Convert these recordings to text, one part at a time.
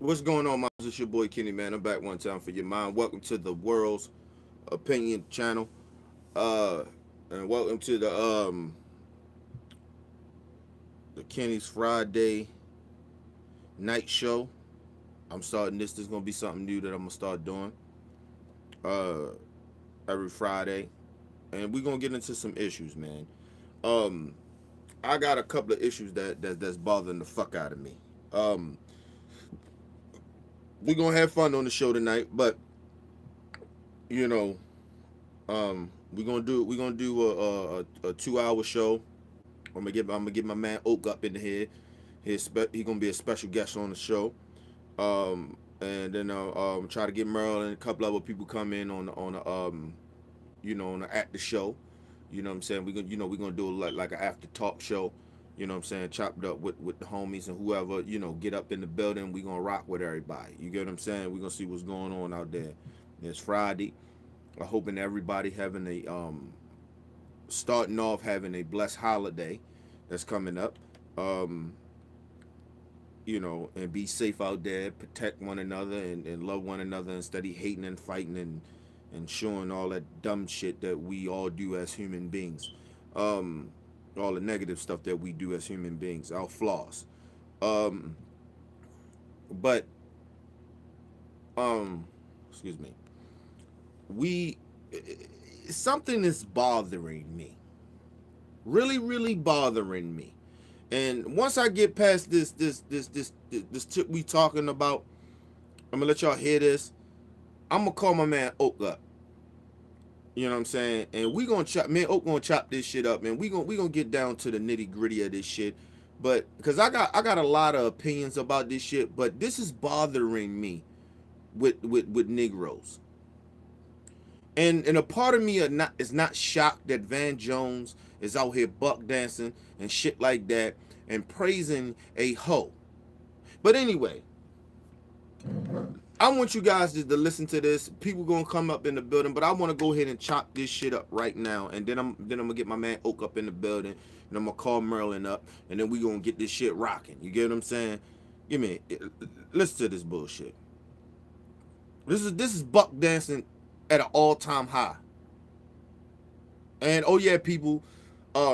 What's going on, my? It's your boy Kenny, man. I'm back one time for your mind. Welcome to the World's Opinion Channel. Uh, and welcome to the Kenny's Friday night show. I'm starting this. There's gonna be something new that I'm gonna start doing uh every Friday, and we're gonna get into some issues, man. Um, I got a couple of issues that's bothering the fuck out of me. Um, we're gonna have fun on the show tonight, but you know, we're gonna do a 2 hour show. I'm gonna get my man Oak up in here. He gonna be a special guest on the show. And then try to get Merle and a couple other people come in at the show. You know what I'm saying? We're gonna do like an after talk show. You know what I'm saying? Chopped up with the homies and whoever, get up in the building. We gonna rock with everybody. You get what I'm saying? We're gonna see what's going on out there. It's Friday. I'm hoping everybody having a starting off having a blessed holiday that's coming up. Um, and be safe out there, protect one another and love one another instead of hating and fighting and showing all that dumb shit that we all do as human beings. Um, all the negative stuff that we do as human beings, our flaws. Um, but um, excuse me. We Something is bothering me. Really, really bothering me. And once I get past this tip we talking about, I'm gonna let y'all hear this. I'm gonna call my man Oak up. You know what I'm saying? And we gonna chop, man. Oak gonna chop this shit up, man. We gonna get down to the nitty gritty of this shit. But because I got a lot of opinions about this shit, but this is bothering me with Negroes. And a part of me is not shocked that Van Jones is out here buck dancing and shit like that and praising a hoe. But anyway, I want you guys to listen to this. People gonna come up in the building, but I want to go ahead and chop this shit up right now, and then I'm gonna get my man Oak up in the building, and I'm gonna call Merlin up, and then we gonna get this shit rocking. You get what I'm saying? Give me, listen to this bullshit. This is buck dancing at an all time high. And oh yeah, people,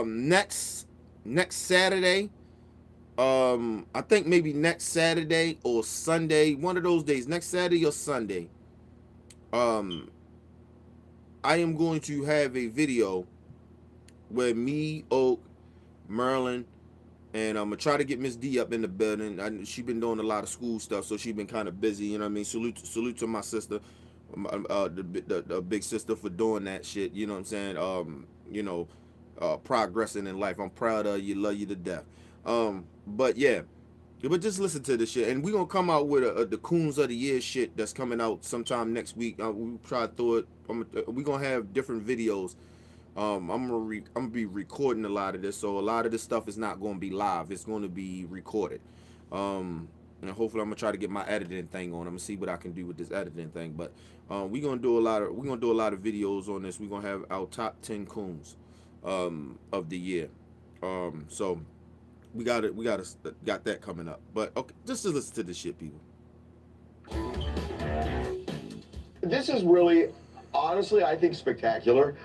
next Saturday, I think maybe next Saturday or Sunday, one of those days, next Saturday or Sunday, um, I am going to have a video where me, Oak, Merlin, and I'm gonna try to get Miss D up in the building. She been doing a lot of school stuff, so she been kind of busy. You know what I mean? Salute to my sister, the big sister for doing that shit. You know what I'm saying? Progressing in life. I'm proud of you. Love you to death. But yeah. But just listen to this shit, and we gonna come out with the Coons of the Year shit that's coming out sometime next week. We try to throw it. We gonna have different videos. I'm gonna be recording a lot of this, so a lot of this stuff is not gonna be live. It's gonna be recorded. And hopefully I'm gonna try to get my editing thing on. I'm gonna see what I can do with this editing thing. But we gonna do a lot of videos on this. We are gonna have our top 10 coons of the year. So got that coming up. But okay, just to listen to this shit, people. This is really, honestly, I think spectacular.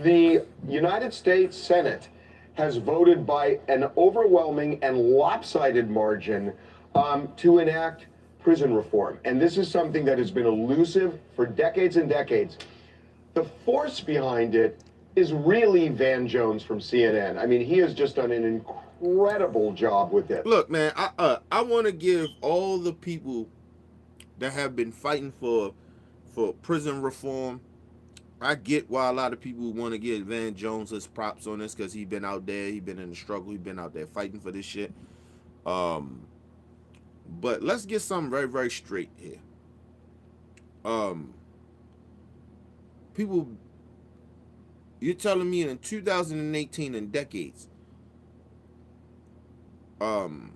The United States Senate has voted by an overwhelming and lopsided margin to enact prison reform. And this is something that has been elusive for decades and decades. The force behind it is really Van Jones from CNN. I mean, he has just done an incredible job with it. Look, man, I want to give all the people that have been fighting for prison reform. I get why a lot of people want to give Van Jones his props on this because he been out there, he been in the struggle, he been out there fighting for this shit. But let's get something very, very straight here. Um, People, you're telling me in 2018, in decades, um,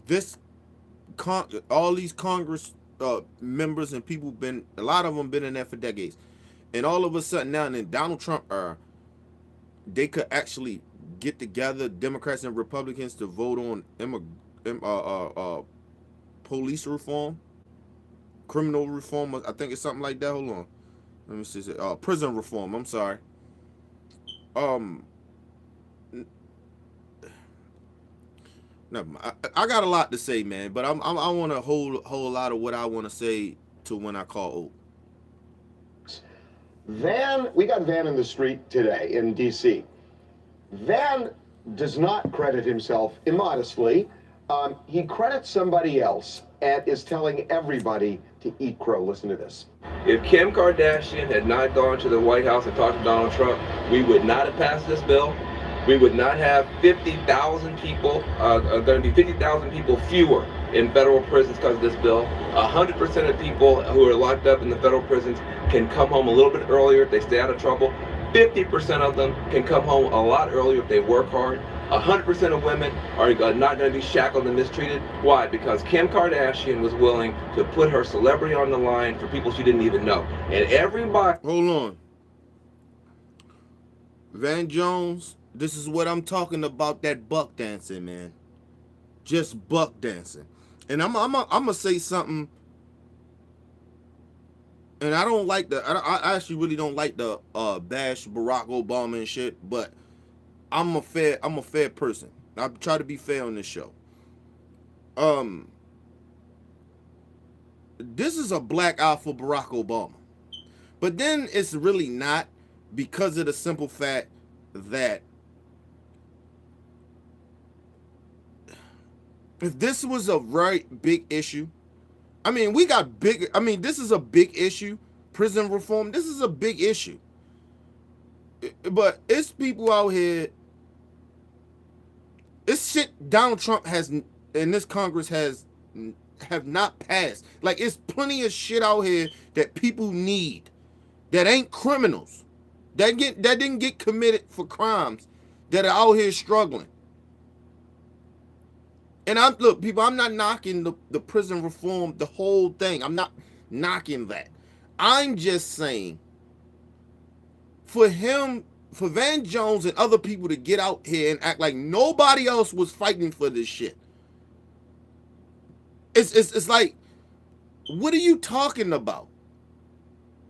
this all these Congress members and people a lot of them been in there for decades, and all of a sudden now in Donald Trump era, they could actually get together, Democrats and Republicans, to vote on police reform, criminal reform. I think it's something like that. Hold on, let me see. Prison reform. I'm sorry. Um, Never mind. I got a lot to say, man, but I want to hold a lot of what I want to say to when I call Oak. We got Van in the street today in D.C. Van does not credit himself immodestly. He credits somebody else and is telling everybody to eat crow. Listen to this. If Kim Kardashian had not gone to the White House and talked to Donald Trump, we would not have passed this bill. We would not have 50,000 people, going to be 50,000 people fewer in federal prisons because of this bill. 100% of people who are locked up in the federal prisons can come home a little bit earlier if they stay out of trouble. 50% of them can come home a lot earlier if they work hard. 100% of women are not going to be shackled and mistreated. Why? Because Kim Kardashian was willing to put her celebrity on the line for people she didn't even know. And everybody... Hold on. Van Jones, this is what I'm talking about, that buck dancing, man. Just buck dancing. And I'm gonna say something, and I don't like I actually really don't like the bash Barack Obama and shit, but I'm a fair person. I try to be fair on this show. This is a black eye for Barack Obama. But then it's really not, because of the simple fact that if this was a right big issue, I mean, this is a big issue. Prison reform, this is a big issue. But it's people out here, it's shit Donald Trump has, and this Congress have not passed. Like, it's plenty of shit out here that people need, that ain't criminals, that didn't get committed for crimes, that are out here struggling. And look, people, I'm not knocking the prison reform, the whole thing. I'm not knocking that. I'm just saying, for Van Jones and other people to get out here and act like nobody else was fighting for this shit. It's like, what are you talking about?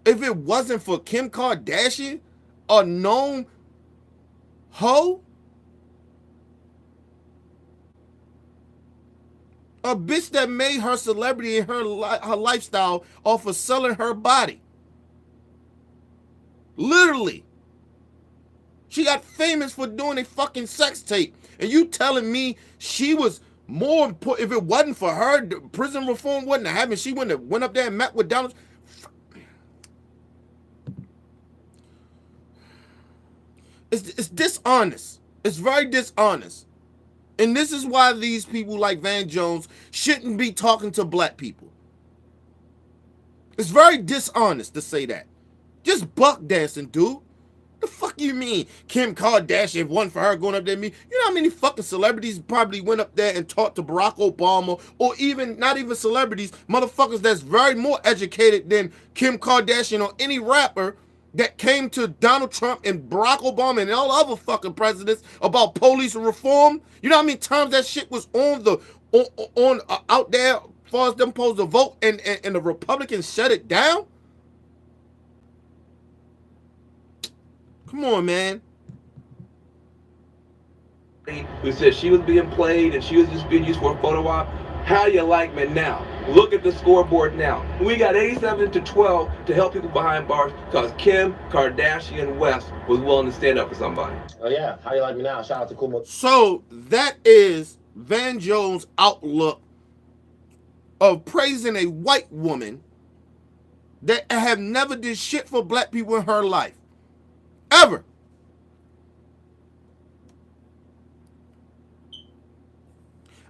If it wasn't for Kim Kardashian, a known hoe, a bitch that made her celebrity and her lifestyle off of selling her body. Literally. She got famous for doing a fucking sex tape. And you telling me she was more important? If it wasn't for her, prison reform wouldn't have happened. She wouldn't have went up there and met with Donald. It's dishonest. It's very dishonest. And this is why these people like Van Jones shouldn't be talking to black people. It's very dishonest to say that. Just buck dancing, dude. The fuck you mean? Kim Kardashian, if one for her going up there, me. You know how many fucking celebrities probably went up there and talked to Barack Obama, or even, not even celebrities, motherfuckers that's very more educated than Kim Kardashian or any rapper that came to Donald Trump and Barack Obama and all other fucking presidents about police reform. You know how many times that shit was on out there as far as them supposed to vote, and the Republicans shut it down? Come on, man. Who said she was being played and she was just being used for a photo op. How you like me now? Look at the scoreboard now. We got 87-12 to help people behind bars because Kim Kardashian West was willing to stand up for somebody. Oh yeah, how you like me now? Shout out to Kumo. So that is Van Jones' outlook of praising a white woman that have never did shit for black people in her life. Ever.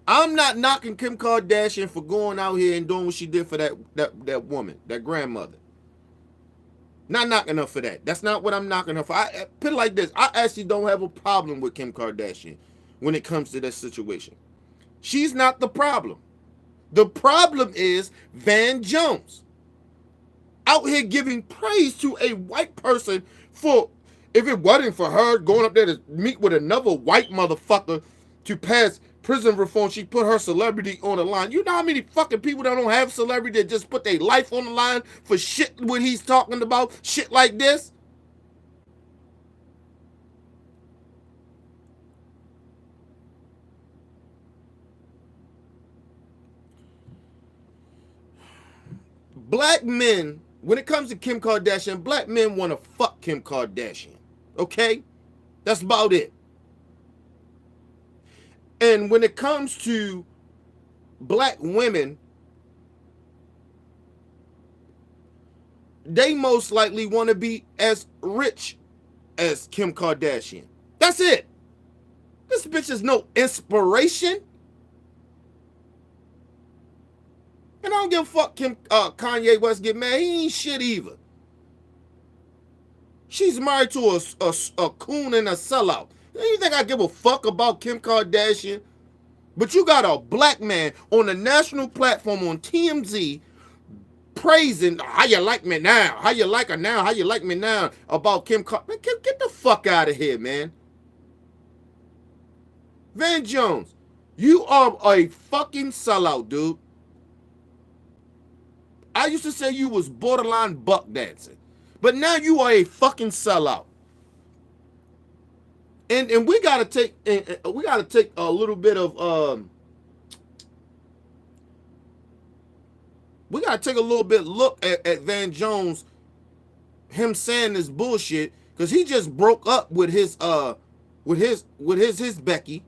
I'm not knocking Kim Kardashian for going out here and doing what she did for that woman, that grandmother. Not knocking her for that. That's not what I'm knocking her for. I put it like this. I actually don't have a problem with Kim Kardashian when it comes to this situation. She's not the problem. The problem is Van Jones out here giving praise to a white person for If it wasn't for her going up there to meet with another white motherfucker to pass prison reform, she put her celebrity on the line. You know how many fucking people that don't have celebrity that just put their life on the line for shit what he's talking about? Shit like this? Black men, when it comes to Kim Kardashian, black men want to fuck Kim Kardashian. Okay? That's about it. And when it comes to black women, they most likely want to be as rich as Kim Kardashian. That's it. This bitch is no inspiration. And I don't give a fuck Kanye West get mad. He ain't shit either. She's married to a coon and a sellout. You think I give a fuck about Kim Kardashian? But you got a black man on a national platform on TMZ praising how you like me now, how you like her now, how you like me now about Kim Kardashian. Get the fuck out of here, man. Van Jones, you are a fucking sellout, dude. I used to say you was borderline buck dancing, but now you are a fucking sellout. And we gotta take a little bit of we gotta take a little bit look at Van Jones, him saying this bullshit, because he just broke up with his Becky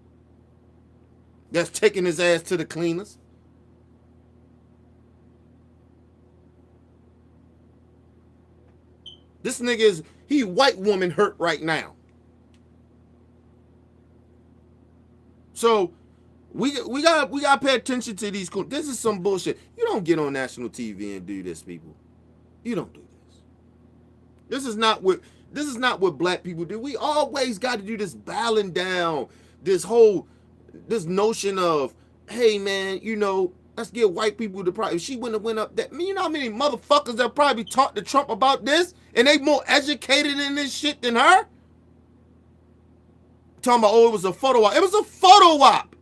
that's taking his ass to the cleaners. This nigga he white woman hurt right now. So we gotta pay attention to these. This is some bullshit. You don't get on national TV and do this, people. You don't do this. This is not what black people do. We always got to do this bowing down, this notion of, hey man, let's give white people the prize. If she wouldn't have went up that, you know how many motherfuckers that probably talked to Trump about this, and they more educated in this shit than her? Talking about, it was a photo op. It was a photo op.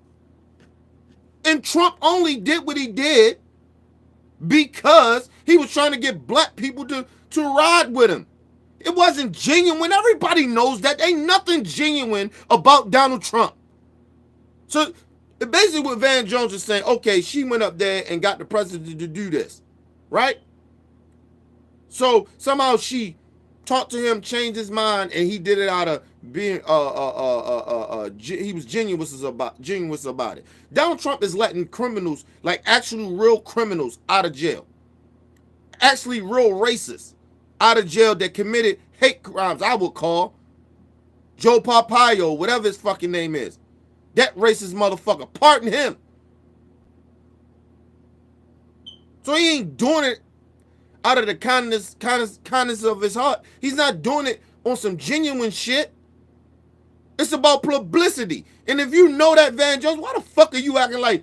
And Trump only did what he did because he was trying to get black people to ride with him. It wasn't genuine. Everybody knows that. Ain't nothing genuine about Donald Trump. So basically what Van Jones is saying, okay, she went up there and got the president to do this, right? So somehow she talked to him, changed his mind, and he did it out of being he was genuine about it. Donald Trump is letting criminals, like actual real criminals, out of jail. Actually real racists out of jail that committed hate crimes, I would call. Joe Papayo, whatever his fucking name is. That racist motherfucker. Pardon him. So he ain't doing it out of the kindness of his heart. He's not doing it on some genuine shit. It's about publicity. And if you know that, Van Jones, why the fuck are you acting like,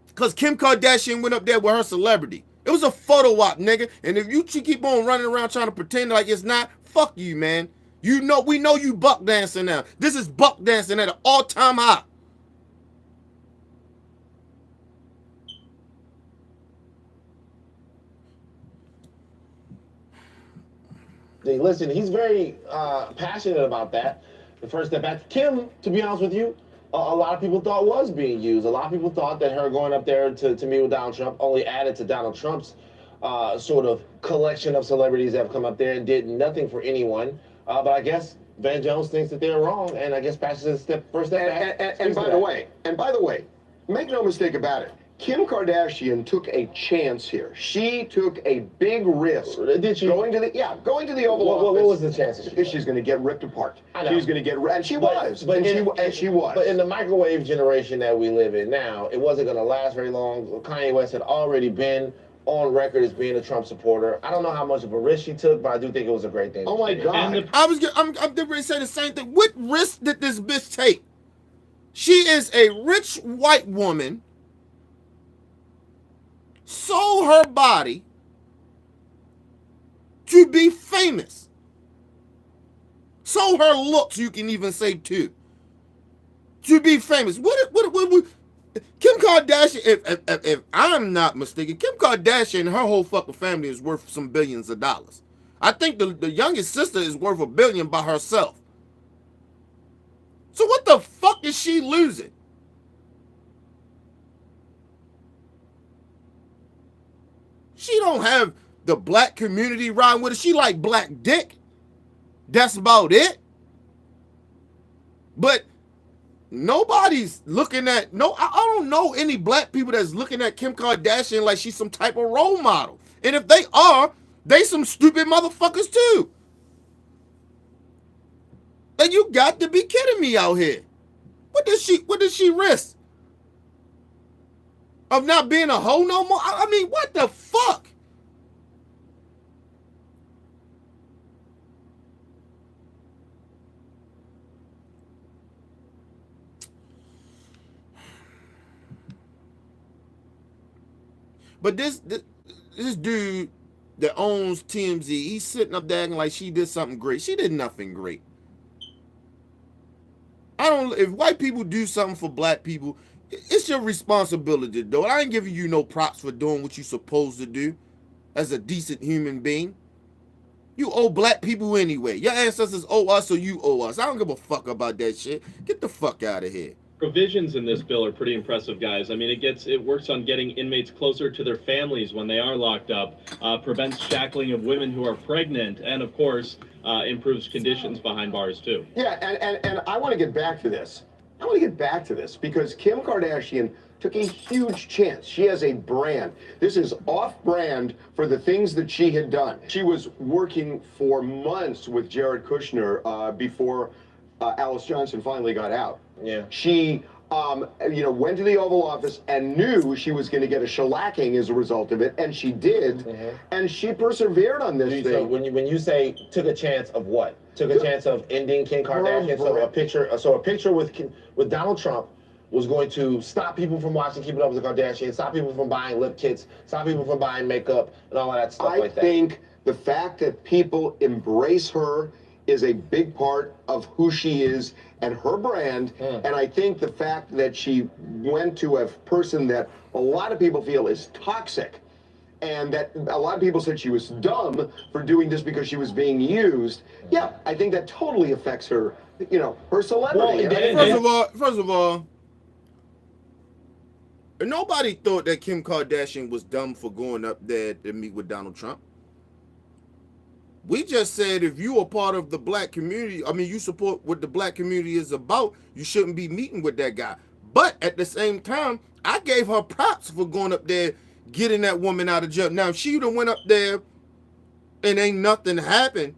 because Kim Kardashian went up there with her celebrity? It was a photo op, nigga. And if you keep on running around trying to pretend like it's not, fuck you, man. We know you buck dancing now. This is buck dancing at an all-time high. Listen, he's very passionate about that. The first step back. Kim, to be honest with you, a lot of people thought was being used. A lot of people thought that her going up there to meet with Donald Trump only added to Donald Trump's sort of collection of celebrities that have come up there and did nothing for anyone. But I guess Van Jones thinks that they're wrong, and I guess passes the first step back. And by the way, make no mistake about it. Kim Kardashian took a chance here. She took a big risk. Did she? Going to the Oval Office. What was the chances? She's going to get ripped apart. I know. She's going to get, and she was. But she was. But in the microwave generation that we live in now, it wasn't going to last very long. Kanye West had already been on record as being a Trump supporter. I don't know how much of a risk she took, but I do think it was a great thing. Oh my God! I'm ready to say the same thing. What risk did this bitch take? She is a rich white woman. Sold her body to be famous. So her looks, you can even say too. To be famous. What Kim Kardashian, if I'm not mistaken, Kim Kardashian and her whole fucking family is worth some billions of dollars. I think the youngest sister is worth $1 billion by herself. So what the fuck is she losing? She don't have the black community riding with her. She like black dick. That's about it. But nobody's looking at, I don't know any black people that's looking at Kim Kardashian like she's some type of role model. And if they are, they some stupid motherfuckers too. Like, you got to be kidding me out here. What did she risk? Of not being a hoe no more? I mean, what the fuck? But this dude that owns TMZ, he's sitting up there acting like she did something great. She did nothing great. If white people do something for black people, it's your responsibility, though. I ain't giving you no props for doing what you're supposed to do as a decent human being. You owe black people anyway. Your ancestors owe us, so you owe us. I don't give a fuck about that shit. Get the fuck out of here. Provisions in this bill are pretty impressive, guys. I mean, it works on getting inmates closer to their families when they are locked up, prevents shackling of women who are pregnant, and of course, improves conditions behind bars too. Yeah, and I want to get back to this. I want to get back to this because Kim Kardashian took a huge chance. She has a brand. This is off-brand for the things that she had done. She was working for months with Jared Kushner before Alice Johnson finally got out. Yeah. She, went to the Oval Office and knew she was going to get a shellacking as a result of it, and she did. Mm-hmm. And she persevered on this thing. So when you say took a chance of what? Took a chance of ending Kim Kardashian. So a picture with Donald Trump was going to stop people from watching Keeping Up with the Kardashians, stop people from buying lip kits, stop people from buying makeup, and all of that stuff like that. I think the fact that people embrace her is a big part of who she is and her brand. And I think the fact that she went to a person that a lot of people feel is toxic, and that a lot of people said she was dumb for doing this because she was being used. Yeah, I think that totally affects her, her celebrity. First of all, nobody thought that Kim Kardashian was dumb for going up there to meet with Donald Trump. We just said if you are part of the black community, you support what the black community is about, you shouldn't be meeting with that guy. But at the same time, I gave her props for going up there, getting that woman out of jail. Now, if she would have went up there and ain't nothing happened.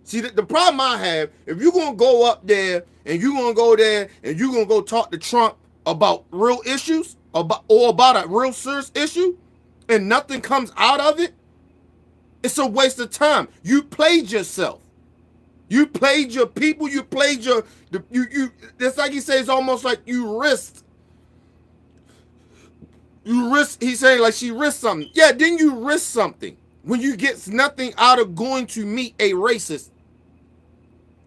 See, the problem I have, if you're going to go up there and you're going to go there and you're going to go talk to Trump about real issues, about a real serious issue, and nothing comes out of it, it's a waste of time. You played yourself. You played your people. You played you. It's like he says, almost like you risked. He's saying like she risked something. Yeah, then you risk something when you get nothing out of going to meet a racist.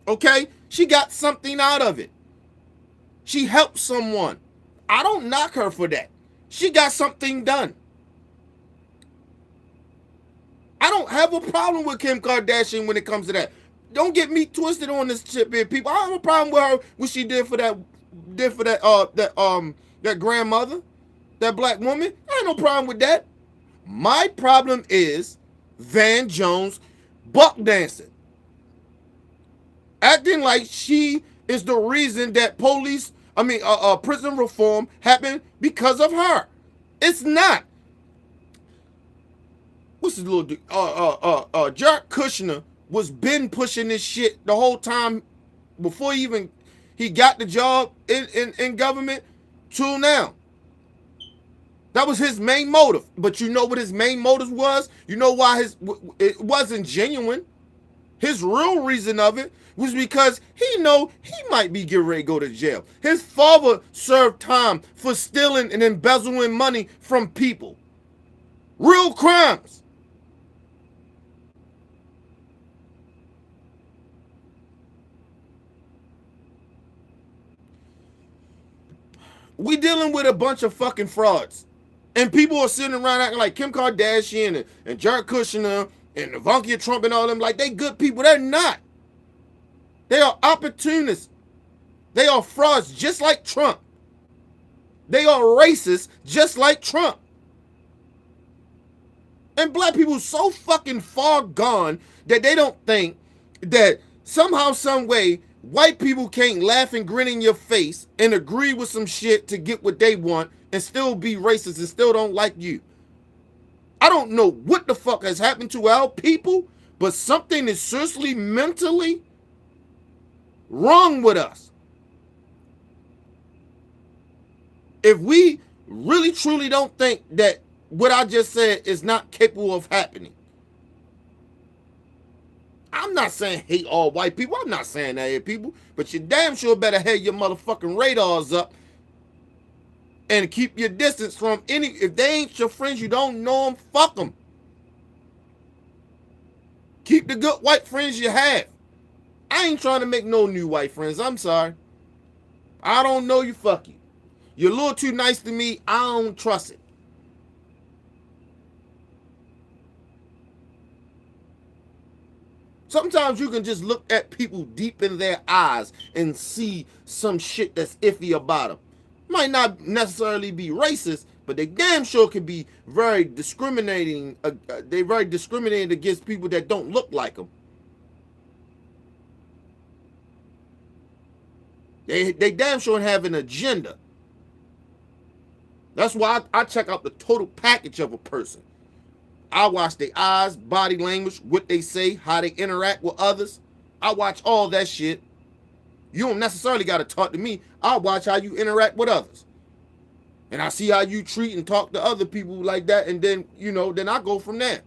Okay? She got something out of it. She helped someone. I don't knock her for that. She got something done. I don't have a problem with Kim Kardashian when it comes to that. Don't get me twisted on this shit, man, people. I don't have a problem with her what she did for that grandmother, that black woman. I ain't no problem with that. My problem is Van Jones buck dancing, acting like she is the reason that prison reform happened because of her. It's not. What's his little dude? Jared Kushner was been pushing this shit the whole time before he got the job in government till now. That was his main motive. But you know what his main motive was? You know why it wasn't genuine? His real reason of it was because he know he might be getting ready to go to jail. His father served time for stealing and embezzling money from people. Real crimes. We dealing with a bunch of fucking frauds. And people are sitting around acting like Kim Kardashian and Jared Kushner and Ivanka Trump and all them like they good people. They're not. They are opportunists. They are frauds just like Trump. They are racist just like Trump. And black people so fucking far gone that they don't think that somehow, some way, white people can't laugh and grin in your face and agree with some shit to get what they want and still be racist and still don't like you. I don't know what the fuck has happened to our people, but something is seriously mentally wrong with us. If we really truly don't think that what I just said is not capable of happening, I'm not saying hate all white people. I'm not saying that hate people, but you damn sure better have your motherfucking radars up and keep your distance from any. If they ain't your friends, you don't know them, fuck them. Keep the good white friends you have. I ain't trying to make no new white friends. I'm sorry. I don't know you, fuck you. You're a little too nice to me. I don't trust it. Sometimes you can just look at people deep in their eyes and see some shit that's iffy about them. Might not necessarily be racist, but they damn sure can be very discriminating. They're very discriminating against people that don't look like them. They damn sure have an agenda. That's why I check out the total package of a person. I watch their eyes, body language, what they say, how they interact with others. I watch all that shit. You don't necessarily got to talk to me. I watch how you interact with others. And I see how you treat and talk to other people like that. And then, then I go from there.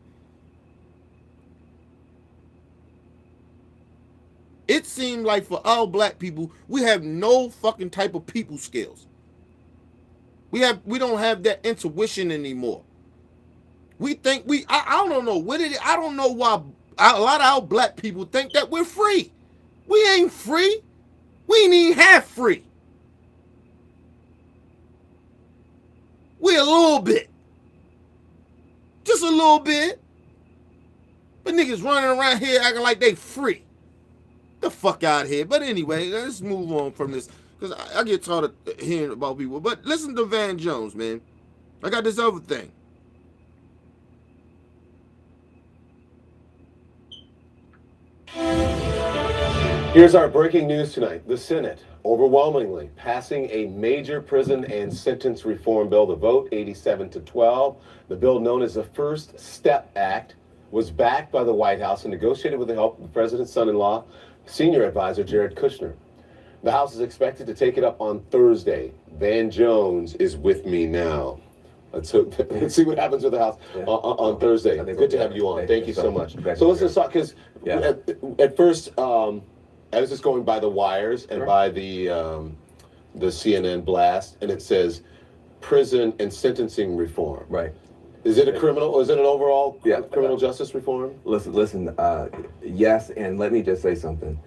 It seemed like for our black people, we have no fucking type of people skills. We don't have that intuition anymore. We think I don't know what it is. I don't know why a lot of our black people think that we're free. We ain't free. We ain't even half free. We're a little bit. Just a little bit. But niggas running around here acting like they free. The fuck out of here. But anyway, let's move on from this. Because I get tired of hearing about people. But listen to Van Jones, man. I got this other thing. Here's our breaking news tonight. The Senate overwhelmingly passing a major prison and sentence reform bill. The vote 87-12. The bill, known as the First Step Act, was backed by the White House and negotiated with the help of the president's son-in-law, senior advisor Jared Kushner. The House is expected to take it up on Thursday. Van Jones is with me now. Let's see what happens with the House on Thursday. Good to have you on. Thank you so much. So let's just talk, because at first, I was just going by the wires and by the CNN blast, and it says prison and sentencing reform. Right. Is it a criminal, or is it an overall criminal justice reform? Listen, yes, and let me just say something.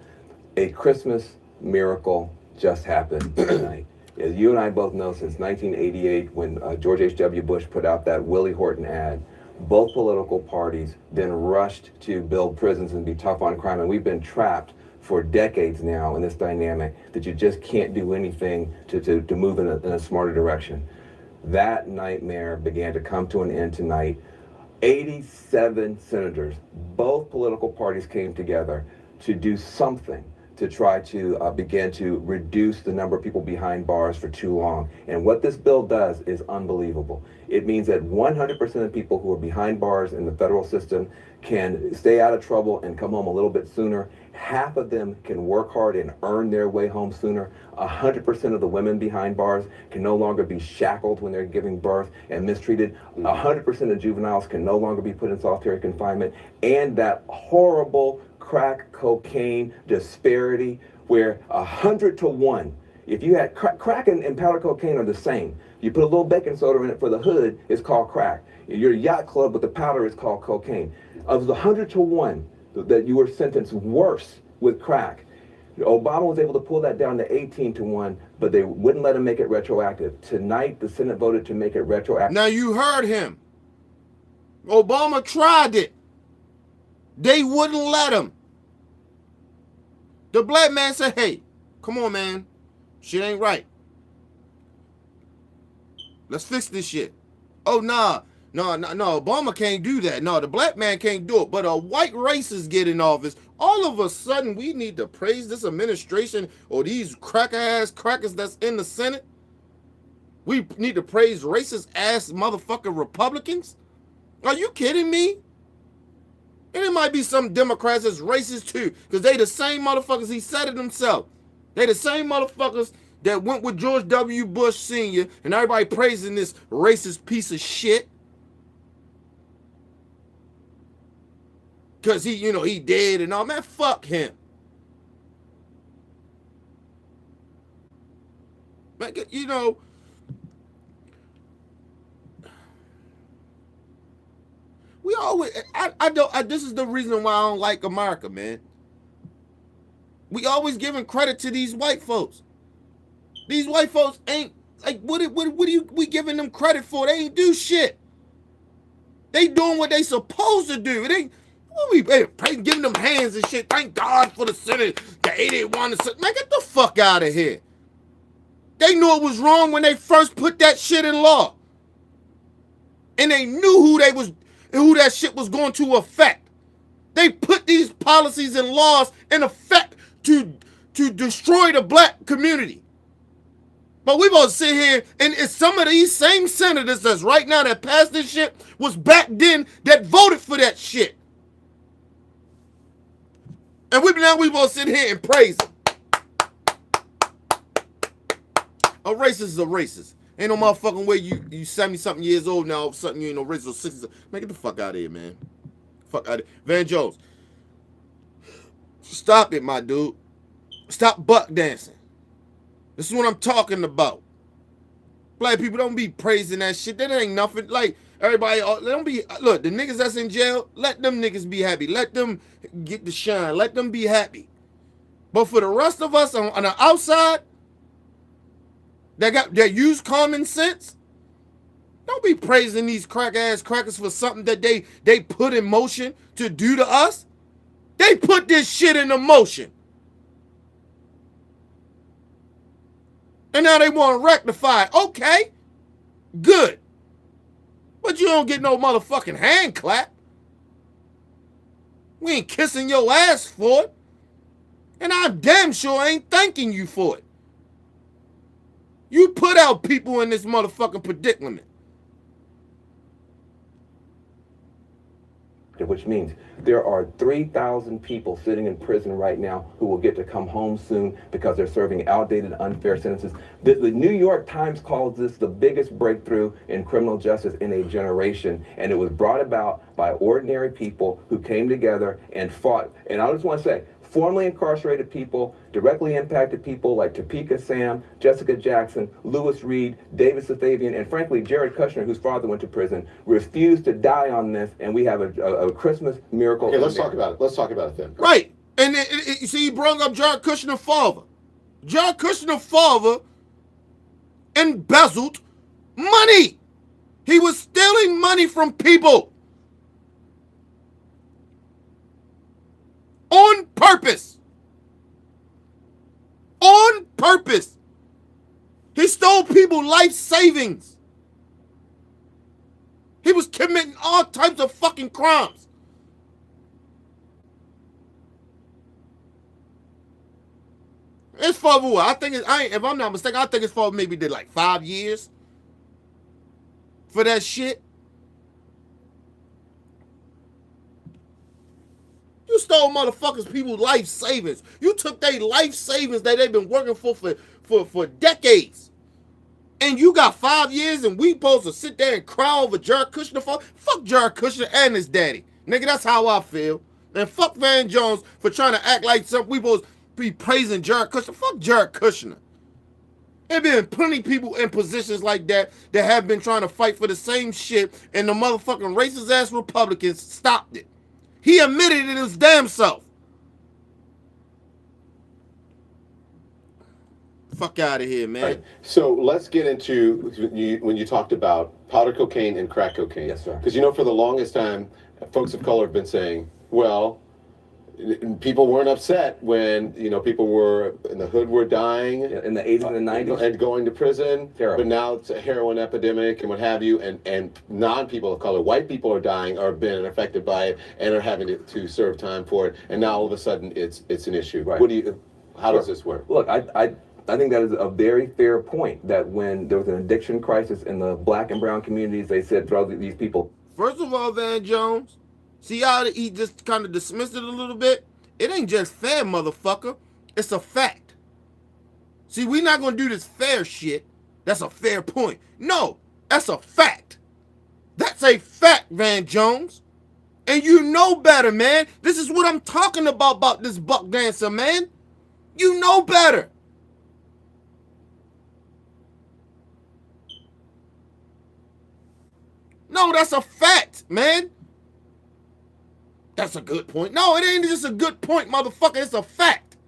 A Christmas miracle just happened tonight. As you and I both know, since 1988, when George H.W. Bush put out that Willie Horton ad, both political parties then rushed to build prisons and be tough on crime, and we've been trapped for decades now in this dynamic that you just can't do anything to move in a smarter direction. That nightmare began to come to an end tonight. 87 senators, both political parties came together to do something to try to begin to reduce the number of people behind bars for too long. And what this bill does is unbelievable. It means that 100% of people who are behind bars in the federal system can stay out of trouble and come home a little bit sooner. Half of them can work hard and earn their way home sooner. 100% of the women behind bars can no longer be shackled when they're giving birth and mistreated. 100% of juveniles can no longer be put in solitary confinement. And that horrible crack cocaine disparity where 100 to 1, if you had crack and powder cocaine are the same. You put a little baking soda in it for the hood, it's called crack. Your yacht club with the powder is called cocaine. Of the 100 to 1 that you were sentenced worse with crack, Obama was able to pull that down to 18-1, but they wouldn't let him make it retroactive. Tonight, the Senate voted to make it retroactive. Now you heard him. Obama tried it. They wouldn't let him. The black man said, hey, come on, man. Shit ain't right. Let's fix this shit. Oh, nah. No, Obama can't do that. No, the black man can't do it. But a white racist get in office. All of a sudden, we need to praise this administration or these crackers that's in the Senate. We need to praise racist ass motherfucking Republicans. Are you kidding me? And it might be some Democrats that's racist too, because they the same motherfuckers, he said it himself. They the same motherfuckers that went with George W. Bush Sr. and everybody praising this racist piece of shit. Because he dead and all. Man, fuck him. Man, we always, this is the reason why I don't like America, man. We always giving credit to these white folks. These white folks ain't, like, what we giving them credit for? They ain't do shit. They doing what they supposed to do. It ain't, we giving them hands and shit. Thank God for the Senate, the 81. Man, get the fuck out of here. They knew it was wrong when they first put that shit in law. And they knew who that shit was going to affect. They put these policies and laws in effect to destroy the black community. But we gonna sit here and it's some of these same senators that's right now that passed this shit was back then that voted for that shit. And we gonna sit here and praise them. A racist is a racist. Ain't no motherfucking way you 70-something years old now, all of a sudden you ain't no racist or 60. Man, get the fuck out of here, man. Fuck out of here. Van Jones. Stop it, my dude. Stop buck dancing. This is what I'm talking about. Black people don't be praising that shit. That ain't nothing. Like, everybody, don't be, look, the niggas that's in jail, let them niggas be happy. Let them get the shine. Let them be happy. But for the rest of us on the outside, that use common sense, don't be praising these crackers for something that they put in motion to do to us. They put this shit into motion. And now they want to rectify it. Okay, good. But you don't get no motherfucking hand clap. We ain't kissing your ass for it. And I damn sure ain't thanking you for it. You put out people in this motherfucking predicament. Which means there are 3,000 people sitting in prison right now who will get to come home soon because they're serving outdated, unfair sentences. The New York Times calls this the biggest breakthrough in criminal justice in a generation, and it was brought about by ordinary people who came together and fought. And I just want to say, formerly incarcerated people, directly impacted people like Topeka Sam, Jessica Jackson, Lewis Reed, David Safavian, and frankly, Jared Kushner, whose father went to prison, refused to die on this, and we have a Christmas miracle. Okay, let's talk about it. Let's talk about it then. Right. And you see, he brought up Jared Kushner's father. Jared Kushner's father embezzled money. He was stealing money from people. On purpose. On purpose. He stole people's life savings. He was committing all types of fucking crimes. It's for what? I think if I'm not mistaken, I think it's for maybe did like 5 years for that shit. You stole motherfuckers people's life savings. You took their life savings that they've been working for decades. And you got 5 years and we supposed to sit there and cry over Jared Kushner for? Fuck Jared Kushner and his daddy. Nigga, that's how I feel. And fuck Van Jones for trying to act like we supposed to be praising Jared Kushner. Fuck Jared Kushner. There been plenty of people in positions like that have been trying to fight for the same shit, and the motherfucking racist ass Republicans stopped it. He admitted it his damn self. Fuck out of here, man. Right. So let's get into when you talked about powder cocaine and crack cocaine. Yes, sir. Because for the longest time, folks of color have been saying, well, people weren't upset when people were in the hood were dying In the 80s and the 90s. and going to prison. Terrible. But now it's a heroin epidemic and what have you, and non-people of color, white people are dying or have been affected by it and are having to serve time for it. And now all of a sudden it's an issue. Right. How does this work? Look, I think that is a very fair point, that when there was an addiction crisis in the black and brown communities, they said throw these people. First of all, Van Jones, see how he just kind of dismissed it a little bit? It ain't just fair, motherfucker. It's a fact. See, we're not going to do this fair shit. That's a fair point. No, that's a fact. That's a fact, Van Jones. And you know better, man. This is what I'm talking about this buck dancer, man. You know better. No, that's a fact, man. That's a good point. No, it ain't just a good point, motherfucker. It's a fact.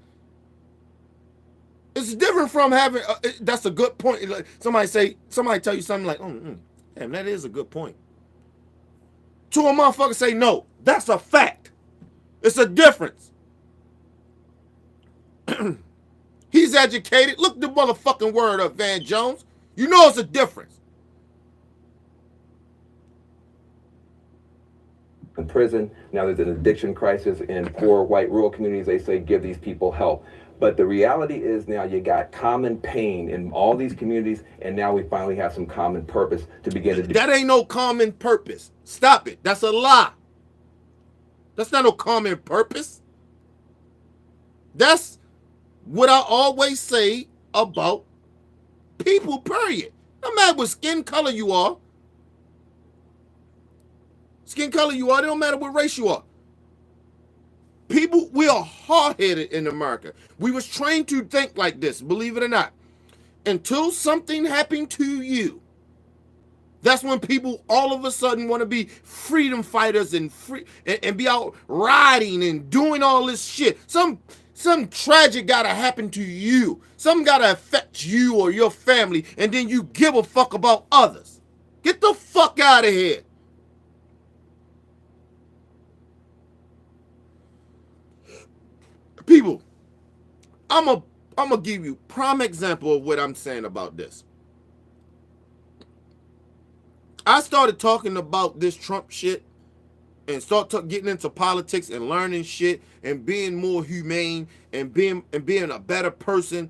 It's different from having, that's a good point. Like somebody tell you something like, damn, that is a good point. To a motherfucker say, no, that's a fact. It's a difference. He's educated. Look the motherfucking word up, Van Jones. You know it's a difference. In prison. Now there's an addiction crisis in poor white rural communities. They say give these people help. But the reality is now you got common pain in all these communities, and now we finally have some common purpose to begin to do. That ain't no common purpose. Stop it. That's a lie. That's not no common purpose. That's what I always say about people, period. No matter what skin color you are. Skin color you are, it don't matter what race you are. People, we are hard-headed in America. We was trained to think like this, believe it or not. Until something happened to you, that's when people all of a sudden want to be freedom fighters and be out riding and doing all this shit. Some tragic gotta happen to you. Something gotta affect you or your family, and then you give a fuck about others. Get the fuck out of here. People, I'm gonna give you prime example of what I'm saying about this. I started talking about this Trump shit and getting into politics and learning shit and being more humane and being a better person.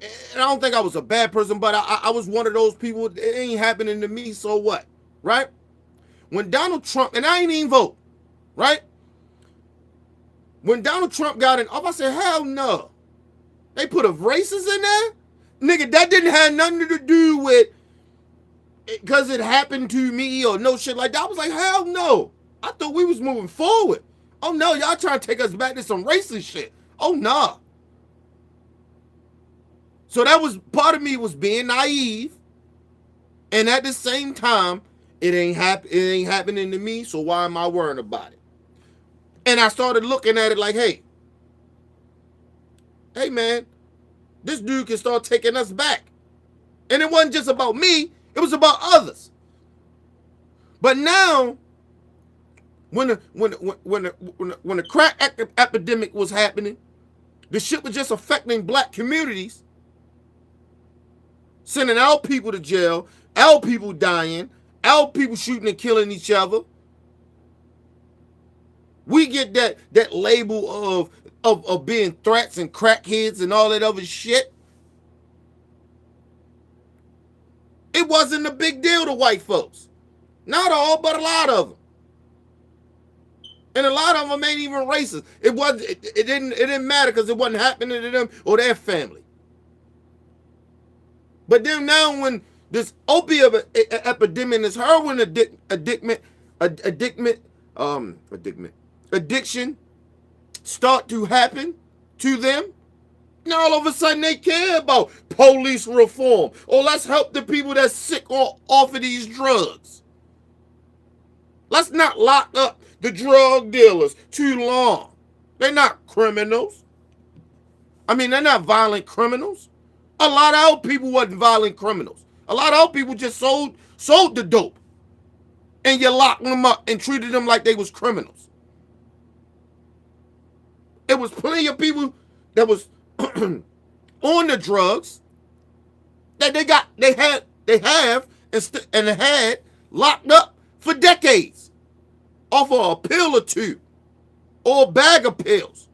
And I don't think I was a bad person, but I was one of those people. It ain't happening to me, so what? Right? When Donald Trump, and I ain't even vote, right? When Donald Trump got in office, I said, hell no. They put a racist in there? Nigga, that didn't have nothing to do with because it happened to me or no shit like that. I was like, hell no. I thought we was moving forward. Oh no, y'all trying to take us back to some racist shit. Oh no. So that was, part of me was being naive. And at the same time, it ain't happening to me, so why am I worrying about it? And I started looking at it like, hey man, this dude can start taking us back. And it wasn't just about me, it was about others. But now, when the crack epidemic was happening, the shit was just affecting black communities, sending our people to jail, our people dying, our people shooting and killing each other. We get that label of being threats and crackheads and all that other shit. It wasn't a big deal to white folks. Not all, but a lot of them. And a lot of them ain't even racist. It didn't matter because it wasn't happening to them or their family. But then now when this opiate epidemic, this heroin addiction start to happen to them, now all of a sudden they care about police reform. Or let's help the people that's sick off of these drugs. Let's not lock up the drug dealers too long. They're not criminals. I mean, they're not violent criminals. A lot of our people wasn't violent criminals. A lot of our people just sold the dope. And you locked them up and treated them like they was criminals. It was plenty of people that was on the drugs that they have and had locked up for decades off of a pill or two or a bag of pills.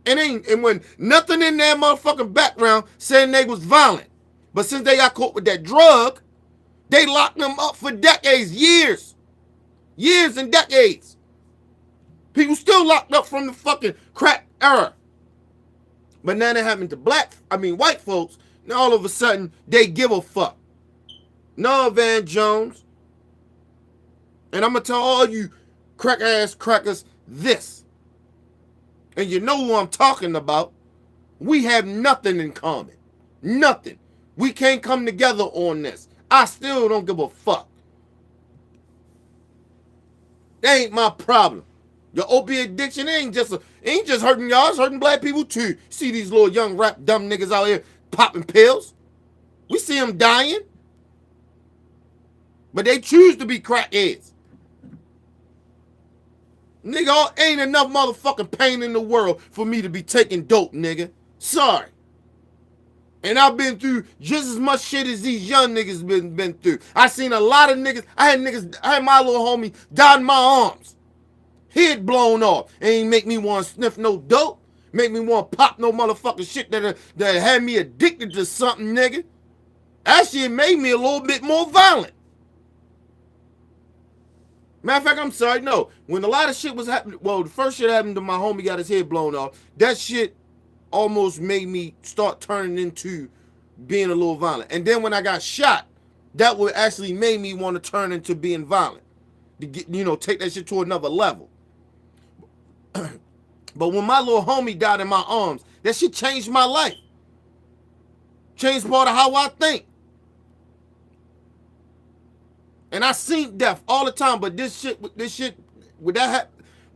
And when nothing in their motherfucking background saying they was violent. But since they got caught with that drug, they locked them up for decades, years and decades. People still locked up from the fucking crack era. But now that happened to white folks, now all of a sudden they give a fuck. No, Van Jones. And I'm gonna tell all you crack ass crackers this. And you know who I'm talking about. We have nothing in common. Nothing. We can't come together on this. I still don't give a fuck. That ain't my problem. Your opiate addiction ain't just hurting y'all, it's hurting black people too. See these little young rap dumb niggas out here popping pills. We see them dying. But they choose to be crackheads. Nigga, ain't enough motherfucking pain in the world for me to be taking dope, nigga. Sorry. And I've been through just as much shit as these young niggas been through. I seen a lot of niggas. I had my little homie die in my arms. Head blown off. And ain't make me want to sniff no dope. Make me want to pop no motherfucking shit that had me addicted to something, nigga. That shit made me a little bit more violent. Matter of fact, I'm sorry, no. When a lot of shit was happening, well, the first shit happened to my homie got his head blown off. That shit almost made me start turning into being a little violent. And then when I got shot, that would actually made me want to turn into being violent. To get, take that shit to another level. But when my little homie died in my arms, that shit changed my life. Changed part of how I think. And I seen death all the time, but what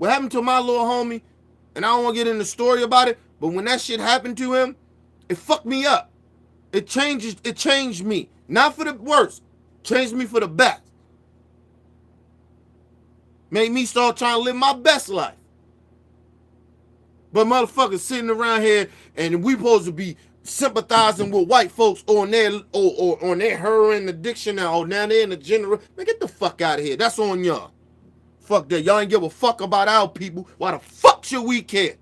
happened to my little homie, and I don't want to get into the story about it, but when that shit happened to him, it fucked me up. It changed me. Not for the worse. Changed me for the best. Made me start trying to live my best life. But motherfuckers sitting around here and we supposed to be sympathizing with white folks on their on their heroin addiction now. Now they're in the general. Man, get the fuck out of here. That's on y'all. Fuck that. Y'all ain't give a fuck about our people. Why the fuck should we care?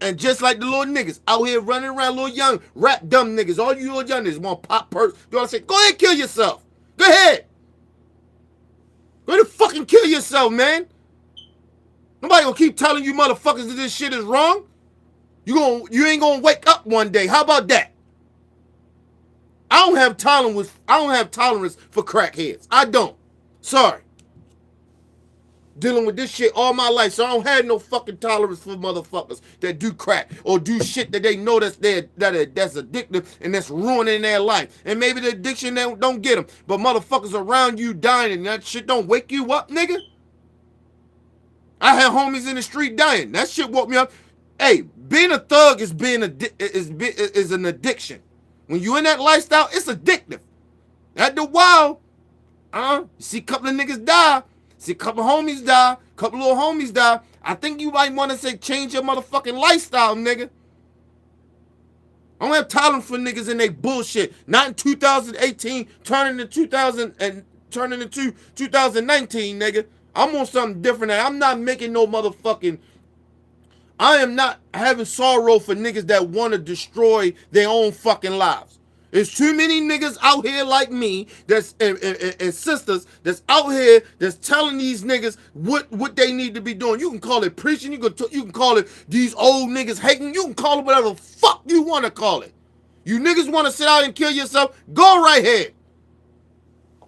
And just like the little niggas out here running around, little young rap dumb niggas, all you little young niggas want pop perks. You want to say, go ahead and kill yourself. Go ahead. Go ahead and fucking kill yourself, man. Nobody gonna keep telling you motherfuckers that this shit is wrong. You ain't gonna wake up one day. How about that? I don't have tolerance for crackheads. I don't. Sorry. Dealing with this shit all my life, so I don't have no fucking tolerance for motherfuckers that do crack or do shit that they know that's addictive and that's ruining their life. And maybe the addiction don't get them, but motherfuckers around you dying and that shit don't wake you up, nigga. I had homies in the street dying. That shit woke me up. Hey, being a thug is an addiction. When you in that lifestyle, it's addictive. After a while, you see a couple of niggas die. See a couple homies die. Couple little homies die. I think you might want to say change your motherfucking lifestyle, nigga. I don't have tolerance for niggas in they bullshit. Not in 2018, turning into 2019, nigga. I'm on something different. I'm not making no motherfucking. I am not having sorrow for niggas that want to destroy their own fucking lives. There's too many niggas out here like me that's and sisters that's out here that's telling these niggas what they need to be doing. You can call it preaching. You can call it these old niggas hating. You can call it whatever the fuck you want to call it. You niggas want to sit out and kill yourself? Go right ahead.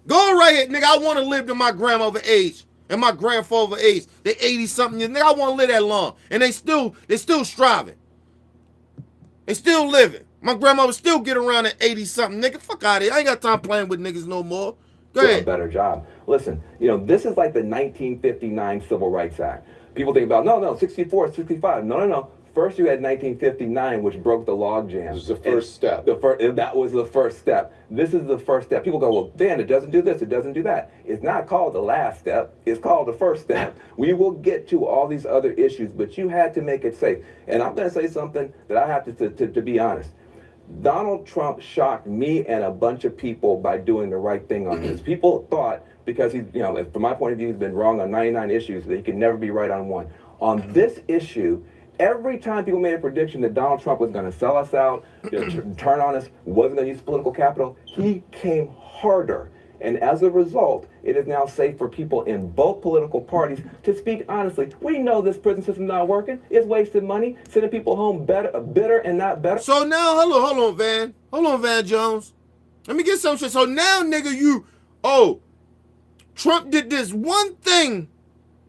Go right ahead, nigga. I want to live to my grandmother age. And my grandfather age, they 80-something years. Nigga, I want to live that long. And they still striving. They still living. My grandmother still get around at 80-something. Nigga, fuck out of here. I ain't got time playing with niggas no more. Go ahead. A better job. Listen, this is like the 1959 Civil Rights Act. People think about, no, 64, 65. No. First, you had 1959, which broke the logjam. This was the first step. That was the first step. This is the first step. People go, well, Dan, it doesn't do this, it doesn't do that. It's not called the last step. It's called the first step. We will get to all these other issues, but you had to make it safe. And I'm going to say something that I have to be honest. Donald Trump shocked me and a bunch of people by doing the right thing on this. People thought, because he's, from my point of view, he's been wrong on 99 issues, that he can never be right on one. On this issue, every time people made a prediction that Donald Trump was going to sell us out, turn on us, wasn't going to use political capital, he came harder. And as a result, it is now safe for people in both political parties to speak honestly. We know this prison system not working. It's wasting money, sending people home bitter and not better. So now, hold on, Van. Hold on, Van Jones. Let me get some shit. So now, nigga, Trump did this one thing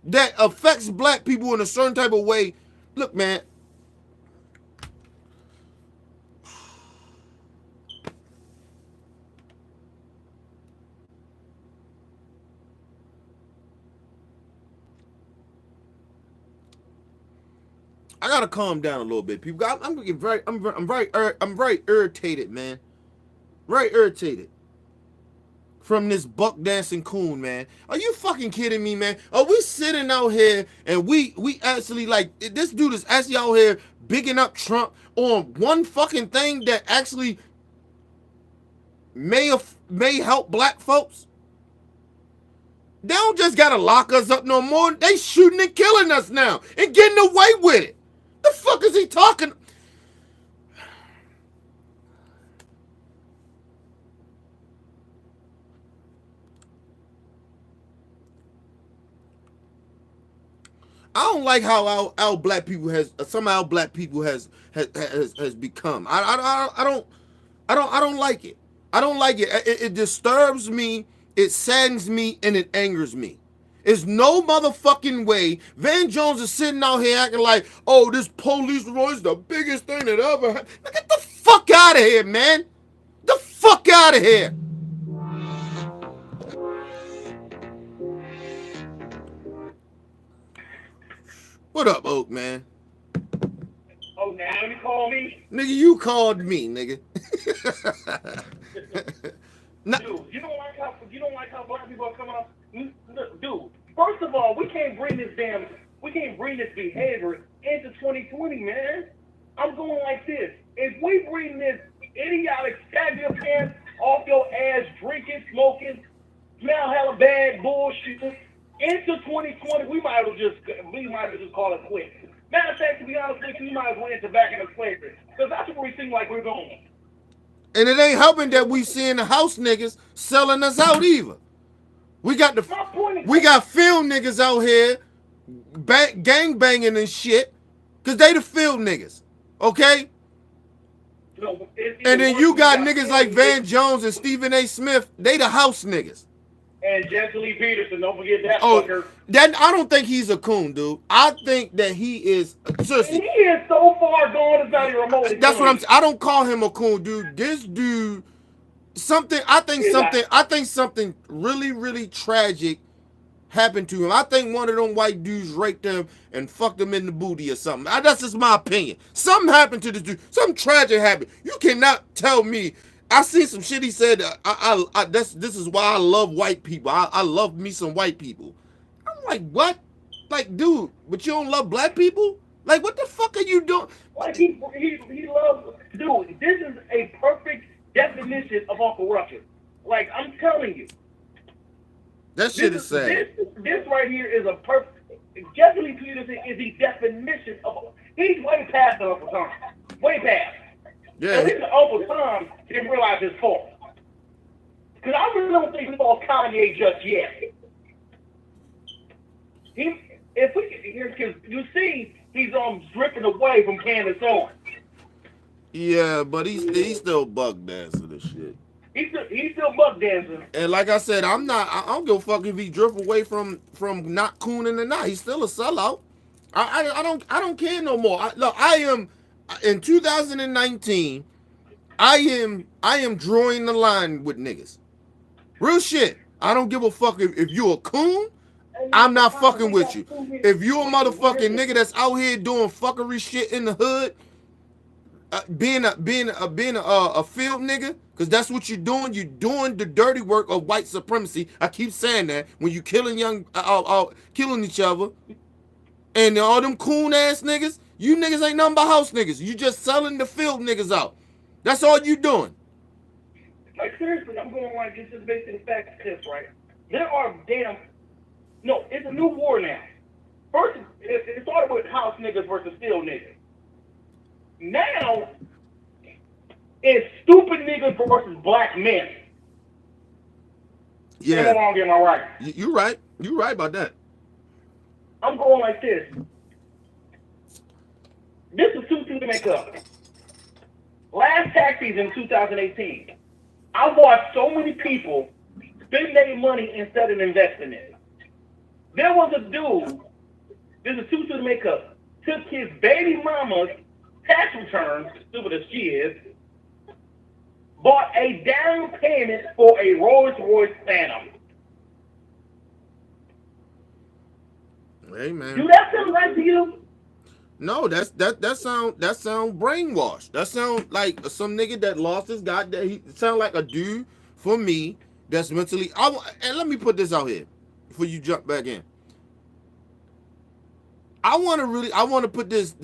that affects black people in a certain type of way. Look, man. I gotta calm down a little bit, people. I'm very irritated, man. Very irritated from this buck dancing coon, man. Are you fucking kidding me, man? Are we sitting out here and we actually, like, this dude is actually out here bigging up Trump on one fucking thing that actually may help black folks? They don't just gotta lock us up no more. They shooting and killing us now and getting away with it. The fuck is he talking? I don't like how our black people has somehow black people has become. I don't like it. I don't like it. It disturbs me. It saddens me and it angers me. There's no motherfucking way Van Jones is sitting out here acting like, oh, this police law is the biggest thing that ever happened. Get the fuck out of here, man. The fuck out of here. What up, Oak, man? Oh, now you call me? Nigga, you called me, nigga. Dude, you don't like how black people are coming up? Dude, first of all, we can't bring this behavior into 2020, man. I'm going like this. If we bring this idiotic stab your pants off your ass, drinking, smoking, smell hella bad bullshit into 2020, we might as well just call it quits. Matter of fact, to be honest with you, we might as well enter back into slavery. Because that's what we seem like we're going. And it ain't helping that we seeing the house niggas selling us out either. We got field niggas out here gang banging and shit, cause they the field niggas, okay? And then you got niggas like Van Jones and Stephen A. Smith. They the house niggas. And Jesse Lee Peterson, don't forget that fucker. That I don't think he's a coon, dude. I think that he is. Seriously, he is so far gone, it's not even remotely. That's what I'm saying. I don't call him a coon, dude. This dude, I think something really, really tragic happened to him. I think one of them white dudes raped him and fucked him in the booty or something. That's just my opinion. Something happened to this dude. Something tragic happened. You cannot tell me. I seen some shit he said. This is why I love white people. I love me some white people. I'm like, what? Like, dude, but you don't love black people? Like, what the fuck are you doing? Like, he loves, dude, this is a perfect definition of Uncle Ruckus. Like, I'm telling you. That shit is sad. This right here is a perfect, Jesse Lee Peterson is the definition of, he's way past Uncle Tom. Way past. Yeah. At least Uncle Tom didn't realize his fault. Because I really don't think he lost Kanye just yet. Because you see, he's dripping away from Candace Owens. Yeah, but he's still buck dancing and shit. He's still buck dancing. And like I said, I don't give a fuck if he drift away from not cooning or not. He's still a sellout. I don't care no more. I am in 2019. I am drawing the line with niggas. Real shit. I don't give a fuck if you're a coon I'm not fucking with you. If you a motherfucking nigga that's out here doing fuckery shit in the hood, being a field nigga, because that's what you're doing. You're doing the dirty work of white supremacy. I keep saying that when you killing killing each other, and all them coon ass niggas, you niggas ain't nothing but house niggas. You just selling the field niggas out. That's all you doing. Like seriously, I'm going like this is basically fact this, right? There are it's a new war now. First, it started with house niggas versus field niggas. Now, it's stupid niggas versus black men. Yeah. Am I wrong? Am I right? You right. You right about that. I'm going like this. This is too to make up. Last tax season, 2018, I watched so many people spend their money instead of investing it. There was a dude, this is too to make up, took his baby mama's tax returns, stupid as she is, bought a down payment for a Rolls Royce Phantom. Hey man. Do that sound right to you? No, that sound brainwashed. That sound like some nigga that lost his goddamn. He sound like a dude for me that's mentally. And let me put this out here before you jump back in. I want to put this.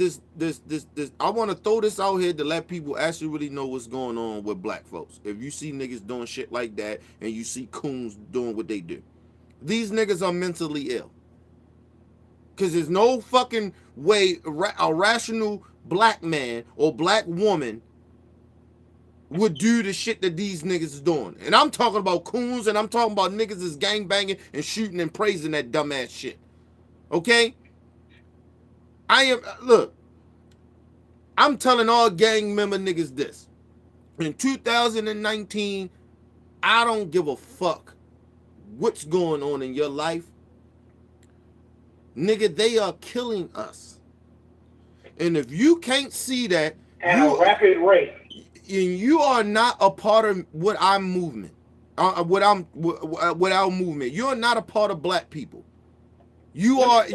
I want to throw this out here to let people actually really know what's going on with black folks. If you see niggas doing shit like that and you see coons doing what they do, these niggas are mentally ill. Because there's no fucking way a rational black man or black woman would do the shit that these niggas is doing. And I'm talking about coons, and I'm talking about niggas is gangbanging and shooting and praising that dumbass shit. Okay? I'm telling all gang member niggas this. In 2019, I don't give a fuck what's going on in your life. Nigga, they are killing us. And if you can't see that At a rapid rate. And you are not a part of what our movement. You're not a part of black people. You are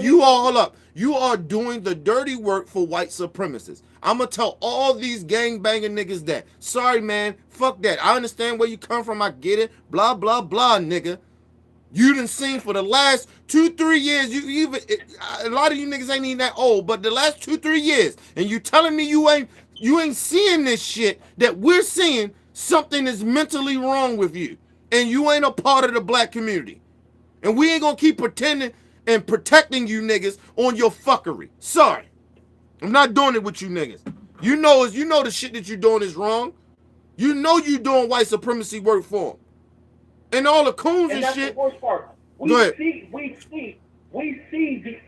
doing the dirty work for white supremacists. I'm gonna tell all these gangbanging niggas that. Sorry, man. Fuck that. I understand where you come from. I get it. Blah, blah, blah, nigga. You done seen for the last 2-3 years. A lot of you niggas ain't even that old, but the last 2-3 years, and you telling me you ain't seeing this shit that we're seeing. Something is mentally wrong with you, and you ain't a part of the black community, and we ain't gonna keep pretending and protecting you niggas on your fuckery. Sorry, I'm not doing it with you niggas. You know the shit that you doing is wrong. You know you doing white supremacy work for them. And all the coons and that's shit. The worst part. We see the,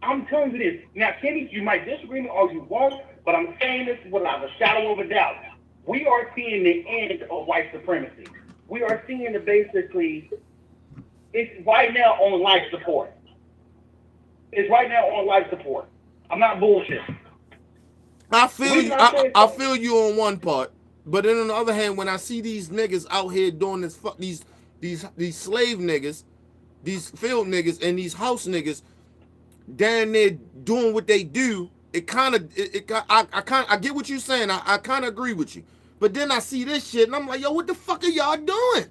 I'm telling you this. Now, Kenny, you might disagree with me or you won't, but I'm saying this without a shadow of a doubt. We are seeing the end of white supremacy. We are seeing it basically, it's right now on life support. It's right now on life support. I'm not bullshit. I feel you. I feel you on one part, but then on the other hand, when I see these niggas out here doing this, these slave niggas, these field niggas, and these house niggas down there doing what they do, I get what you're saying. I kind of agree with you, but then I see this shit and I'm like, yo, what the fuck are y'all doing?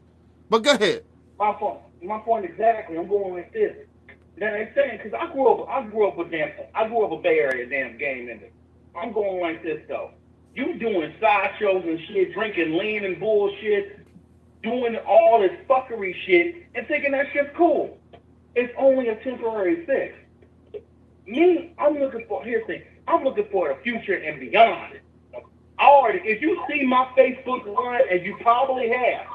But go ahead. My point exactly. I'm going like this. Then they saying because I grew up a Bay Area damn game in it. I'm going like this though. You doing sideshows and shit, drinking lean and bullshit, doing all this fuckery shit, and thinking that shit's cool. It's only a temporary fix. Me, I'm looking for the future and beyond. If you see my Facebook run, and you probably have,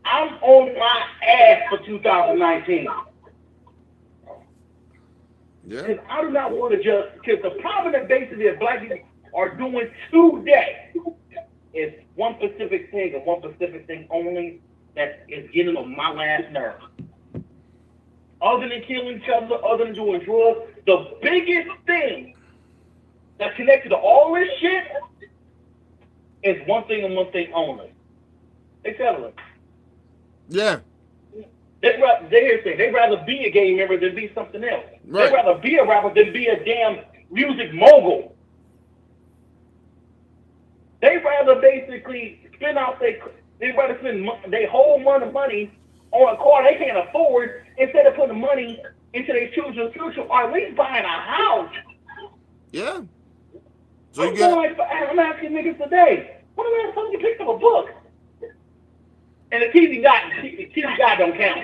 I'm on my ass for 2019. Yeah. Because I do not want to just, because the problem that basically black people are doing today is one specific thing and one specific thing only that is getting on my last nerve. Other than killing each other, other than doing drugs, the biggest thing that's connected to all this shit is one thing and one thing only. Accelerate. Yeah. They'd rather be a gang member than be something else. Right. They'd rather be a rapper than be a damn music mogul. They'd rather basically they'd rather spend their whole money on a car they can't afford instead of putting money into their children's future or at least buying a house. Yeah. So you get. I'm asking niggas today, when the last time you picked up a book? And the TV guy don't count.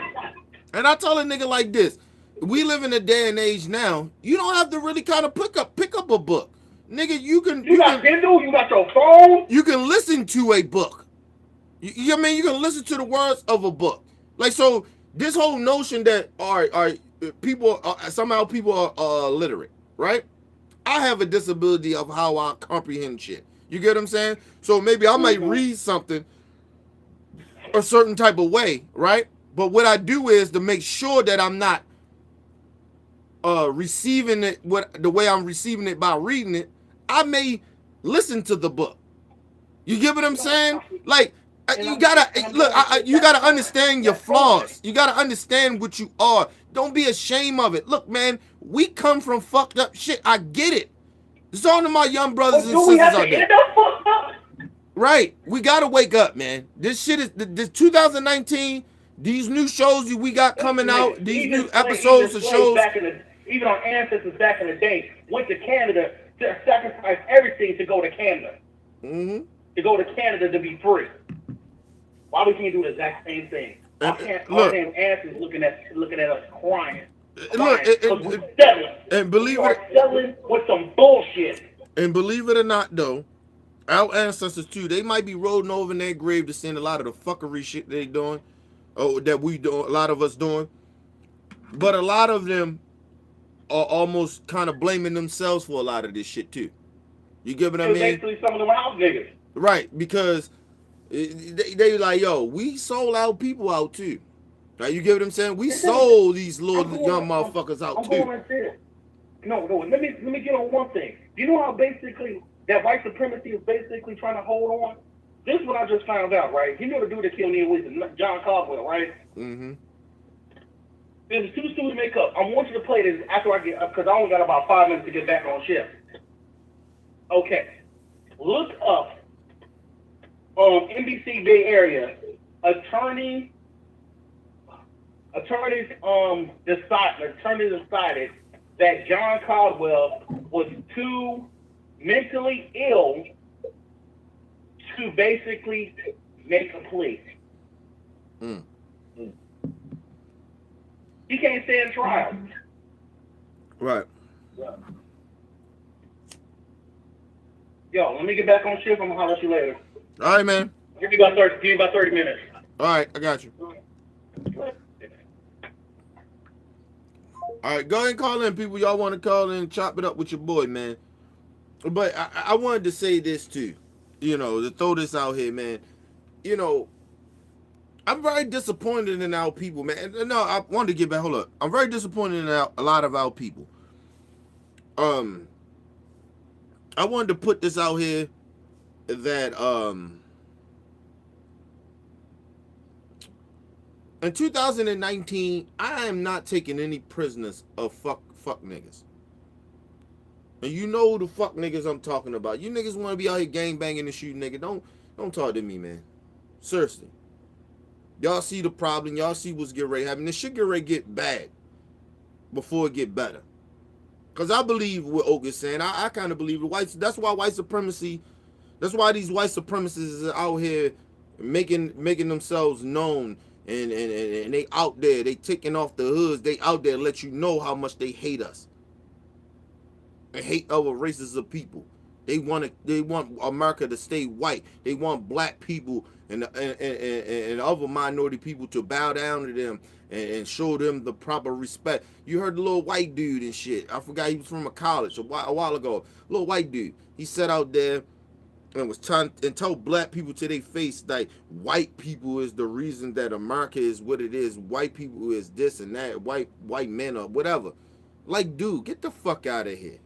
And I tell a nigga like this: we live in a day and age now. You don't have to really kind of pick up a book, nigga. You got Kindle, you got your phone. You can listen to a book. You know what I mean? You can listen to the words of a book. Like, so this whole notion that people somehow people are illiterate, right? I have a disability of how I comprehend shit. You get what I'm saying? So maybe I might read something a certain type of way, right? But what I do is to make sure that I'm not receiving it the way I'm receiving it by reading it, I may listen to the book. You get what I'm saying? Like, you gotta look. You gotta understand your flaws. You gotta understand what you are. Don't be ashamed of it. Look, man, we come from fucked up shit. I get it. It's all to my young brothers and sisters out there. Right. We gotta wake up, man. This shit is this 2019. These new shows we got coming out. These new episodes of shows. Even our ancestors back in the day went to Canada to sacrifice everything to go to Canada. Mm-hmm. To go to Canada to be free. Why we can't do the exact same thing? Why can't our damn asses looking at us crying? Look, we're settling. And believe we are settling with some bullshit. And believe it or not, though, our ancestors too, they might be rolling over in their grave to send a lot of the fuckery shit they doing, or that we do, a lot of us doing. But a lot of them are almost kind of blaming themselves for a lot of this shit too. You get what I mean? Basically, some of them house niggas. Right, because they like, yo, we sold our people out too. Right, you get what I'm saying? We sold these little young motherfuckers out too. Right there. No. Let me get on one thing. You know how basically that white supremacy is basically trying to hold on? This is what I just found out, right? You know the dude that killed Neil Wilson, John Caldwell, right? Mm-hmm. There's two students make up. I want you to play this after I get up because I only got about 5 minutes to get back on shift. Okay. Look up NBC Bay Area. Attorneys decided that John Caldwell was too mentally ill to basically make a plea. Mm. He can't stand trial. Right. Yo, let me get back on shift. I'm gonna holler at you later. All right, man. Give me about 30 minutes. All right, I got you. All right, go ahead and call in, people. Y'all want to call in and chop it up with your boy, man. But I wanted to say this too, you know, to throw this out here, man. You know, I'm very disappointed in our people, man. No, I wanted to get back. Hold up. I'm very disappointed in a lot of our people. I wanted to put this out here that in 2019, I am not taking any prisoners of fuck niggas. And you know the fuck niggas I'm talking about. You niggas want to be out here gang banging and shooting nigga. Don't talk to me, man. Seriously. Y'all see the problem. Y'all see what's getting ready to happen. This shit get ready to get bad before it get better. Because I believe what Oak is saying. I kind of believe the whites. That's why white supremacy. That's why these white supremacists are out here making themselves known. And they out there. They taking off the hoods. They out there to let you know how much they hate us. They hate other races of people. They want America to stay white. They want black people and other minority people to bow down to them and show them the proper respect. You heard the little white dude and shit. I forgot he was from a college a while ago. Little white dude. He sat out there and was trying and told black people to their face like white people is the reason that America is what it is. White people is this and that. White men or whatever. Like, dude, get the fuck out of here.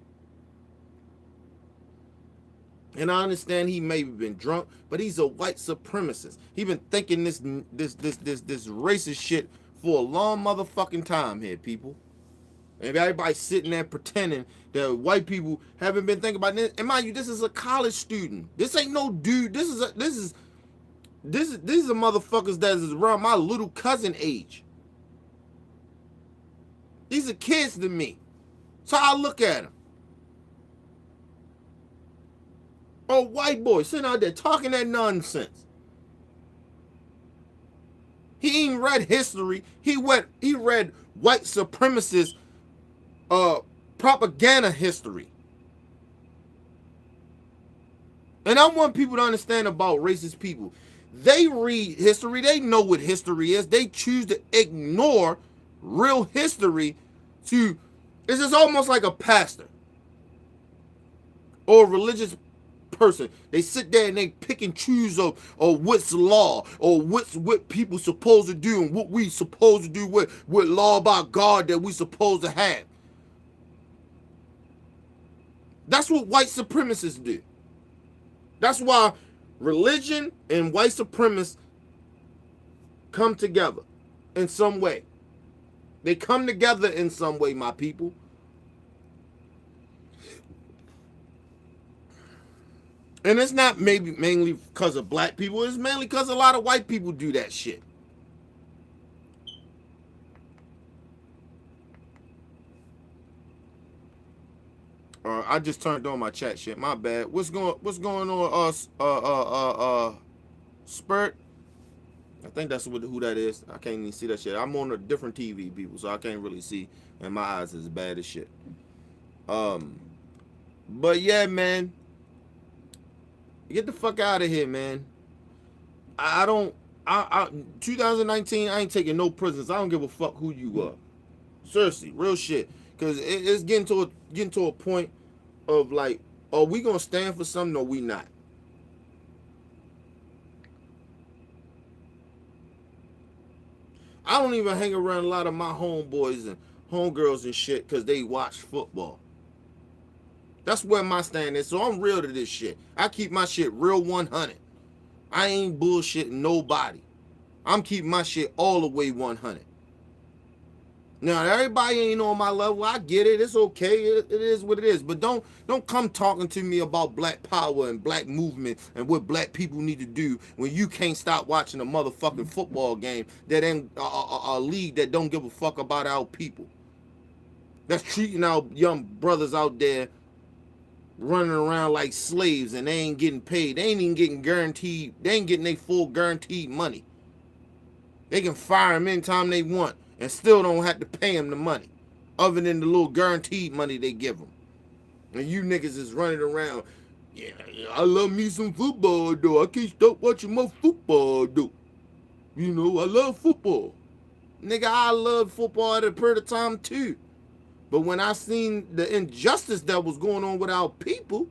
And I understand he may have been drunk, but he's a white supremacist. He been thinking this racist shit for a long motherfucking time here, people. And everybody sitting there pretending that white people haven't been thinking about this. And mind you, this is a college student. This ain't no dude. These are motherfuckers that is around my little cousin age. These are kids to me. So I look at them. A white boy sitting out there talking that nonsense. He ain't read history. He read white supremacist propaganda history. And I want people to understand about racist people. They read history. They know what history is. They choose to ignore real history to, it's just almost like a pastor or a religious person. They sit there and they pick and choose of what's law or what people supposed to do and what we supposed to do, what law about God that we supposed to have. That's what white supremacists do. That's why religion and white supremacists come together in some way. They come together in some way, my people. And it's not mainly because of black people. It's mainly because a lot of white people do that shit. I just turned on my chat shit. My bad. What's going on? Spurt. I think that's who that is. I can't even see that shit. I'm on a different TV, people, so I can't really see, and my eyes is bad as shit. But yeah, man. Get the fuck out of here, man. 2019, I ain't taking no prisoners. I don't give a fuck who you are. Seriously, real shit. Cause it's getting to a point of like, are we gonna stand for something or we not? I don't even hang around a lot of my homeboys and homegirls and shit because they watch football. That's where my stand is. So I'm real to this shit. I keep my shit real 100. I ain't bullshitting nobody. I'm keeping my shit all the way 100. Now, everybody ain't on my level. I get it. It's okay. It is what it is. But don't come talking to me about black power and black movement and what black people need to do when you can't stop watching a motherfucking football game that ain't a league that don't give a fuck about our people. That's treating our young brothers out there running around like slaves and they ain't getting paid. They ain't even getting guaranteed. They ain't getting their full guaranteed money. They can fire them anytime they want and still don't have to pay them the money other than the little guaranteed money they give them. And you niggas is running around, yeah, I love me some football, though. I can't stop watching my football, though. You know, I love football. Nigga, I love football at a period of time, too. But when I seen the injustice that was going on with our people,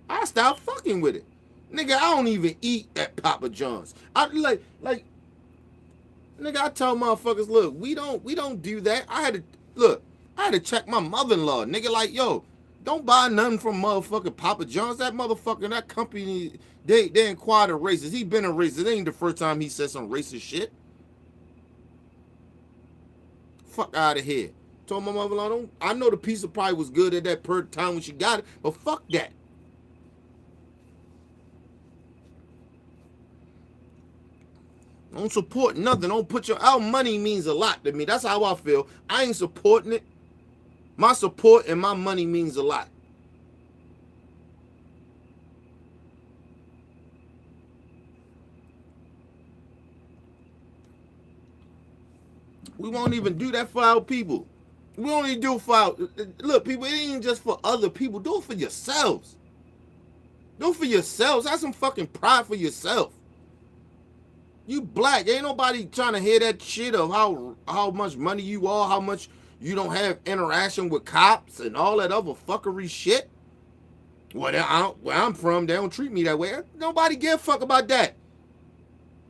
I stopped fucking with it. Nigga, I don't even eat at Papa John's. Nigga, I tell motherfuckers, look, we don't do that. I had to check my mother-in-law. Nigga, like, yo, don't buy nothing from motherfucking Papa John's. That motherfucker, that company, they inquired a racist. He been a racist. It ain't the first time he said some racist shit. Fuck out of here. Told my mother-in-law, I know the pizza probably was good at that per time when she got it, but fuck that. Don't support nothing. Don't put our money means a lot to me. That's how I feel. I ain't supporting it. My support and my money means a lot. We won't even do that for our people. We only do it for our, look, people, it ain't just for other people. Do it for yourselves. Do it for yourselves. Have some fucking pride for yourself. You black. Ain't nobody trying to hear that shit of how much money you are, how much you don't have interaction with cops and all that other fuckery shit. Where I'm from, they don't treat me that way. Nobody give a fuck about that.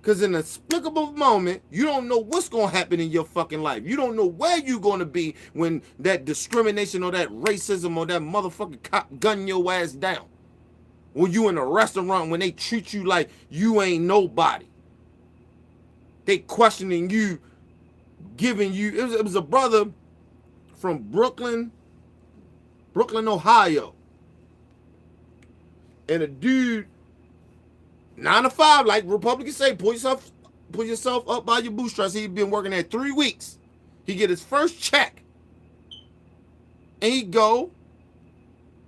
Because in an inexplicable moment, you don't know what's going to happen in your fucking life. You don't know where you're going to be when that discrimination or that racism or that motherfucking cop gun your ass down. When you in a restaurant, when they treat you like you ain't nobody. They questioning you, giving you. It was a brother from Brooklyn, Ohio, and a dude 9 to 5, like Republicans say, pull yourself up by your bootstraps. He'd been working there 3 weeks. He get his first check, and he go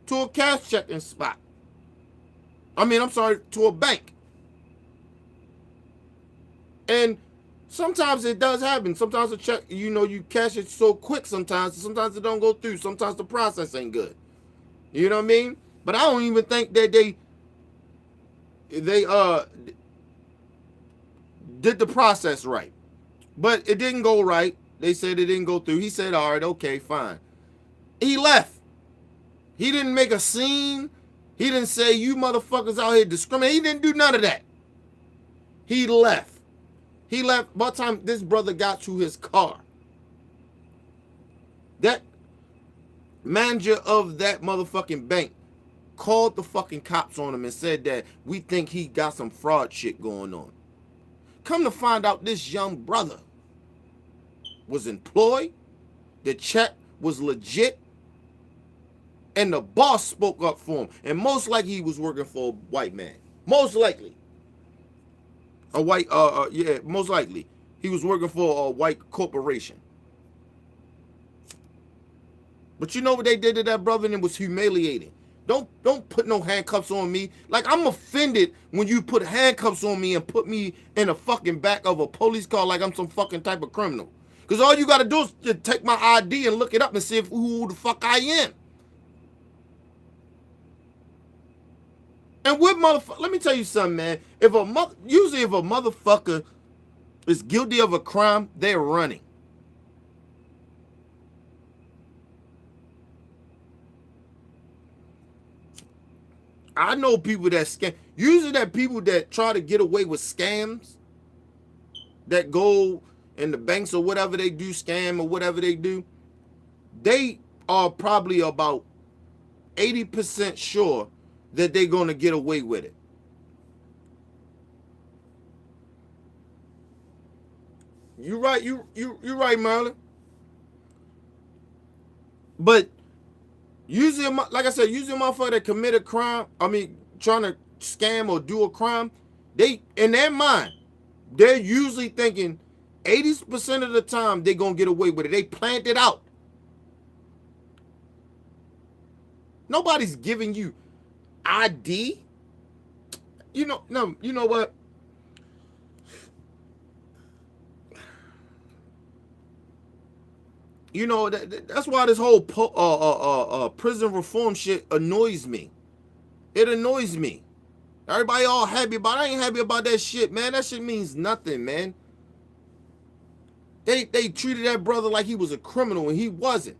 to a cash checking spot. To a bank. And sometimes it does happen. Sometimes a check, you cash it so quick sometimes it don't go through. Sometimes the process ain't good. You know what I mean? But I don't even think that they did the process right. But it didn't go right. They said it didn't go through. He said, all right, okay, fine. He left. He didn't make a scene. He didn't say, you motherfuckers out here discriminating. He didn't do none of that. He left. By the time this brother got to his car, that manager of that motherfucking bank called the fucking cops on him and said that we think he got some fraud shit going on. Come to find out, this young brother was employed, the check was legit, and the boss spoke up for him. And most likely he was working for a white man. Most likely. Most likely. He was working for a white corporation. But you know what they did to that brother, and it was humiliating. Don't put no handcuffs on me. Like, I'm offended when you put handcuffs on me and put me in the fucking back of a police car like I'm some fucking type of criminal. Because all you got to do is to take my ID and look it up and see who the fuck I am. And with motherfucker, let me tell you something, man. Usually if a motherfucker is guilty of a crime, they're running. I know people that scam. Usually that people that try to get away with scams, that go in the banks or whatever they do, scam or whatever they do, they are probably about 80% sure that they're going to get away with it. You right, you right, Merlin. But usually, like I said, usually a motherfucker that commit a crime, trying to scam or do a crime, they, in their mind, they're usually thinking 80% of the time they're going to get away with it. They planned it out. Nobody's giving you ID. You know what? You know, that's why this whole prison reform shit annoys me. It annoys me. Everybody all happy about it. I ain't happy about that shit, man. That shit means nothing, man. They treated that brother like he was a criminal and he wasn't.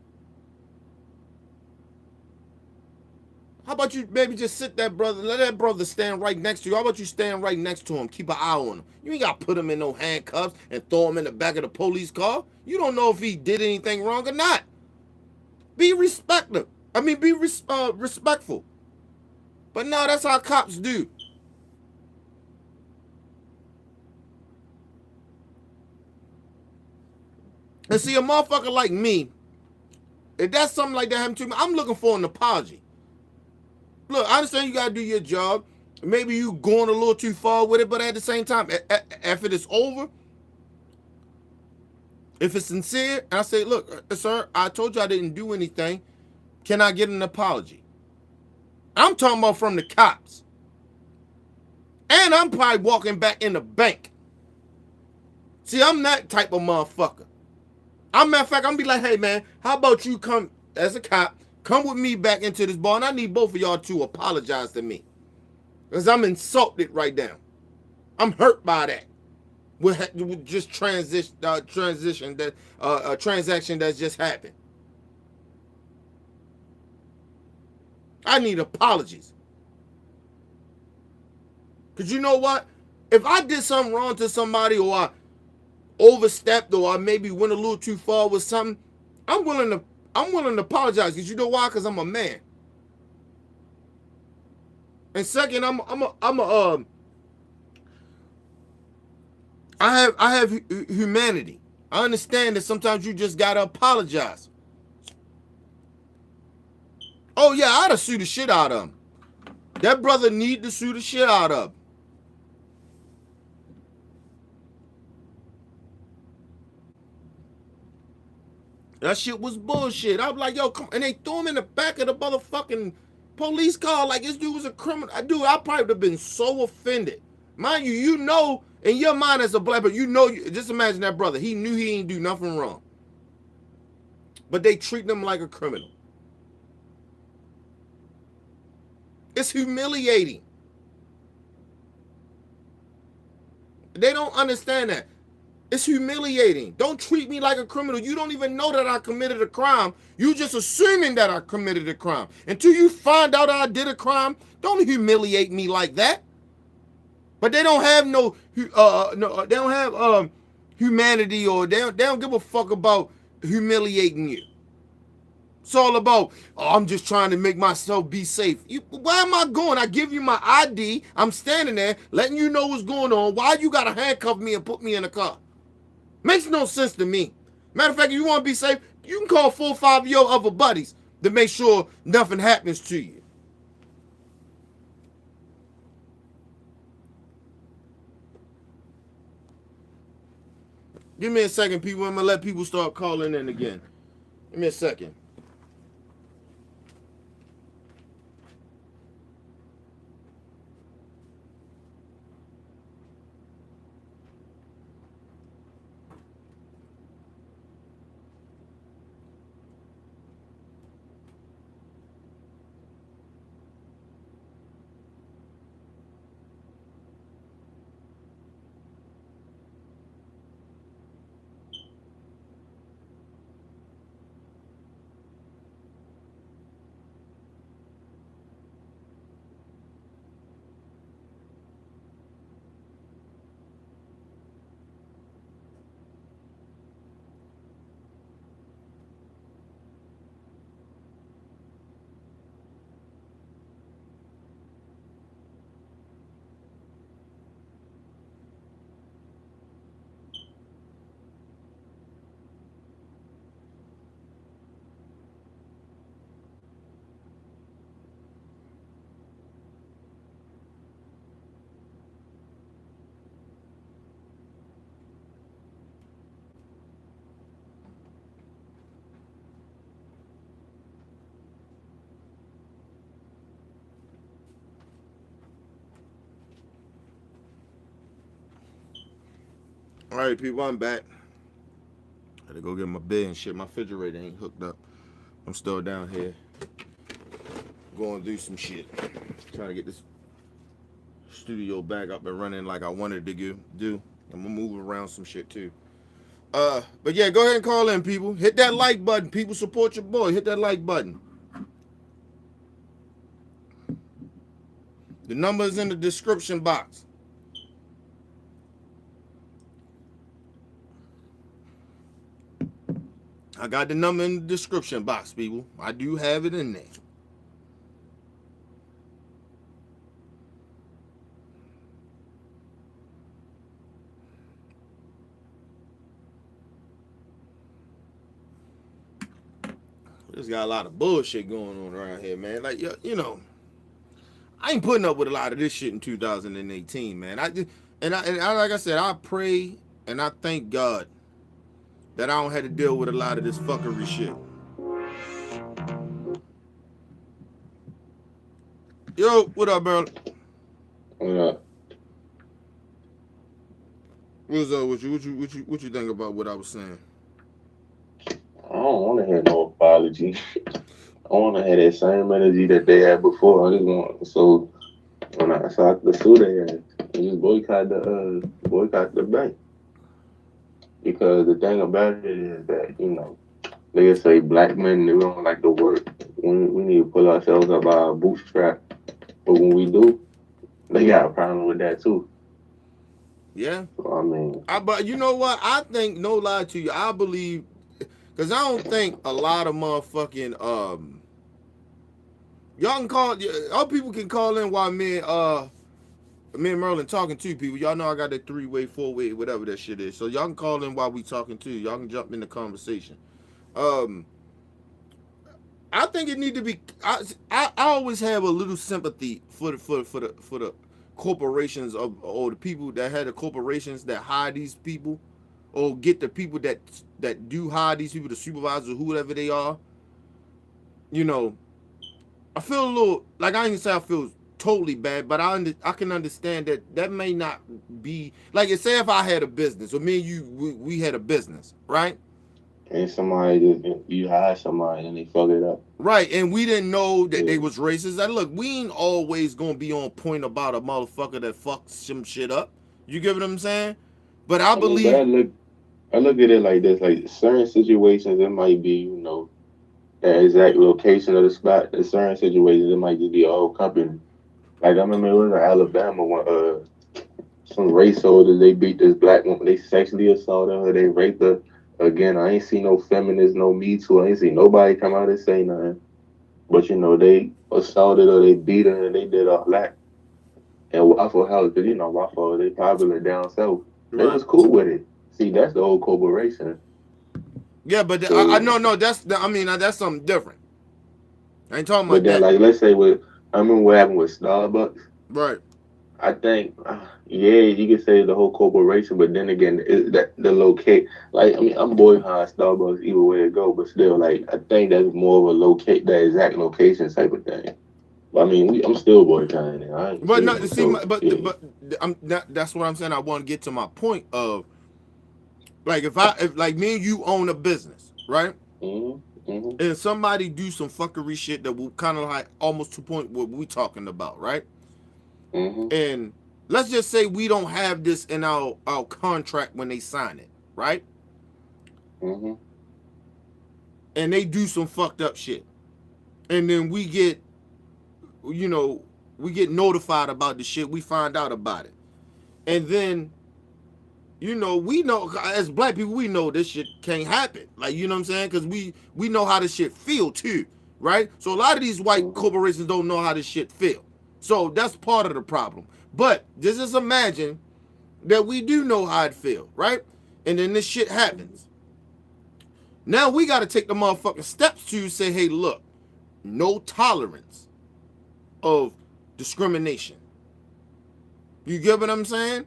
How about you maybe just sit that brother, let that brother stand right next to you. How about you stand right next to him, keep an eye on him. You ain't got to put him in no handcuffs and throw him in the back of the police car. You don't know if he did anything wrong or not. Be respectful. Be respectful. But no, that's how cops do. And see, a motherfucker like me, if that's something like that happened to me, I'm looking for an apology. Look, I understand you gotta do your job. Maybe you going a little too far with it, but at the same time, if it is over, if it's sincere, and I say, look, sir, I told you I didn't do anything. Can I get an apology? I'm talking about from the cops. And I'm probably walking back in the bank. See, I'm that type of motherfucker. Matter of fact, I'm gonna be like, hey man, how about you come as a cop, come with me back into this bar, and I need both of y'all to apologize to me. Because I'm insulted right now. I'm hurt by that. With just transaction that's just happened. I need apologies. Because you know what? If I did something wrong to somebody, or I overstepped, or I maybe went a little too far with something, I'm willing to apologize. Because you know why? Because I'm a man. And second, I have humanity. I understand that sometimes you just gotta apologize. Oh yeah, I'd have sued the shit out of him. That brother need to sue the shit out of him. That shit was bullshit. I was like, yo, come, and they threw him in the back of the motherfucking police car like this dude was a criminal. Dude, I probably would have been so offended. Mind you, you know, in your mind as a black person, you know, just imagine that brother. He knew he ain't do nothing wrong. But they treat him like a criminal. It's humiliating. They don't understand that. It's humiliating. Don't treat me like a criminal. You don't even know that I committed a crime. You just assuming that I committed a crime. Until you find out I did a crime, don't humiliate me like that. But they don't have they don't have humanity, or they don't give a fuck about humiliating you. It's all about, oh, I'm just trying to make myself be safe. Where am I going? I give you my ID. I'm standing there letting you know what's going on. Why you gotta handcuff me and put me in a car? Makes no sense to me. Matter of fact, if you want to be safe, you can call 4 or 5 of your other buddies to make sure nothing happens to you. Give me a second, people. I'm going to let people start calling in again. Give me a second. All right, people, I'm back. Had to go get my bed and shit. My refrigerator ain't hooked up. I'm still down here going to do some shit. Trying to get this studio back up and running like I wanted to do. I'm gonna move around some shit too. But yeah, go ahead and call in, people. Hit that like button, people. Support your boy. Hit that like button. The number is in the description box. I got the number in the description box, people. I do have it in there. There's got a lot of bullshit going on around here, man. Like, you know, I ain't putting up with a lot of this shit in 2018, man. I like I said, I pray and I thank God that I don't have to deal with a lot of this fuckery shit. Yo, what up, bro? What up? What's up with you? What you think about what I was saying? I don't want to hear no apology. I want to have that same energy that they had before. I just want when I saw the suit they had, I just boycott the bank. Because the thing about it is that, you know, they say black men, they don't like to work. We need to pull ourselves up by our bootstrap. But when we do, they got a problem with that too. Yeah. So, I mean, but you know what? I think, no lie to you, I believe, because I don't think a lot of motherfucking y'all can call, other people can call in while me me and Merlin talking to people. Y'all know I got that 3-way, 4-way, whatever that shit is. So y'all can call in while we talking too. Y'all can jump in the conversation. I think it need to be. I always have a little sympathy for the corporations or the people that had the corporations that hire these people, or get the people that do hire these people, the supervisors, whoever they are. You know, I feel a little like, I ain't gonna say I feel totally bad, but I can understand that may not be like, say if I had a business, or me and you we had a business, right? And somebody you hire somebody and they fuck it up. Right, and we didn't know that they was racist. And look, we ain't always gonna be on point about a motherfucker that fucks some shit up. You get what I'm saying? But I believe. I look at it like this: like certain situations, it might be, you know, the exact location of the spot. In certain situations, it might just be a whole company. Like I remember it was in Alabama when some race soldiers, they beat this black woman, they sexually assaulted her, they raped her. Again, I ain't see no feminists, no Me Too. I ain't see nobody come out and say nothing. But, you know, they assaulted her, they beat her, and they did all that. And Waffle House, because, you know, Waffle, they popular down south. They was cool with it. See, that's the old corporation. Yeah, but no, that's something different. I ain't talking about that. But then, like, let's say I remember what happened with Starbucks. Right. I think, yeah, you can say the whole corporation, but then again, that the locate. Like, I mean, I'm boycotting Starbucks either way it go, but still, like, I think that's more of the exact location type of thing. But I mean, I'm still boycotting it. Right? But no, see, but I'm not, that's what I'm saying. I want to get to my point of, like, if like me and you own a business, right? Mm-hmm. Mm-hmm. And somebody do some fuckery shit that will kind of like almost to point what we talking about, right? Mm-hmm. And let's just say we don't have this in our contract when they sign it, right? Mm-hmm. And they do some fucked up shit, and then we get notified about the shit. We find out about it, and then, we know as black people, we know this shit can't happen. Like, you know what I'm saying? Because we know how this shit feel too, right? So a lot of these white corporations don't know how this shit feel. So that's part of the problem. But just imagine that we do know how it feels, right? And then this shit happens. Now we got to take the motherfucking steps to say, hey, look, no tolerance of discrimination. You get what I'm saying?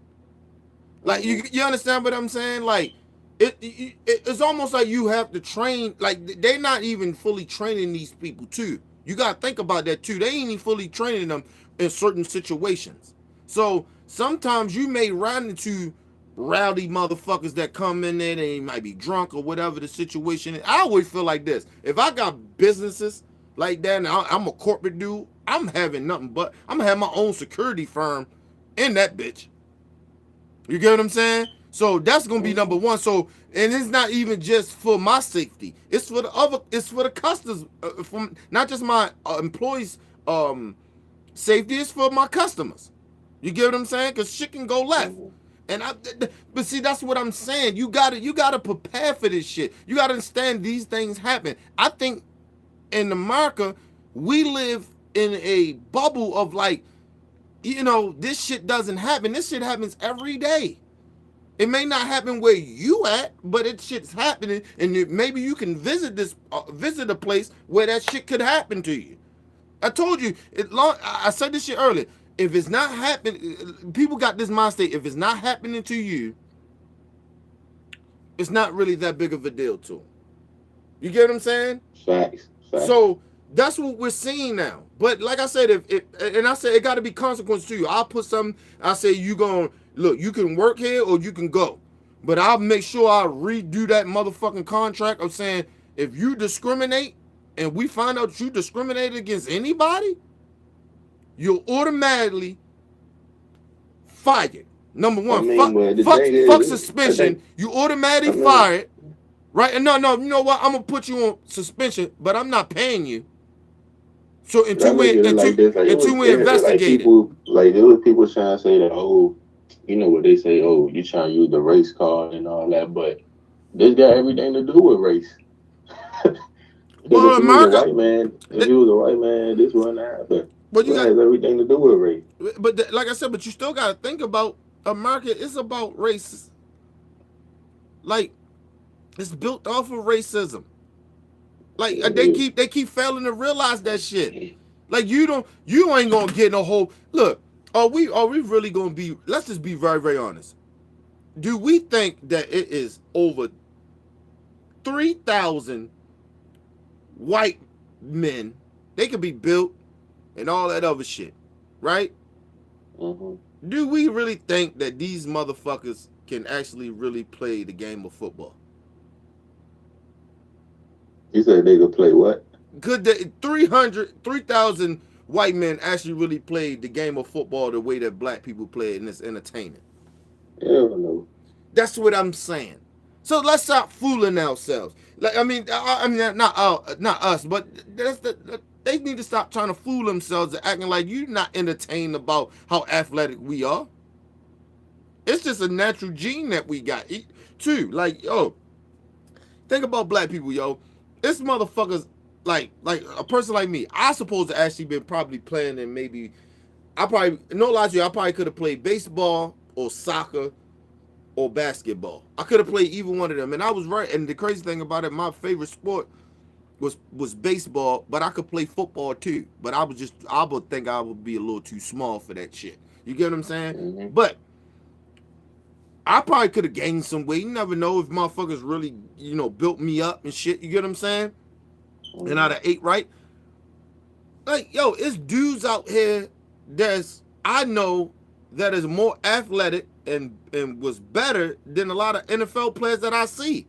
Like, you understand what I'm saying? Like, it's almost like you have to train. Like, they're not even fully training these people too. You got to think about that too. They ain't even fully training them in certain situations. So sometimes you may run into rowdy motherfuckers that come in there, they might be drunk or whatever the situation is. I always feel like this. If I got businesses like that and I'm a corporate dude, I'm having nothing but, I'm gonna have my own security firm in that bitch. You get what I'm saying? So that's gonna be number one. So, and it's not even just for my safety. It's for the customers, from not just my employees' safety. It's for my customers. You get what I'm saying? Because shit can go left. And but see, that's what I'm saying. You gotta prepare for this shit. You gotta understand these things happen. I think in America, we live in a bubble of like, this shit doesn't happen. This shit happens every day. It may not happen where you at, but it shit's happening, and maybe you can visit a place where that shit could happen to you. I told you, I said this shit earlier. If it's not happening, people got this mind state. If it's not happening to you, it's not really that big of a deal to them. You get what I'm saying? Facts. So that's what we're seeing now. But like I said, and I said it got to be consequence to you. I'll put something. I say you can work here or you can go. But I'll make sure I redo that motherfucking contract of saying if you discriminate and we find out you discriminated against anybody, you'll automatically fired. Number one, fuck suspension. You automatically fired. Right? And no, you know what? I'm gonna put you on suspension, but I'm not paying you. So until we investigate it. Like there was people trying to say that, oh, you know what they say, oh, you trying to use the race card and all that, but this got everything to do with race. Well, if you was a white man, this wouldn't happen. But you It got, has everything to do with race. but like I said, but you still got to think about America. It's about race. Like, it's built off of racism. Like they keep failing to realize that shit. Like you ain't gonna get no whole look. Are we really gonna be? Let's just be very, very honest. Do we think that it is over 3,000 white men? They could be built and all that other shit, right? Mm-hmm. Do we really think that these motherfuckers can actually really play the game of football? You said they could play what? Could the 3,000 white men actually really play the game of football the way that black people play it and it's entertaining? Hell no. That's what I'm saying. So let's stop fooling ourselves. Like I mean not us, but they need to stop trying to fool themselves and acting like you're not entertained about how athletic we are. It's just a natural gene that we got too. Like, yo, think about black people, yo. This motherfuckers like a person like me. I supposed to actually been probably playing in maybe no lie to you, I probably could have played baseball or soccer or basketball. I could have played either one of them, and I was right. And the crazy thing about it, my favorite sport was baseball, but I could play football too. But I would think I would be a little too small for that shit. You get what I'm saying? Mm-hmm. But I probably could have gained some weight. You never know if motherfuckers really, built me up and shit. You get what I'm saying? Mm-hmm. And I'd have ate right. Like, yo, it's dudes out here I know that is more athletic and was better than a lot of NFL players that I see.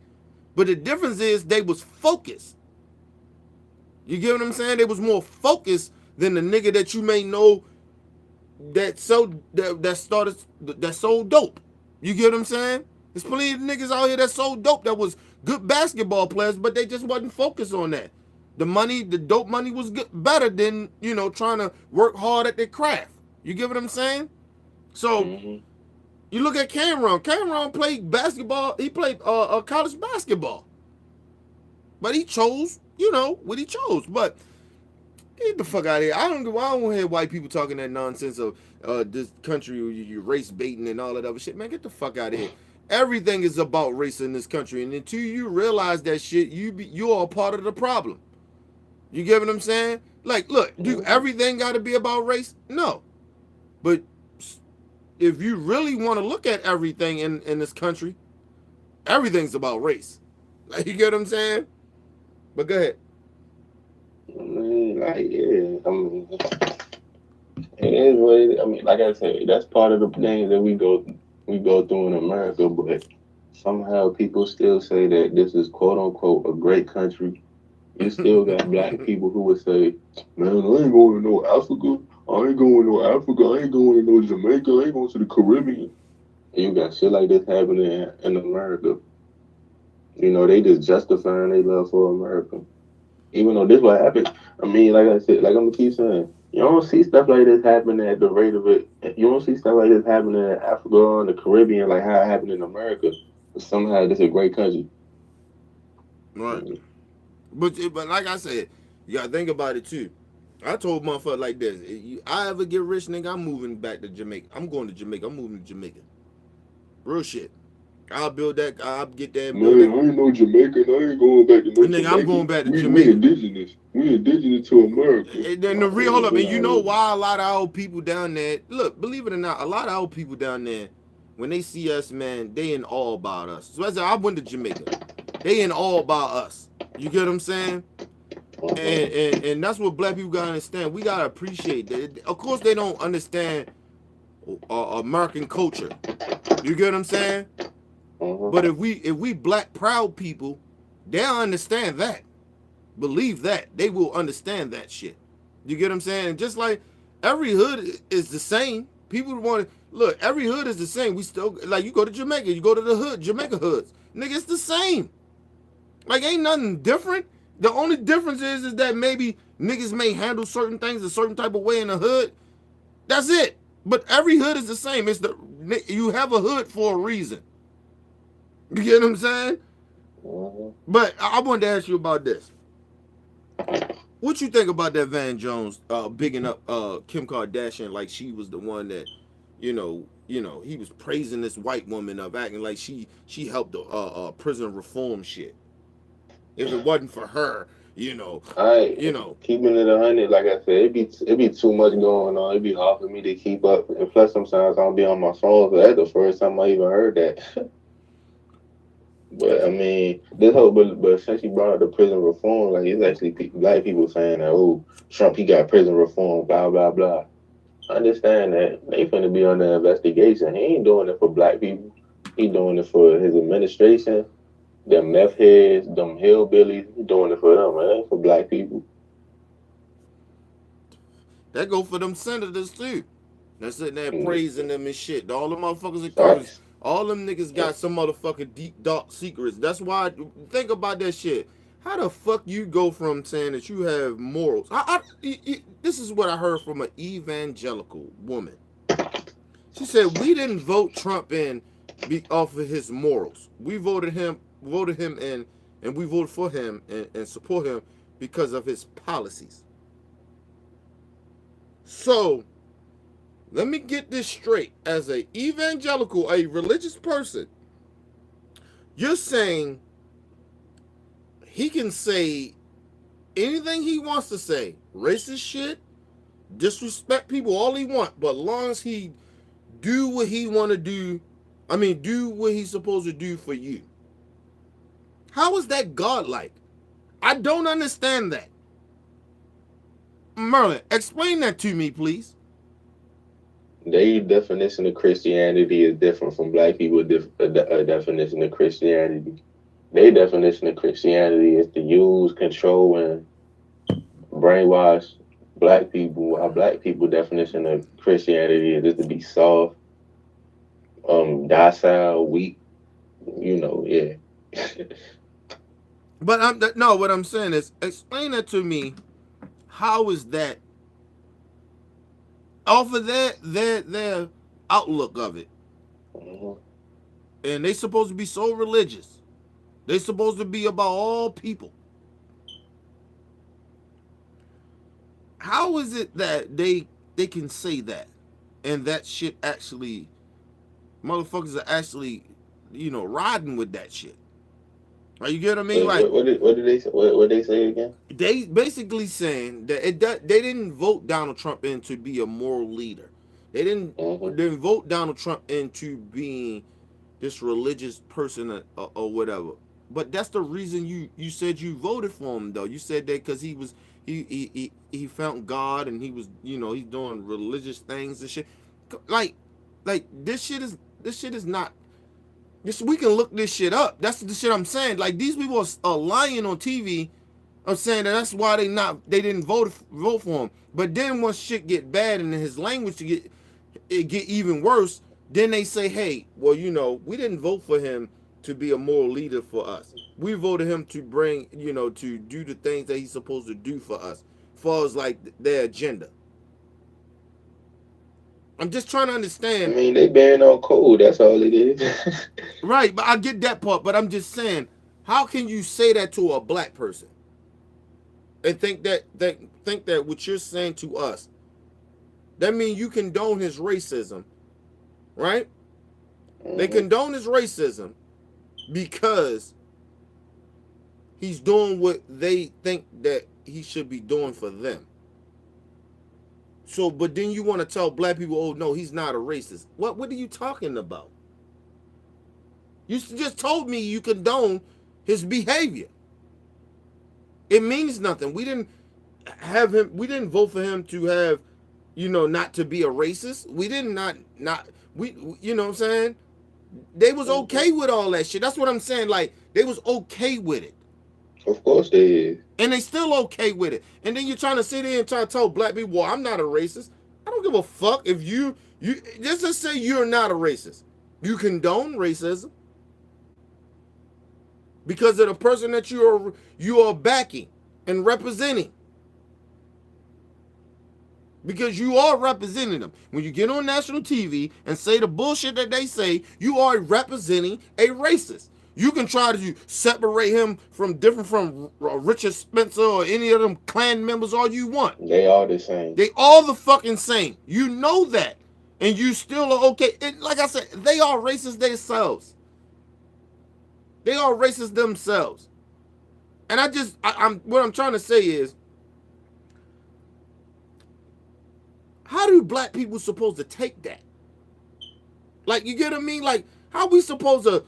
But the difference is they was focused. You get what I'm saying? They was more focused than the nigga that you may know that sold dope. You get what I'm saying? There's plenty of niggas out here that sold dope that was good basketball players, but they just wasn't focused on that. The dope money was better than, trying to work hard at their craft. You get what I'm saying? So, you look at Cameron. Cameron played basketball. He played college basketball. But he chose, what he chose. But get the fuck out of here. I don't want to hear white people talking that nonsense of this country, you race baiting and all that other shit. Man, get the fuck out of here. Everything is about race in this country. And until you realize that shit, you are a part of the problem. You get what I'm saying? Like, look, do everything got to be about race? No. But if you really want to look at everything in this country, everything's about race. Like, you get what I'm saying? But go ahead. I mean, it is what it is. I mean, like I said, that's part of the things that we go through in America, but somehow people still say that this is quote unquote a great country. You still got black people who would say, man, I ain't going to no Africa. I ain't going to no Africa. I ain't going to no Jamaica. I ain't going to the Caribbean. And you got shit like this happening in America. They just justifying their love for America. Even though this what happened, I mean, like I said, like I'm going to keep saying, you don't see stuff like this happening at the rate of it. You don't see stuff like this happening in Africa and the Caribbean like how it happened in America. But somehow this is a great country. Right. But like I said, you got to think about it too. I told motherfucker like this, I ever get rich, nigga, I'm moving back to Jamaica. I'm going to Jamaica. I'm moving to Jamaica. Real shit. I'll build that. I'll get that. Man, I ain't no Jamaican. I ain't going back to no Jamaica. I'm going back to Jamaica. We indigenous. We indigenous to America. And then hold up, and you know why a lot of our people down there, look, believe it or not, a lot of our people down there, when they see us, man, they in awe about us. So I went to Jamaica. They in awe about us. You get what I'm saying? And that's what black people gotta understand. We gotta appreciate that. Of course, they don't understand American culture. You get what I'm saying? But if we black proud people, they'll understand that. Believe that. They will understand that shit. You get what I'm saying? And just like every hood is the same. People want to look, every hood is the same. We still like you go to Jamaica, you go to the hood, Jamaica hoods. Nigga, it's the same. Like ain't nothing different. The only difference is that maybe niggas may handle certain things a certain type of way in the hood. That's it. But every hood is the same. You have a hood for a reason. You get what I'm saying? But I wanted to ask you about this. What you think about that Van Jones bigging up Kim Kardashian like she was the one that, you know, he was praising this white woman of acting like she helped the prison reform shit. If it wasn't for her, keeping it 100, like I said, it be too much going on. It be hard for me to keep up, and plus sometimes I don't be on my phone. So that's the first time I even heard that. But I mean, but since you brought up the prison reform, like it's actually black people saying that, oh, Trump, he got prison reform, blah blah blah. I understand that they finna be under investigation. He ain't doing it for black people. He doing it for his administration, them meth heads, them hillbillies. He doing it for them, man, for black people. That go for them senators too. They're sitting there praising them and shit. All the motherfuckers are crazy. All them niggas got some motherfucking deep, dark secrets. That's why, think about that shit. How the fuck you go from saying that you have morals? This is what I heard from an evangelical woman. She said, we didn't vote Trump in off of his morals. We voted him in, and we voted for him and support him because of his policies. So, let me get this straight. As a evangelical, a religious person, you're saying he can say anything he wants to say, racist shit, disrespect people all he wants, but as long as he do what he want to do, do what he's supposed to do for you. How is that godlike? I don't understand that. Merlin, explain that to me, please. Their definition of Christianity is different from black people's definition of Christianity. Their definition of Christianity is to use, control, and brainwash black people. While black people's definition of Christianity is just to be soft, docile, weak. Yeah. But what I'm saying is, explain that to me. How is that? Off of their outlook of it. Mm-hmm. And they supposed to be so religious. They supposed to be about all people. How is it that they can say that? And that shit actually, motherfuckers are actually, riding with that shit. Are you get what I mean? Like, what did they say? What they say again? They basically saying that they didn't vote Donald Trump in to be a moral leader. They didn't vote Donald Trump into being this religious person or whatever. But that's the reason you said you voted for him, though. You said that because he found God and he was he's doing religious things and shit. Like this shit is not. We can look this shit up. That's the shit I'm saying. Like, these people are lying on TV. I'm saying that's why they didn't vote for him. But then once shit get bad and his language get even worse, then they say, hey, well, we didn't vote for him to be a moral leader for us. We voted him to bring, to do the things that he's supposed to do for us, as far as like their agenda. I'm just trying to understand. They ban on code. That's all it is. Right, but I get that part. But I'm just saying, how can you say that to a black person and think that what you're saying to us, that means you condone his racism, right? Mm-hmm. They condone his racism because he's doing what they think that he should be doing for them. So, but then you want to tell black people, oh, no, he's not a racist. What are you talking about? You just told me you condone his behavior. It means nothing. We didn't vote for him to have, not to be a racist. We didn't you know what I'm saying? They was okay with all that shit. That's what I'm saying. Like, they was okay with it. Of course they is. And they still okay with it. And then you're trying to sit there and try to tell black people, well, I'm not a racist. I don't give a fuck if you just say you're not a racist. You condone racism because of the person that you are backing and representing. Because you are representing them. When you get on national TV and say the bullshit that they say, you are representing a racist. You can try to separate him from Richard Spencer or any of them Klan members all you want. They all the same. They all the fucking same. You know that. And you still are okay. And like I said, they are racist themselves. They are racist themselves. And what I'm trying to say is, how do black people supposed to take that? Like, you get what I mean? Like, how we supposed to,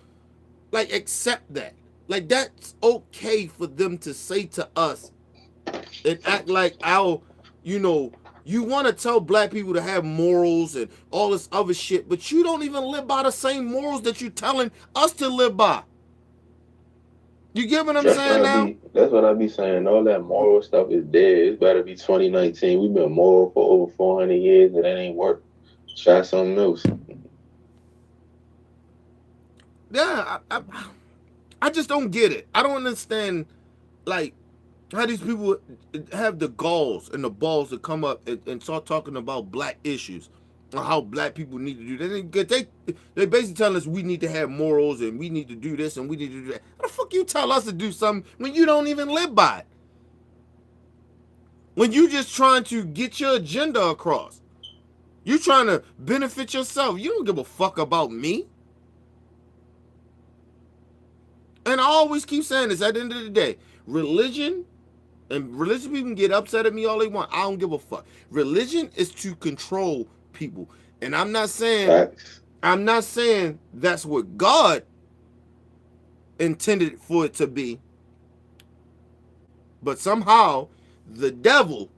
like, accept that? Like, that's okay for them to say to us and act like our, you know, you want to tell black people to have morals and all this other shit, but you don't even live by the same morals that you're telling us to live by. You get what I'm saying now? That's what I be saying. All that moral stuff is dead. It's better be 2019. We've been moral for over 400 years, and that ain't work. Try something else. Yeah, I just don't get it. I don't understand, like, how these people have the galls and the balls to come up and start talking about black issues or how black people need to do that. They basically telling us we need to have morals and we need to do this and we need to do that. How the fuck you tell us to do something when you don't even live by it? When you just trying to get your agenda across. You trying to benefit yourself. You don't give a fuck about me. And I always keep saying this at the end of the day. Religion, and religious people can get upset at me all they want. I don't give a fuck. Religion is to control people. And I'm not saying that's what God intended for it to be. But somehow the devil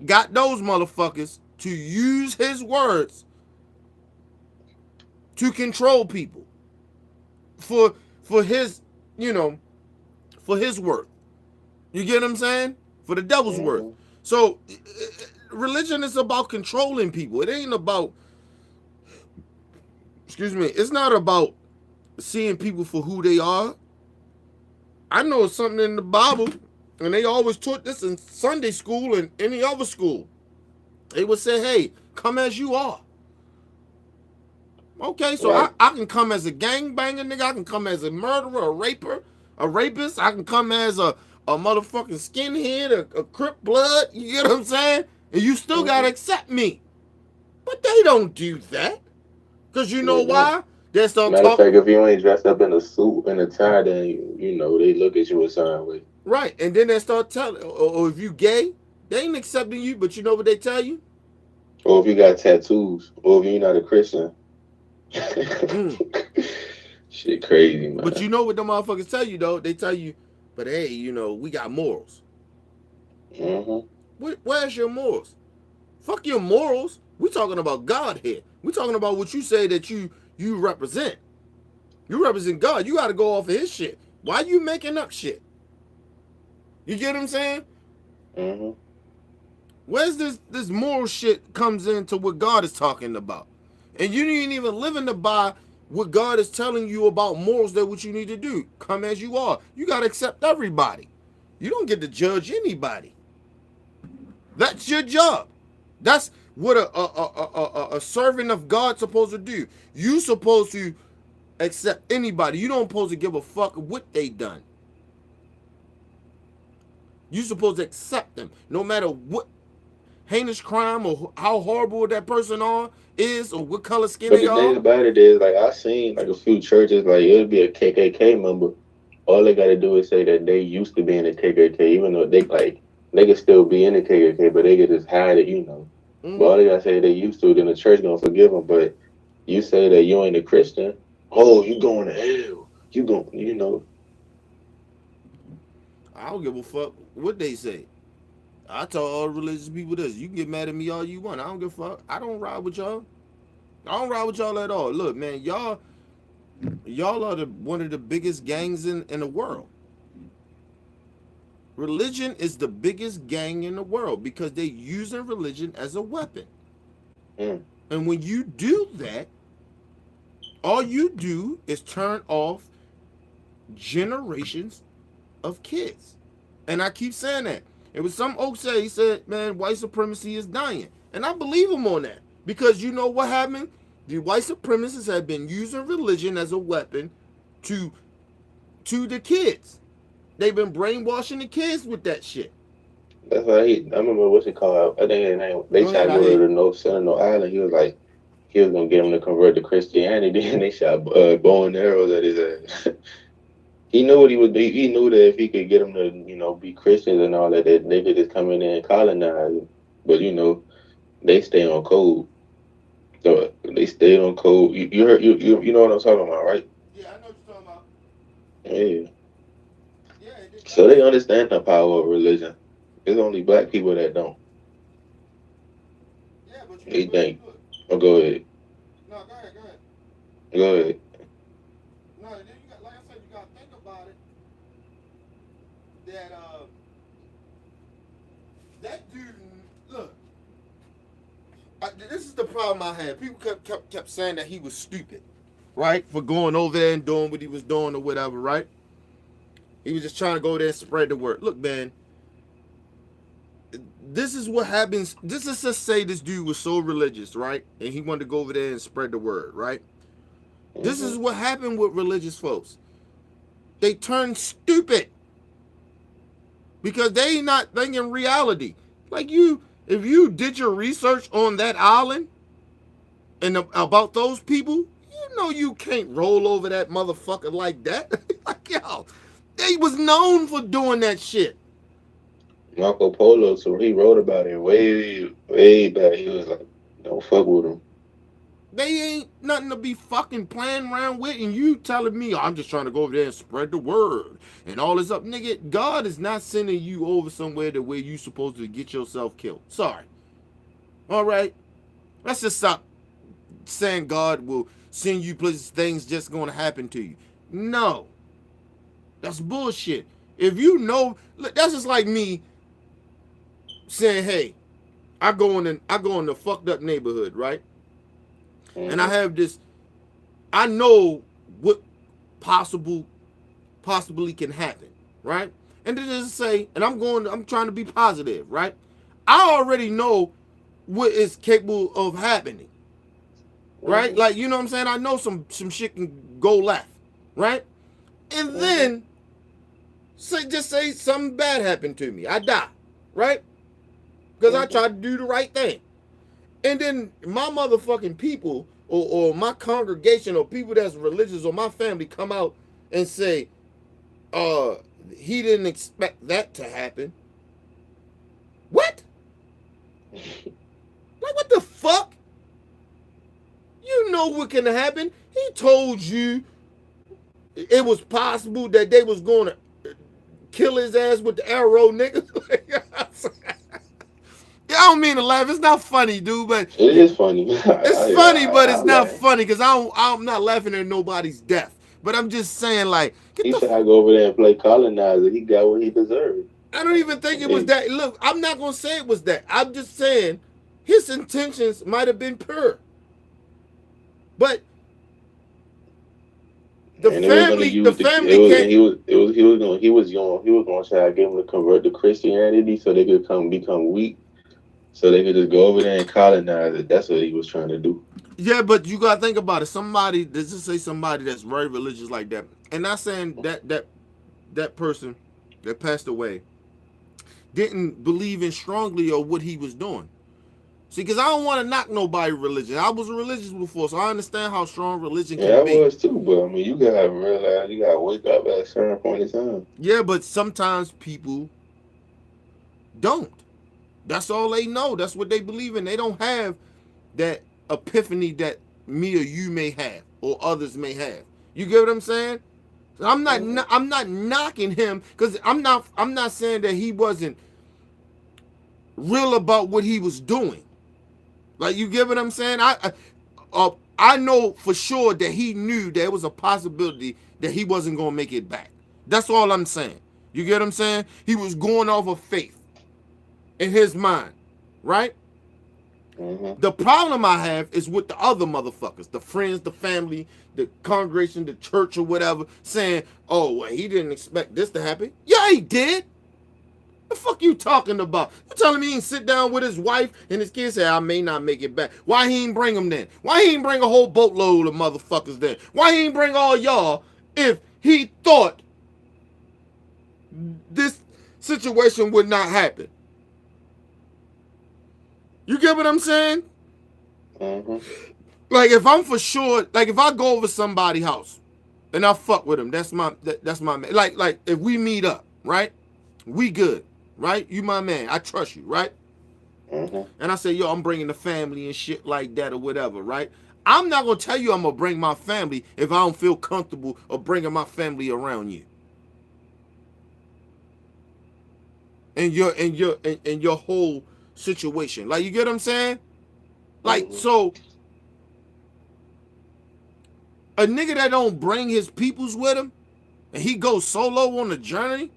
got those motherfuckers to use his words to control people for his, you know, for his worth. You get what I'm saying? For the devil's worth. So religion is about controlling people. It ain't about, it's not about seeing people for who they are. I know something in the Bible, and they always taught this in Sunday school and any other school. They would say, hey, come as you are. Okay, so right. I can come as a gangbanger, nigga. I can come as a murderer, a rapist. I can come as a motherfucking skinhead, a Crip blood. You get what I'm saying? And you still gotta accept me. But they don't do that. Because you know why? They start Matter of fact, if you ain't dressed up in a suit and a tie, then, you know, they look at you a certain way. Right, and then they start telling, or if you gay, they ain't accepting you, but you know what they tell you? Or if you got tattoos, or if you're not a Christian. Shit crazy, man. But you know what the motherfuckers tell you, though? They tell you, but hey, you know, we got morals. Where's your morals? Fuck your morals. We talking about God here. We talking about what you say that you represent. You represent God. You got to go off of his shit. Why you making up shit? You get what I'm saying? Where's this moral shit comes into what God is talking about? And you ain't even living to buy what God is telling you about morals, that what you need to do. Come as you are. You got to accept everybody. You don't get to judge anybody. That's your job. That's what a servant of God's supposed to do. You supposed to accept anybody. You don't supposed to give a fuck what they done. You supposed to accept them, no matter what heinous crime or how horrible that person is, or what color skin they are. But the thing about it is, like, I seen like a few churches, like it'll be a KKK member. All they gotta do is say that they used to be in the KKK, even though they could still be in the KKK, but they could just hide it, you know. But all they gotta say they used to, then the church gonna forgive them. But you say that you ain't a Christian, oh, you going to hell? You going, you know. I don't give a fuck what they say. I tell all religious people this. You can get mad at me all you want. I don't give a fuck. I don't ride with y'all. I don't ride with y'all at all. Look, man, y'all are one of the biggest gangs in the world. Religion is the biggest gang in the world because they're using religion as a weapon. And when you do that, all you do is turn off generations of kids. And I keep saying that. It was some oak say, he said, man, white supremacy is dying. And I believe him on that. Because you know what happened? The white supremacists have been using religion as a weapon to the kids. They've been brainwashing the kids with that shit. That's why I remember what's it called? I think they Go tried ahead, to I go hear to you. the North Sentinel Island. He was like, he was gonna get him to convert to Christianity, and they shot bow and arrows at his ass. He knew what he would do. He knew that if he could get them to, be Christians and all that, that they could just come in there and colonize. But they stay on code. So they stayed on code. You heard you know what I'm talking about, right? Yeah, I know what you're talking about. Yeah. Yeah. So they understand the power of religion. It's only black people that don't. Yeah, but They think. Oh, go ahead. No, go ahead. Go ahead. No, then you got, like I said, you got to think about it. That dude, look. This is the problem I had. People kept saying that he was stupid, right, for going over there and doing what he was doing or whatever, right? He was just trying to go there and spread the word. Look, man, this is what happens. This is to say this dude was so religious, right? And he wanted to go over there and spread the word, right? Mm-hmm. This is what happened with religious folks. They turn stupid because they not thinking reality. Like if you did your research on that island and about those people, you can't roll over that motherfucker like that. Like, yo, they was known for doing that shit. Marco Polo, so he wrote about it way, way back. He was like, don't fuck with him. They ain't nothing to be fucking playing around with, and you telling me, I'm just trying to go over there and spread the word and all this up. Nigga, God is not sending you over somewhere the way you supposed to get yourself killed. Sorry. All right? Let's just stop saying God will send you places, things just going to happen to you. No. That's bullshit. If you know, that's just like me saying, hey, I go in the fucked up neighborhood, right? And I have this, I know what possibly can happen, right? And then just say, and I'm trying to be positive, right? I already know what is capable of happening, right? Like, you know what I'm saying? I know some shit can go left, right? And then just say something bad happened to me. I die, right? Because I tried to do the right thing. And then my motherfucking people or my congregation or people that's religious or my family come out and say, he didn't expect that to happen. What? Like, what the fuck? You know what can happen. He told you it was possible that they was going to kill his ass with the arrow, nigga. I don't mean to laugh. It's not funny, dude, but it is funny. It's funny, but it's not funny because I'm not laughing at nobody's death. But I'm just saying, like, he tried to go over there and play colonizer. He got what he deserved. I don't even think it was that. Look, I'm not gonna say it was that. I'm just saying his intentions might have been pure, but the family can't. He was going to try to get him to convert to Christianity so they could become weak. So they could just go over there and colonize it. That's what he was trying to do. Yeah, but you gotta think about it. Somebody, let's just say somebody that's very religious like that. And not saying that person that passed away didn't believe in strongly or what he was doing. See, because I don't want to knock nobody religion. I was religious before, so I understand how strong religion can be. Yeah, I was too, but I mean, you gotta realize you gotta wake up at a certain point in time. Yeah, but sometimes people don't. That's all they know. That's what they believe in. They don't have that epiphany that me or you may have or others may have. You get what I'm saying? I'm not knocking him because I'm not saying that he wasn't real about what he was doing. Like, you get what I'm saying? I know for sure that he knew there was a possibility that he wasn't going to make it back. That's all I'm saying. You get what I'm saying? He was going off of faith in his mind, right? Mm-hmm. The problem I have is with the other motherfuckers, the friends, the family, the congregation, the church or whatever, saying, oh, well, he didn't expect this to happen. Yeah, he did. The fuck you talking about? You telling me he ain't sit down with his wife and his kids say, I may not make it back. Why he ain't bring them then? Why he ain't bring a whole boatload of motherfuckers then? Why he ain't bring all y'all if he thought this situation would not happen? You get what I'm saying? Mm-hmm. Like if I'm for sure, like if I go over somebody's house and I fuck with him, that's my man. Like if we meet up, right? We good, right? You my man. I trust you, right? Mm-hmm. And I say, yo, I'm bringing the family and shit like that or whatever, right? I'm not gonna tell you I'm gonna bring my family if I don't feel comfortable of bringing my family around you. And your whole situation, like you get what I'm saying? Like so, a nigga that don't bring his peoples with him, and he goes solo on the journey.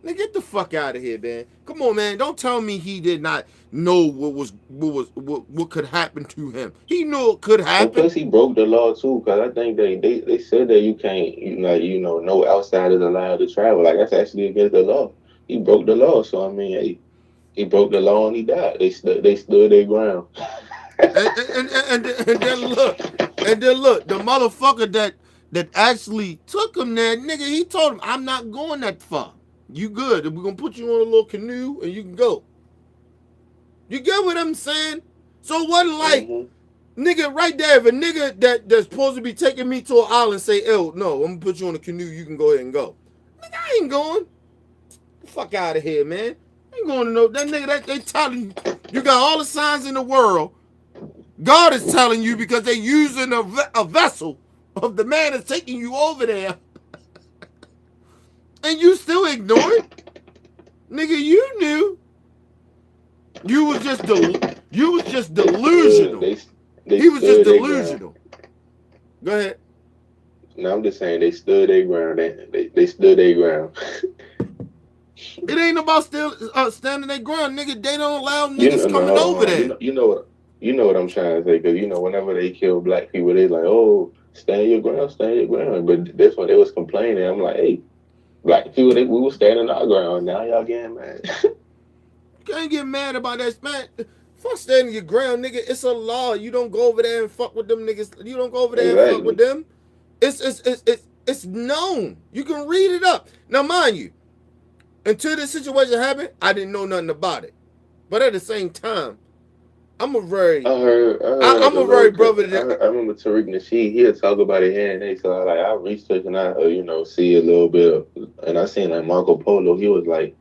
Nigga, get the fuck out of here, man. Come on, man. Don't tell me he did not know what could happen to him. He knew it could And happen. plus, he broke the law too, because I think they said that you can't, no outsiders allowed to travel. Like that's actually against the law. He broke the law, so I mean, hey, he broke the law and he died. They stood their ground. And then look, the motherfucker that actually took him there, nigga, he told him, I'm not going that far. You good. We're gonna put you on a little canoe and you can go. You get what I'm saying? So what like, nigga, right there, if a nigga that's supposed to be taking me to an island say, oh, no, I'm gonna put you on a canoe, you can go ahead and go. Nigga, I ain't going. The fuck out of here, man. I ain't going to know. That nigga, that they telling you, you got all the signs in the world. God is telling you because they using a vessel of the man that's taking you over there. And you still ignore it? Nigga, you knew. You was just delusional. He was just delusional. Go ahead. No, I'm just saying they stood their ground. They stood their ground. It ain't about still standing their ground, nigga. They don't allow niggas coming over there. You know what I'm trying to say, because whenever they kill black people, they like, oh, stand your ground. But this one, they was complaining. I'm like, hey, black people, we were standing our ground. Now y'all getting mad. You can't get mad about that, man. Fuck standing your ground, nigga. It's a law. You don't go over there and fuck with them niggas. You don't go over there and fuck with them. It's known. You can read it up. Now, mind you, until this situation happened, I didn't know nothing about it. But at the same time, I'm a very brother. I remember Tariq Nasheed. He'll talk about it here and there. So I research and I see a little bit and I seen like Marco Polo. He was like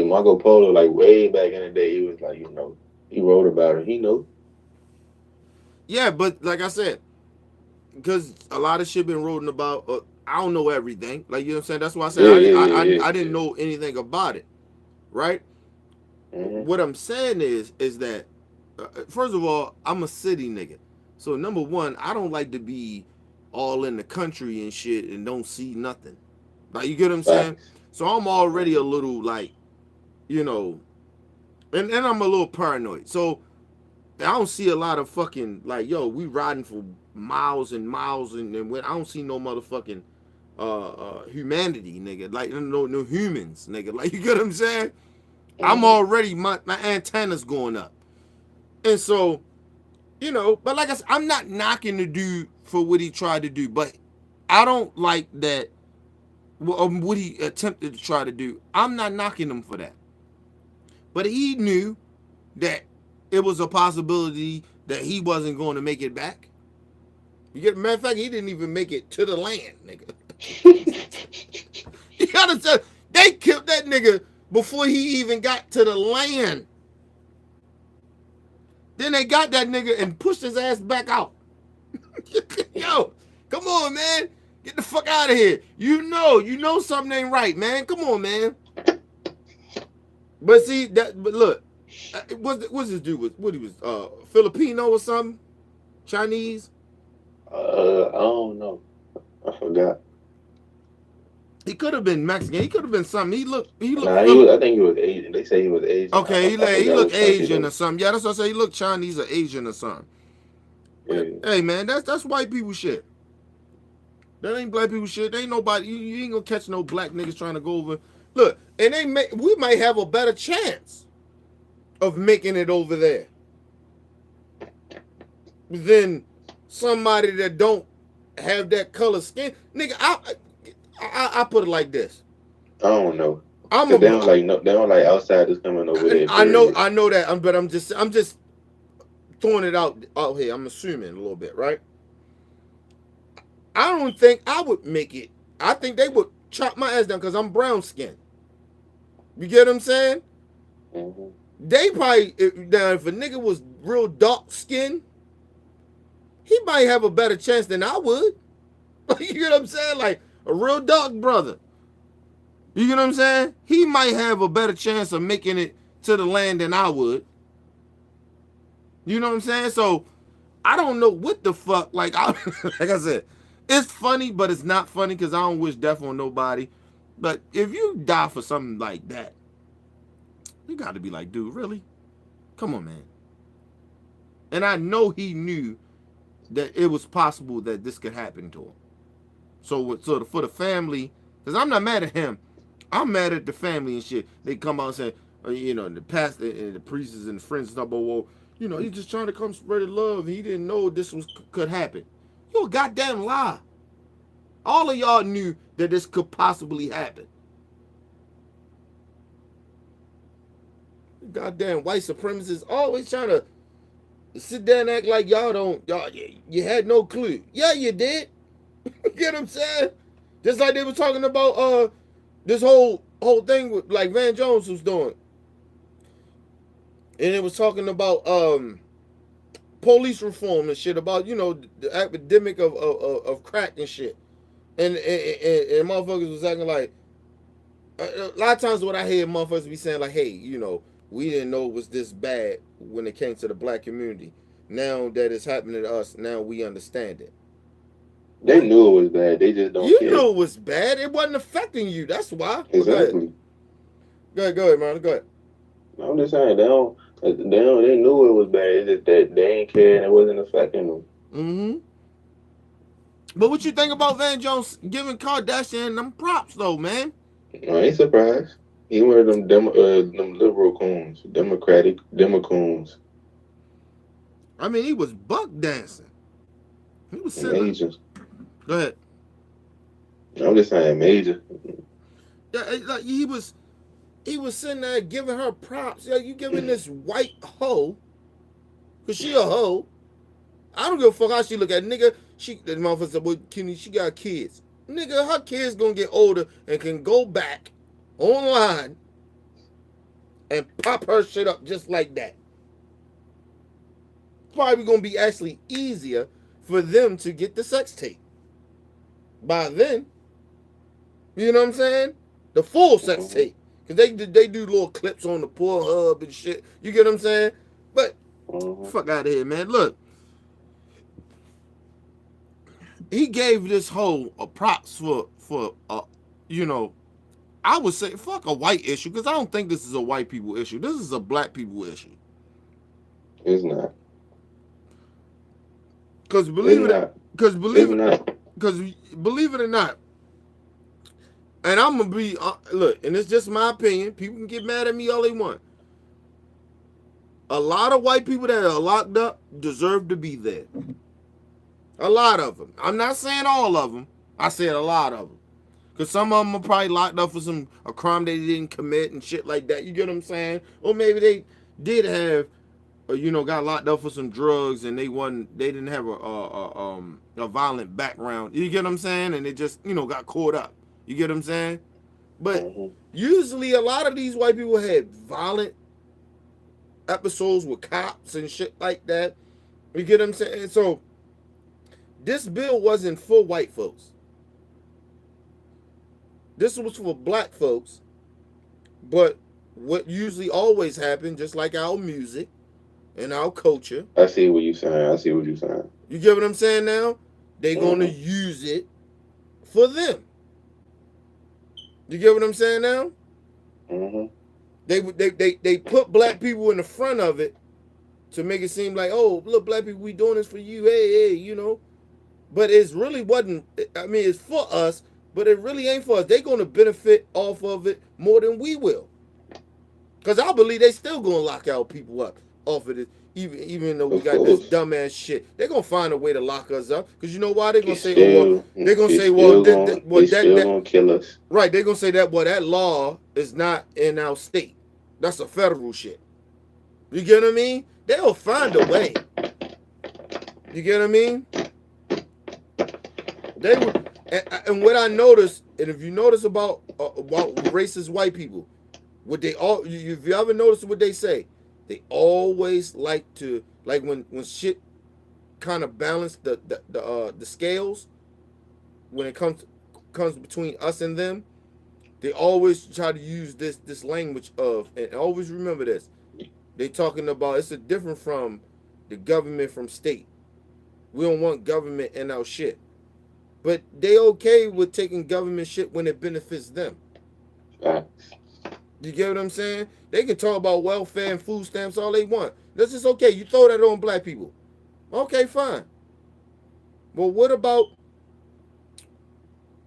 Marco Polo, like way back in the day. He was like he wrote about it. He knew. Yeah, but like I said, because a lot of shit been written about. I don't know everything. Like, you know what I'm saying? That's why I said I didn't know anything about it. Right? Mm-hmm. What I'm saying is that, first of all, I'm a city nigga. So, number one, I don't like to be all in the country and shit and don't see nothing. Like, you get what I'm saying? So, I'm already a little, like, and I'm a little paranoid. So, I don't see a lot of fucking, like, yo, we riding for miles and miles and when I don't see no motherfucking humanity, nigga. Like, no humans, nigga. Like, you get what I'm saying? I'm already, my antennas going up. And so, but like I said, I'm not knocking the dude for what he tried to do, but I don't like that, what he attempted to try to do. I'm not knocking him for that. But he knew that it was a possibility that he wasn't going to make it back. Matter of fact, he didn't even make it to the land, nigga. You understand? They killed that nigga before he even got to the land. Then they got that nigga and pushed his ass back out. Yo, come on, man. Get the fuck out of here. You know something ain't right, man. Come on, man. But see, but look, what's this dude? What he was, Filipino or something? Chinese? I don't know. I forgot. He could have been Mexican. He could have been something. He looked. I think he was Asian. They say he was Asian. Okay, he looked Asian or something. Yeah, that's what I say. He looked Chinese or Asian or something. Yeah. Hey, man, that's white people shit. That ain't black people shit. There ain't nobody. You ain't gonna catch no black niggas trying to go over Look, and we might have a better chance of making it over there than somebody that don't have that color skin. Nigga, I put it like this. I don't know. I'm They don't like outsiders coming over there. I know that, but I'm just throwing it out here. I'm assuming a little bit, right? I don't think I would make it. I think they would chop my ass down because I'm brown skinned. You get what I'm saying? Mm-hmm. They probably now if a nigga was real dark skinned, he might have a better chance than I would. You get what I'm saying? Like a real dark brother. You get what I'm saying? He might have a better chance of making it to the land than I would. You know what I'm saying? So I don't know what the fuck. Like I said, it's funny, but it's not funny because I don't wish death on nobody. But if you die for something like that, you got to be like, dude, really? Come on, man. And I know he knew that it was possible that this could happen to him. So for the family, because I'm not mad at him. I'm mad at the family and shit. They come out and say, you know, the pastor and the priests and the friends and stuff, well, you know, he's just trying to come spread love. He didn't know this could happen. You a goddamn lie. All of y'all knew that this could possibly happen. Goddamn white supremacists always trying to sit there and act like you had no clue. Yeah, you did. You get what I'm saying? Just like they were talking about this whole thing with like Van Jones was doing. And it was talking about police reform and shit, about, you know, the epidemic of crack and shit. And motherfuckers was acting like, a lot of times what I hear motherfuckers be saying like, hey, you know, we didn't know it was this bad when it came to the black community. Now that it's happening to us, now we understand it. They knew it was bad. They just don't care. You knew it was bad. It wasn't affecting you. That's why. Exactly. Go ahead, man. Go ahead. I'm just saying, they knew it was bad. It's just that they ain't care and it wasn't affecting them. Mm-hmm. But what you think about Van Jones giving Kardashian them props, though, man? I ain't surprised. He one of them liberal coons, Democratic Democoons. I mean, he was buck dancing. He was sitting. Major. Go ahead. I'm just saying, major. Yeah, like he was sitting there giving her props. Yeah, you giving this white hoe, cause she a hoe. I don't give a fuck how she look at nigga. The motherfucker said, well, she got kids. Nigga, her kids gonna get older and can go back online and pop her shit up just like that. Probably gonna be actually easier for them to get the sex tape by then. You know what I'm saying? The full sex tape. Because they do little clips on the Pornhub and shit. You get what I'm saying? But fuck out of here, man. Look. He gave this whole props for you know, I would say fuck a white issue, because I don't think this is a white people issue. This is a black people issue. It's not. Because believe it or not, and I'm gonna be look, and it's just my opinion. People can get mad at me all they want. A lot of white people that are locked up deserve to be there. A lot of them. I'm not saying all of them. I said a lot of them. Because some of them are probably locked up for a crime they didn't commit and shit like that. You get what I'm saying? Or maybe they did have, you know, got locked up for some drugs and they didn't have a violent background. You get what I'm saying? And they just, you know, got caught up. You get what I'm saying? But usually a lot of these white people had violent episodes with cops and shit like that. You get what I'm saying? So this bill wasn't for white folks. This was for black folks. But what usually always happens, just like our music and our culture. I see what you're saying. You get what I'm saying now? They're going to use it for them. You get what I'm saying now? They put black people in the front of it to make it seem like, oh, look, black people, we doing this for you. Hey, you know. But it's really wasn't. I mean, it's for us, but it really ain't for us. They're gonna benefit off of it more than we will. Cause I believe they still gonna lock out people up off of this, even though we Of got this course. dumbass shit. They're gonna find a way to lock us up. Cause you know why? They're gonna It's say, oh well, still, they're gonna it's say, well, still that, gonna, that, well, it's still that gonna kill us. right, they're gonna say that, well, that law is not in our state. That's a federal shit. You get what I mean? They'll find a way. You get what I mean? They would, and what I noticed, and if you notice about racist white people, what they all, if you ever notice what they say, they always like to, like when shit kind of balance the scales, when it comes between us and them, they always try to use this language of, and always remember this, they talking about it's a different from the government from state. We don't want government in our shit. But they okay with taking government shit when it benefits them. Facts. You get what I'm saying? They can talk about welfare and food stamps all they want. This is okay. You throw that on black people. Okay, fine. Well, what about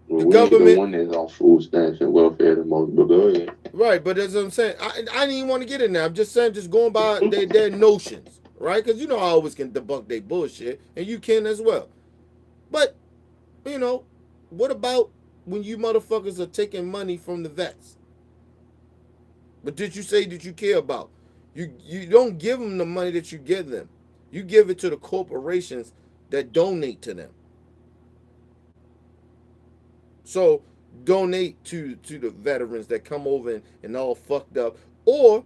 Well, the we ain't the government? one that's on food stamps and welfare the most, but go ahead. Right, but that's what I'm saying. I didn't even want to get in there. I'm just saying, just going by their notions, right? Because you know I always can debunk their bullshit, and you can as well. But, you know, what about when you motherfuckers are taking money from the vets? But did you say that you care about? You don't give them the money that you give them. You give it to the corporations that donate to them. So donate to the veterans that come over and all fucked up. Or,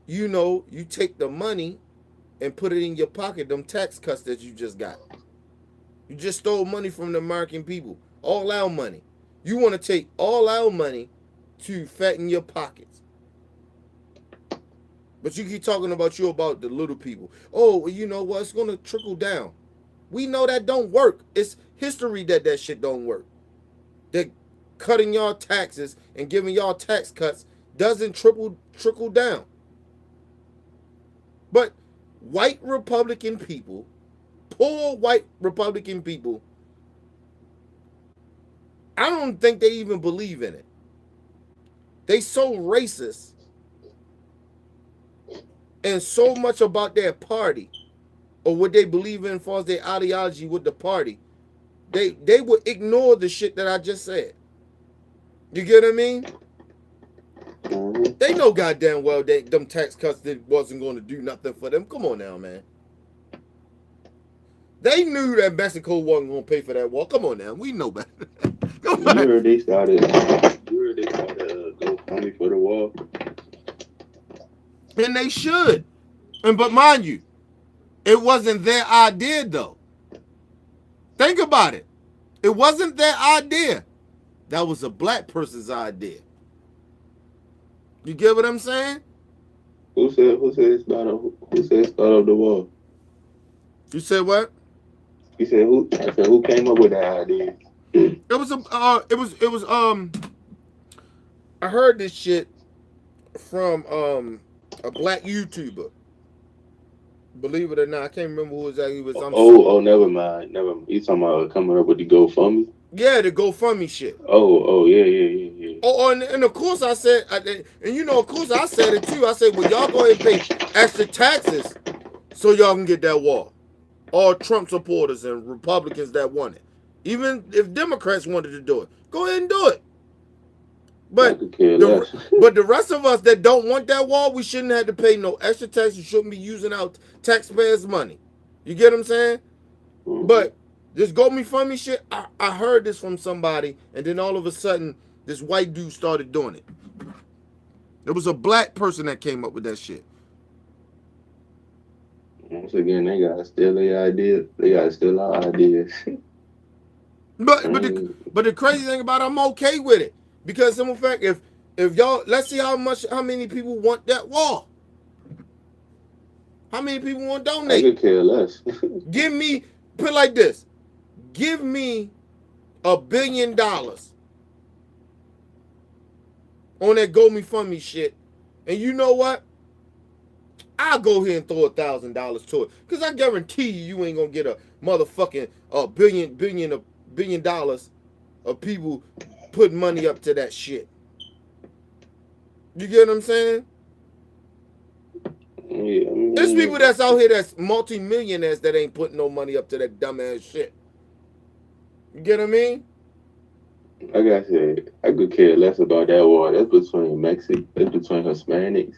you know, you take the money and put it in your pocket, them tax cuts that you just got. You just stole money from the American people. All our money. You want to take all our money to fatten your pockets. But you keep talking about the little people. Oh, well, you know what? It's going to trickle down. We know that don't work. It's history that shit don't work. That cutting y'all taxes and giving y'all tax cuts doesn't trickle down. But white Republican people, poor white Republican people, I don't think they even believe in it. They so racist and so much about their party or what they believe in as far as their ideology with the party, they would ignore the shit that I just said. You get what I mean? Mm-hmm. They know goddamn well that them tax cuts that wasn't going to do nothing for them. Come on now, man. They knew that Mexico wasn't going to pay for that wall. Come on now. We know better. Come on. You heard they started GoFundMe for the wall. And they should. But mind you, it wasn't their idea though. Think about it. It wasn't their idea. That was a black person's idea. You get what I'm saying? Who said start up the wall? You said what? He said who? I said who came up with that idea? It was I heard this shit from a black YouTuber. Believe it or not, I can't remember who exactly it was. Never mind. You talking about coming up with the GoFundMe? Yeah, the GoFundMe shit. Yeah. Oh, and of course I said, and you know, of course I said it too. I said, well, y'all go ahead and pay extra taxes so y'all can get that wall. All Trump supporters and Republicans that want it. Even if Democrats wanted to do it, go ahead and do it. But the rest of us that don't want that wall, we shouldn't have to pay no extra tax. You shouldn't be using our taxpayers' money. You get what I'm saying? Mm-hmm. But this GoFundMe shit, I heard this from somebody, and then all of a sudden, this white dude started doing it. There was a black person that came up with that shit. Once again, they gotta steal their idea. They gotta steal our ideas. But the crazy thing about it, I'm okay with it. Because in fact, if y'all, let's see how many people want that wall. How many people want to donate? I could care less. Give me, put it like this. Give me $1 billion on that GoFundMe shit. And you know what? I'll go here and throw $1,000 to it. Because I guarantee you ain't going to get a motherfucking $1 billion of people putting money up to that shit. You get what I'm saying? Yeah, There's people that's out here that's multi-millionaires that ain't putting no money up to that dumbass shit. You get what I mean? like I said, I could care less about that war. That's between Hispanics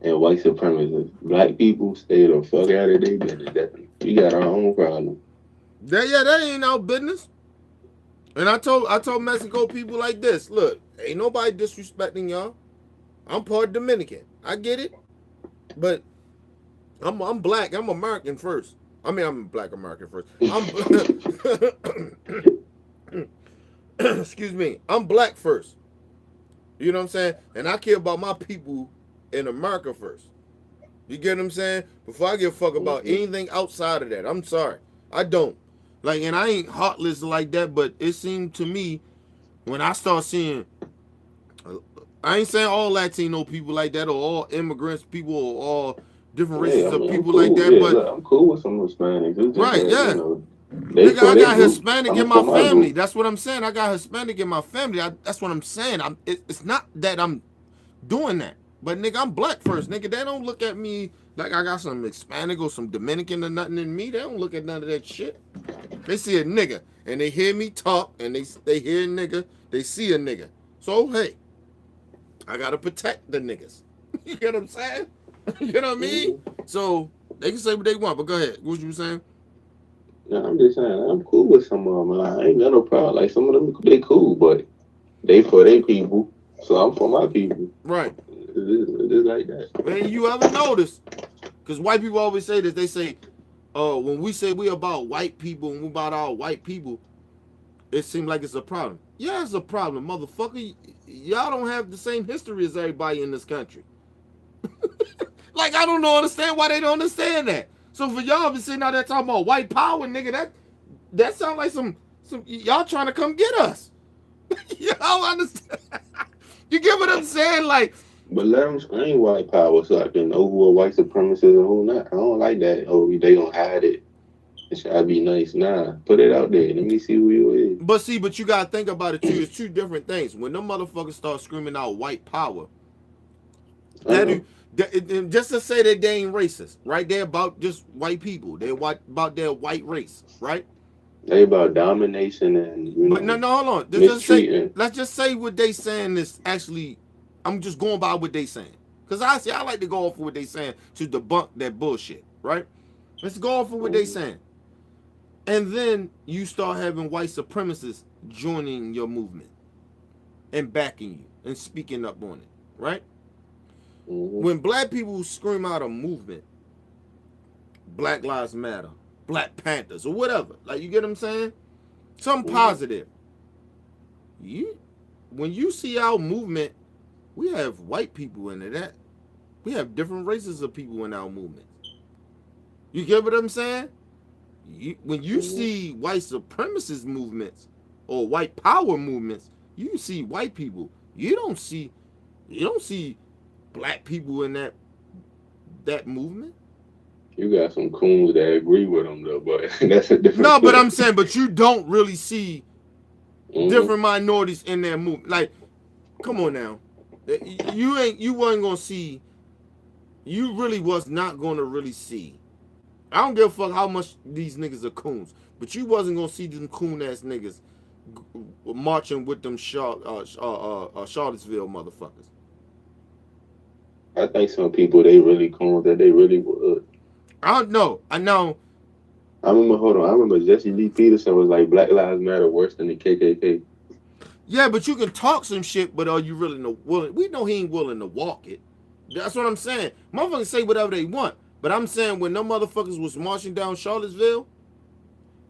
and white supremacists. Black people stay the fuck out of their business. We got our own problem. That ain't our business. And I told Mexico people like this, look, ain't nobody disrespecting y'all. I'm part Dominican. I get it. But I'm black. I'm American first. I mean, I'm black American first. Excuse me. I'm black first. You know what I'm saying? And I care about my people in America first. You get what I'm saying? Before I give a fuck about anything outside of that. I'm sorry. I don't. Like, and I ain't heartless like that, but it seemed to me when I start seeing, I ain't saying all Latino people like that or all immigrants people or all different races of people cool. like that, Yeah, but look, I'm cool with some Hispanics. It's just right, that, yeah. you know, Nigga, I got Hispanic in my family. group. That's what I'm saying. I got Hispanic in my family. That's what I'm saying. It's not that I'm doing that, but nigga, I'm black first. Nigga, they don't look at me like I got some Hispanic or some Dominican or nothing in me. They don't look at none of that shit. They see a nigga and they hear me talk and they hear a nigga. They see a nigga. So hey, I gotta protect the niggas. You get what I'm saying? You know what I mean? So they can say what they want, but go ahead. What you saying? No, I'm just saying, I'm cool with some of them. Like, I ain't got no problem. Like, some of them, they cool, but they for their people, so I'm for my people. Right. It's like that. And you ever notice, because white people always say this, they say, when we say we about white people and we about our white people, it seems like it's a problem. Yeah, it's a problem, motherfucker. Y'all don't have the same history as everybody in this country. Like, I don't understand why they don't understand that. So for y'all be sitting out there talking about white power, nigga, that sounds like some y'all trying to come get us. Y'all understand? You get what I'm saying? Like, but let them scream white power so I can know who are white supremacists and who not. I don't like that. Oh, they gonna hide it. It should be nice. Nah, put it out there. Let me see who you is. But you gotta think about it too. It's two different things. When them motherfuckers start screaming out white power, just to say that they ain't racist, right? They're about just white people. They're about their white race, right? They about domination and but no, hold on. Let's just say what they saying is actually. I'm just going by what they saying, cause I like to go off of what they saying to debunk that bullshit, right? Let's go off of what they saying, and then you start having white supremacists joining your movement and backing you and speaking up on it, right? When black people scream out a movement, Black Lives Matter, Black Panthers, or whatever, like, you get what I'm saying? Something positive. When you see our movement, we have white people in it. We have different races of people in our movement. You get what I'm saying? When you see white supremacist movements or white power movements, you see white people. You don't see black people in that movement. You got some coons that agree with them though, but that's a different. No, but I'm saying, but you don't really see different minorities in that movement. Like, come on now, you wasn't gonna see. You really was not gonna really see. I don't give a fuck how much these niggas are coons, but you wasn't gonna see them coon ass niggas marching with them Charlottesville motherfuckers. I think some people, they really cool that they really would. I don't know. I know. I remember Jesse Lee Peterson was like, Black Lives Matter worse than the KKK. Yeah, but you can talk some shit, but are you really willing? We know he ain't willing to walk it. That's what I'm saying. Motherfuckers say whatever they want, but I'm saying when them motherfuckers was marching down Charlottesville,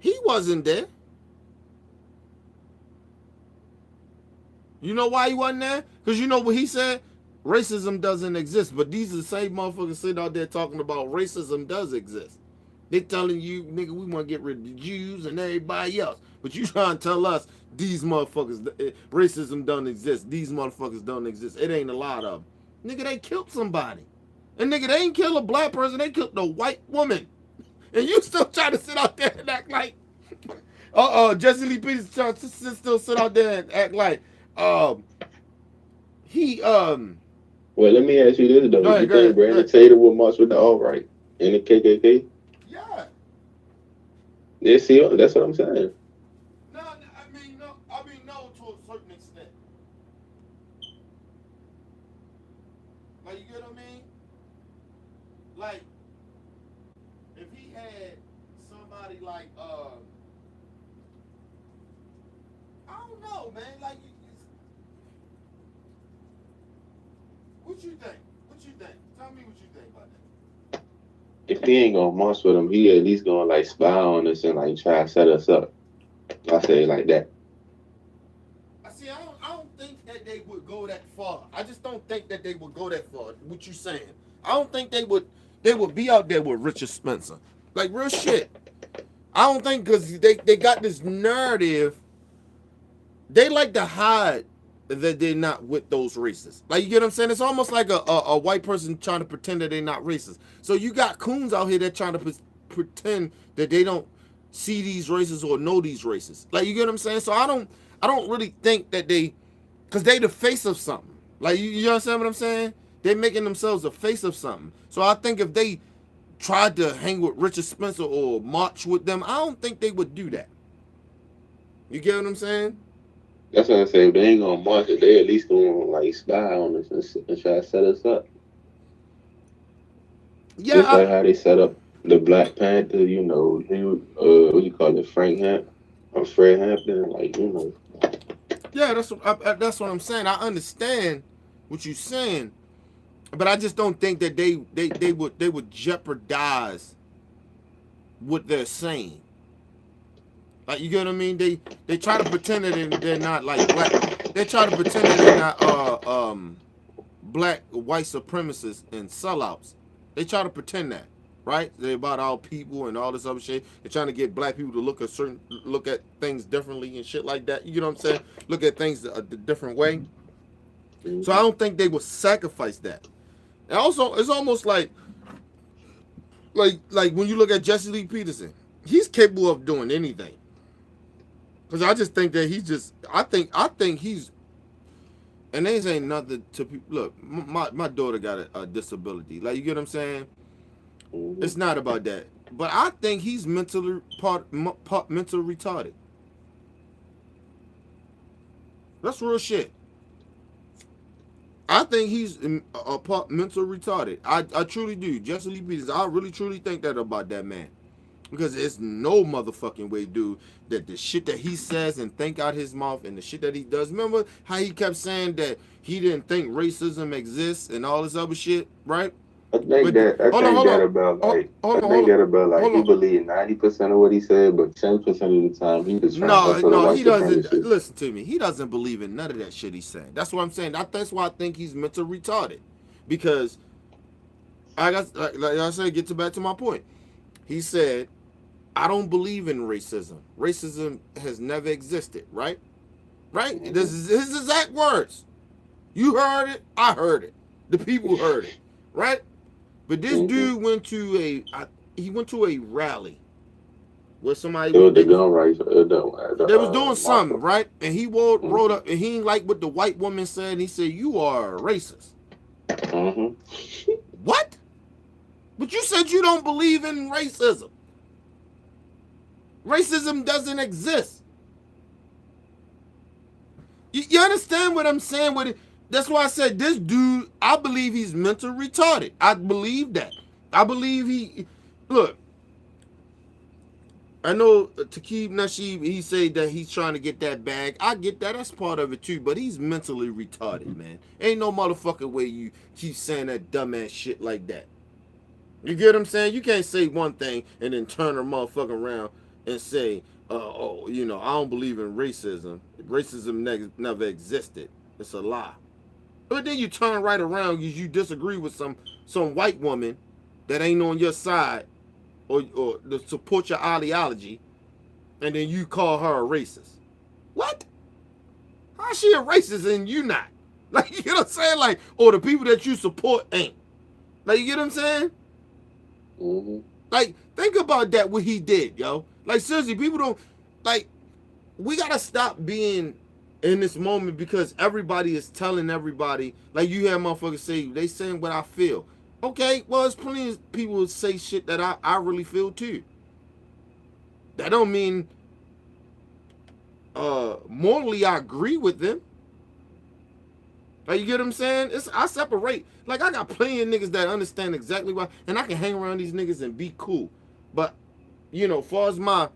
he wasn't there. You know why he wasn't there? Because you know what he said? Racism doesn't exist. But these are the same motherfuckers sitting out there talking about racism does exist. They telling you, nigga, we want to get rid of the Jews and everybody else. But you trying to tell us these motherfuckers, racism don't exist. These motherfuckers don't exist. It ain't a lot of them. Nigga, they killed somebody. And nigga, they ain't kill a black person. They killed a white woman. And you still trying to sit out there and act like Jesse Lee Peters trying to still sit out there and act like he Well, let me ask you this though: Go ahead, you go think ahead, Brandon Tatum will march with the alt-right and the KKK? yeah. Yeah, see, that's what I'm saying. No, I mean no to a certain extent. Like, you get what I mean? Like, if he had somebody like I don't know, man. Like, what you think? What you think? Tell me what you think about that. If he ain't gonna march with him, he at least gonna like spy on us and like try to set us up. I say it like that. I see. I don't think that they would go that far. I just don't think that they would go that far. What you saying? I don't think they would. They would be out there with Richard Spencer, like real shit. I don't think because they got this narrative. They like to hide that they're not with those races. Like, you get what I'm saying? It's almost like a white person trying to pretend that they're not racist. So you got coons out here that trying to pretend that they don't see these races or know these races. Like, you get what I'm saying? So I don't really think that because they the face of something. Like, you understand what I'm saying? They're making themselves the face of something. So I think if they tried to hang with Richard Spencer or march with them, I don't think they would do that. You get what I'm saying? That's what I say. If they ain't gonna march it, they at least gonna like spy on us and try to set us up. Yeah. Just like how they set up the Black Panther, you know, what you call it, Fred Hampton, like, you know. Yeah, that's what I'm saying. I understand what you're saying, but I just don't think that they would jeopardize what they're saying. Like, you get what I mean? They try to pretend that they're not like black. They try to pretend that they're not black white supremacists and sellouts. They try to pretend that, right? They're about all people and all this other shit. They're trying to get black people to look at things differently and shit like that. You know what I'm saying? Look at things a different way. So I don't think they would sacrifice that. And also, it's almost like when you look at Jesse Lee Peterson, he's capable of doing anything. Because I just think that I think he's, and they ain't nothing to people. Look, my daughter got a disability. Like, you get what I'm saying? It's not about that. But I think he's mentally retarded. That's real shit. I think he's a mental retarded. I truly do. Jesse Lee Peters, I really truly think that about that man. Because it's no motherfucking way, dude, that the shit that he says and think out his mouth and the shit that he does. Remember how he kept saying that he didn't think racism exists and all this other shit, right? I think that about he believed 90% of what he said, but 10% of the time he just no, he doesn't. Listen to me. He doesn't believe in none of that shit he's saying. That's what I'm saying. That's why I think he's mentally retarded. Because like I said, get back to my point. He said, I don't believe in racism. Racism has never existed, right? Right? This is his exact words. You heard it. I heard it. The people heard it, right? But this dude went to a rally where somebody they was doing something, right? And he wrote up, and he ain't like what the white woman said. And he said, "You are a racist." What? But you said you don't believe in racism. Racism doesn't exist. You understand what I'm saying with it? That's why I said this dude, I believe he's mentally retarded. I believe that. I believe look, I know Taqib Nasheed, he said that he's trying to get that bag. I get that. That's part of it too. But he's mentally retarded, man. Ain't no motherfucking way you keep saying that dumbass shit like that. You get what I'm saying? You can't say one thing and then turn a motherfucker around and say, I don't believe in racism. Racism never existed. It's a lie. But then you turn right around because you disagree with some white woman that ain't on your side or to support your ideology, and then you call her a racist. What? How's she a racist and you not? Like, you know what I'm saying? Like, or the people that you support ain't. Like, you get what I'm saying? Like, think about that, what he did, yo. Like, seriously, people don't, like, we gotta stop being in this moment because everybody is telling everybody. Like, you hear motherfuckers say, they saying what I feel. Okay, well, there's plenty of people who say shit that I really feel too. That don't mean morally I agree with them. Like, you get what I'm saying? I separate. Like, I got plenty of niggas that understand exactly why, and I can hang around these niggas and be cool. But, you know, as far as my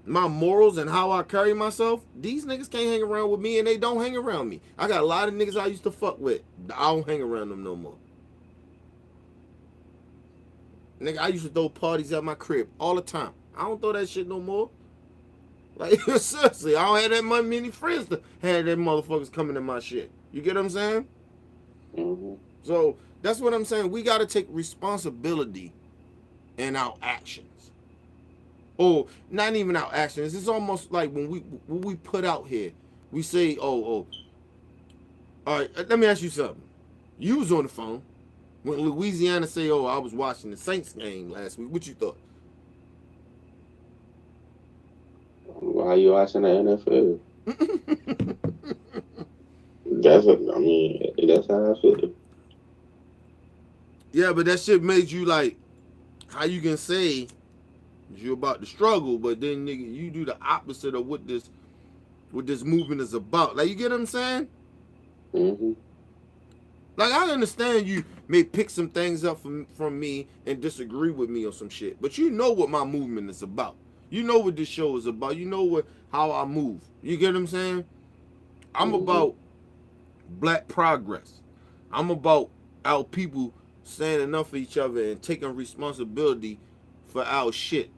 morals and how I carry myself, these niggas can't hang around with me, and they don't hang around me. I got a lot of niggas I used to fuck with. I don't hang around them no more. Nigga, I used to throw parties at my crib all the time. I don't throw that shit no more. Like, seriously, I don't have that many friends to have that motherfuckers coming to my shit. You get what I'm saying? Mm-hmm. So that's what I'm saying. We got to take responsibility in our actions. Or not even our actions. It's almost like when we put out here, we say, oh, all right, let me ask you something. You was on the phone when Louisiana say, oh, I was watching the Saints game last week. What you thought? Why you watching the NFL? That's how I feel. Yeah, but that shit made you like, how you can say you're about to struggle, but then nigga, you do the opposite of what this movement is about. Like, you get what I'm saying? Mm-hmm. Like, I understand you may pick some things up from me and disagree with me or some shit, but you know what my movement is about. You know what this show is about. You know how I move. You get what I'm saying? I'm about black progress. I'm about our people standing up for each other and taking responsibility for our shit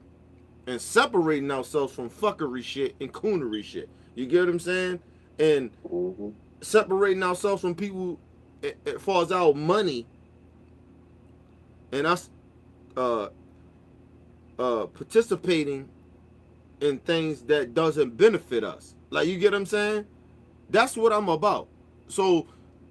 and separating ourselves from fuckery shit and coonery shit. You get what I'm saying? And separating ourselves from people as far as our money and us participating in things that doesn't benefit us. Like, you get what I'm saying? That's what I'm about. So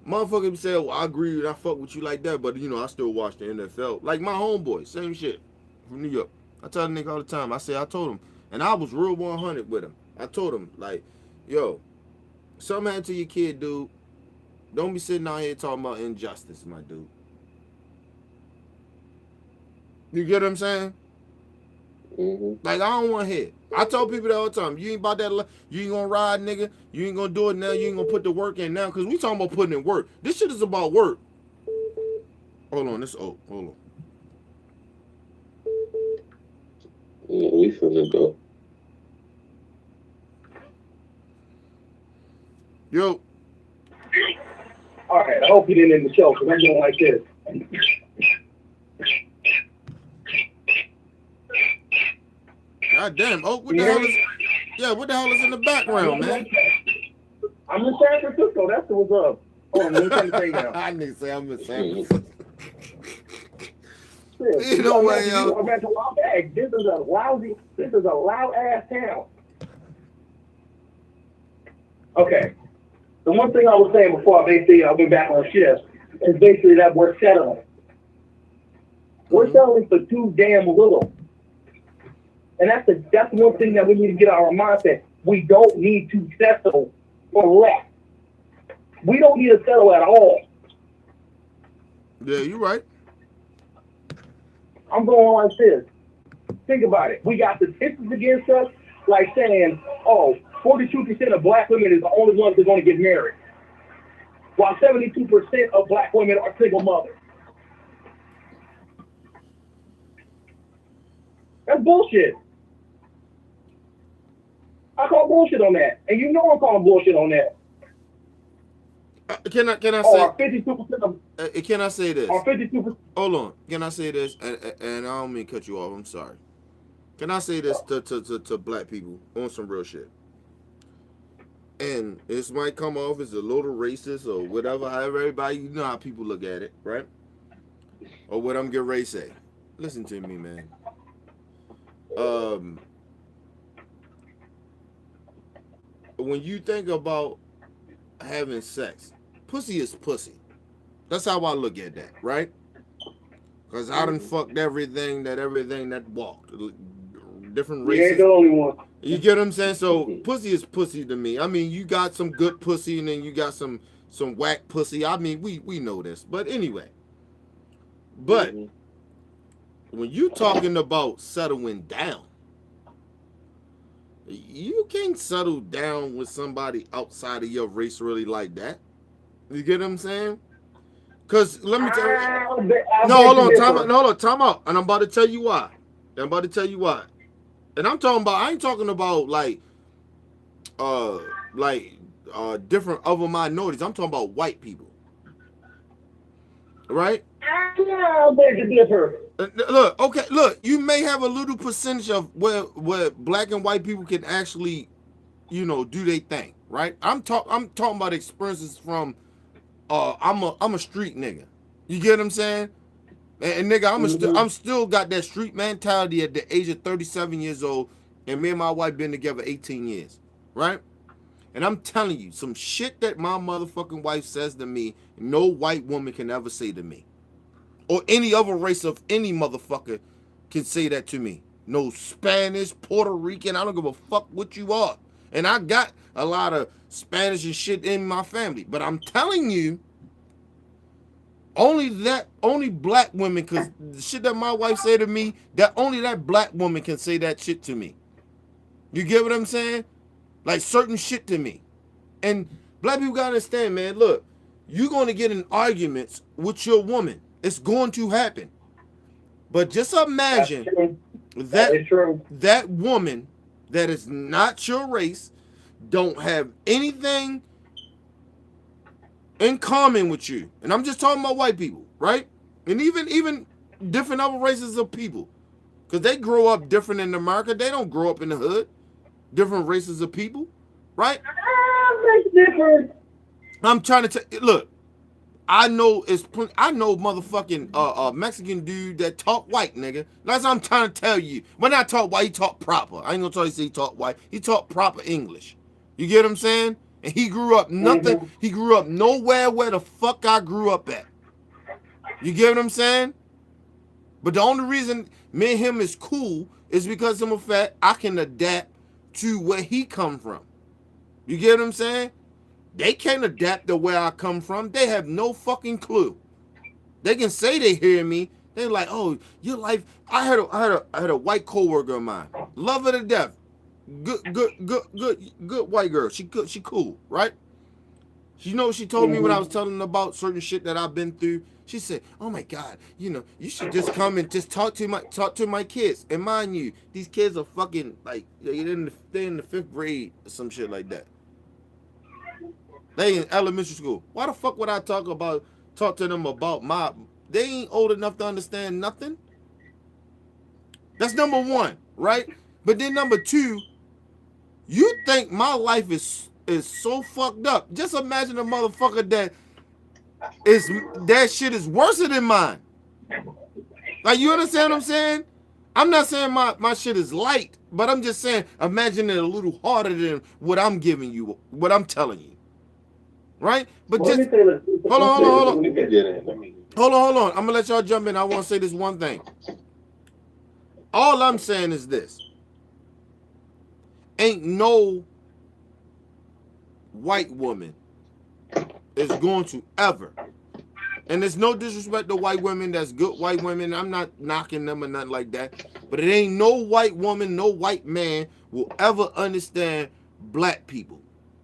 motherfuckers say, well, I agree and I fuck with you like that, but you know, I still watch the NFL. Like my homeboy, same shit from New York. I tell the nigga all the time. I told him, and I was real 100 with him. I told him, like, yo, something happened to your kid, dude. Don't be sitting out here talking about injustice, my dude. You get what I'm saying? Like, I don't want to hear. I tell people that all the time. You ain't about that. You ain't gonna ride, nigga. You ain't gonna do it now. You ain't gonna put the work in now. Cause we talking about putting in work. This shit is about work. Hold on, hold on. Yeah, we finna go. Yo. All right, I hope you didn't end the show because I'm going like this. God damn, Oak, what the hell is? Yeah, what the hell is in the background, man? I'm in San Francisco. That's what's up. Hold on, let me turn the thing down. I need to say I'm in San Francisco. You know what, yo? This is a loud ass town. Okay. The one thing I was saying before basically I went back on shift is basically that we're settling. We're settling for too damn little. And that's one thing that we need to get out of our mindset. We don't need to settle for less. We don't need to settle at all. Yeah, you're right. I'm going like this. Think about it. We got statistics against us, like saying, 42% of black women is the only ones that are going to get married, while 72% of black women are single mothers. That's bullshit. I call bullshit on that, and you know I'm calling bullshit on that. Can I say? 52% of. Can I say this? 52%. Hold on. Can I say this? And I don't mean to cut you off. I'm sorry. Can I say this to black people on some real shit? And this might come off as a little racist or whatever. However, everybody, you know how people look at it, right? Or what I'm getting ready to say. Listen to me, man. When you think about having sex, pussy is pussy. That's how I look at that, right? Because I done fucked everything that walked. Different races. You ain't the only one. You get what I'm saying? So pussy is pussy to me. I mean, you got some good pussy and then you got some whack pussy. I mean, we know this. But anyway. But when you talking about settling down, you can't settle down with somebody outside of your race really like that. You get what I'm saying? Because let me tell you. No, hold on, time out. And I'm about to tell you why. And I'm talking about, I ain't talking about like different other minorities. I'm talking about white people. Right? I beg to differ. Look, you may have a little percentage of where black and white people can actually, do their thing, right? I'm talking about experiences from I'm a street nigga. You get what I'm saying? And nigga, I'm still got that street mentality at the age of 37 years old, and me and my wife been together 18 years, right? And I'm telling you, some shit that my motherfucking wife says to me, no white woman can ever say to me. Or any other race of any motherfucker can say that to me. No Spanish, Puerto Rican, I don't give a fuck what you are. And I got a lot of Spanish and shit in my family. But I'm telling you, only black women, because the shit that my wife say to me, that only that black woman can say that shit to me. You get what I'm saying? Like certain shit to me. And black people gotta understand, man, look, you're gonna get in arguments with your woman. It's going to happen. But just imagine that woman that is not your race, don't have anything in common with you. And I'm just talking about white people, right? And even different other races of people. Because they grow up different in America. They don't grow up in the hood. Different races of people, right? That's different. I'm trying to look. I know motherfucking Mexican dude that talk white, nigga. That's what I'm trying to tell you. When I talk white, he talk proper. I ain't gonna tell you he talk white. He talk proper English. You get what I'm saying? And he grew up nothing. Mm-hmm. He grew up nowhere where the fuck I grew up at. You get what I'm saying? But the only reason me and him is cool is because of the fact I can adapt to where he come from. You get what I'm saying? They can't adapt to where I come from. They have no fucking clue. They can say they hear me. They're like, oh, your life. I had a white coworker of mine. Love her to death. Good white girl. She cool, right? You know what she told me when I was telling her about certain shit that I've been through? She said, oh my God, you should just come and just talk to my kids. And mind you, these kids are fucking like they're in the 5th grade or some shit like that. They in elementary school. Why the fuck would I talk to them about they ain't old enough to understand nothing? That's number one, right? But then number two, you think my life is so fucked up. Just imagine a motherfucker that shit is worse than mine. Like, you understand what I'm saying? I'm not saying my shit is light, but I'm just saying imagine it a little harder than what I'm giving you, what I'm telling you. Right? But just hold on. Hold on. I'm gonna let y'all jump in. I want to say this one thing. All I'm saying is this. Ain't no white woman is going to ever, and there's no disrespect to white women, that's good white women, I'm not knocking them or nothing like that, but it ain't no white woman, no white man will ever understand black people.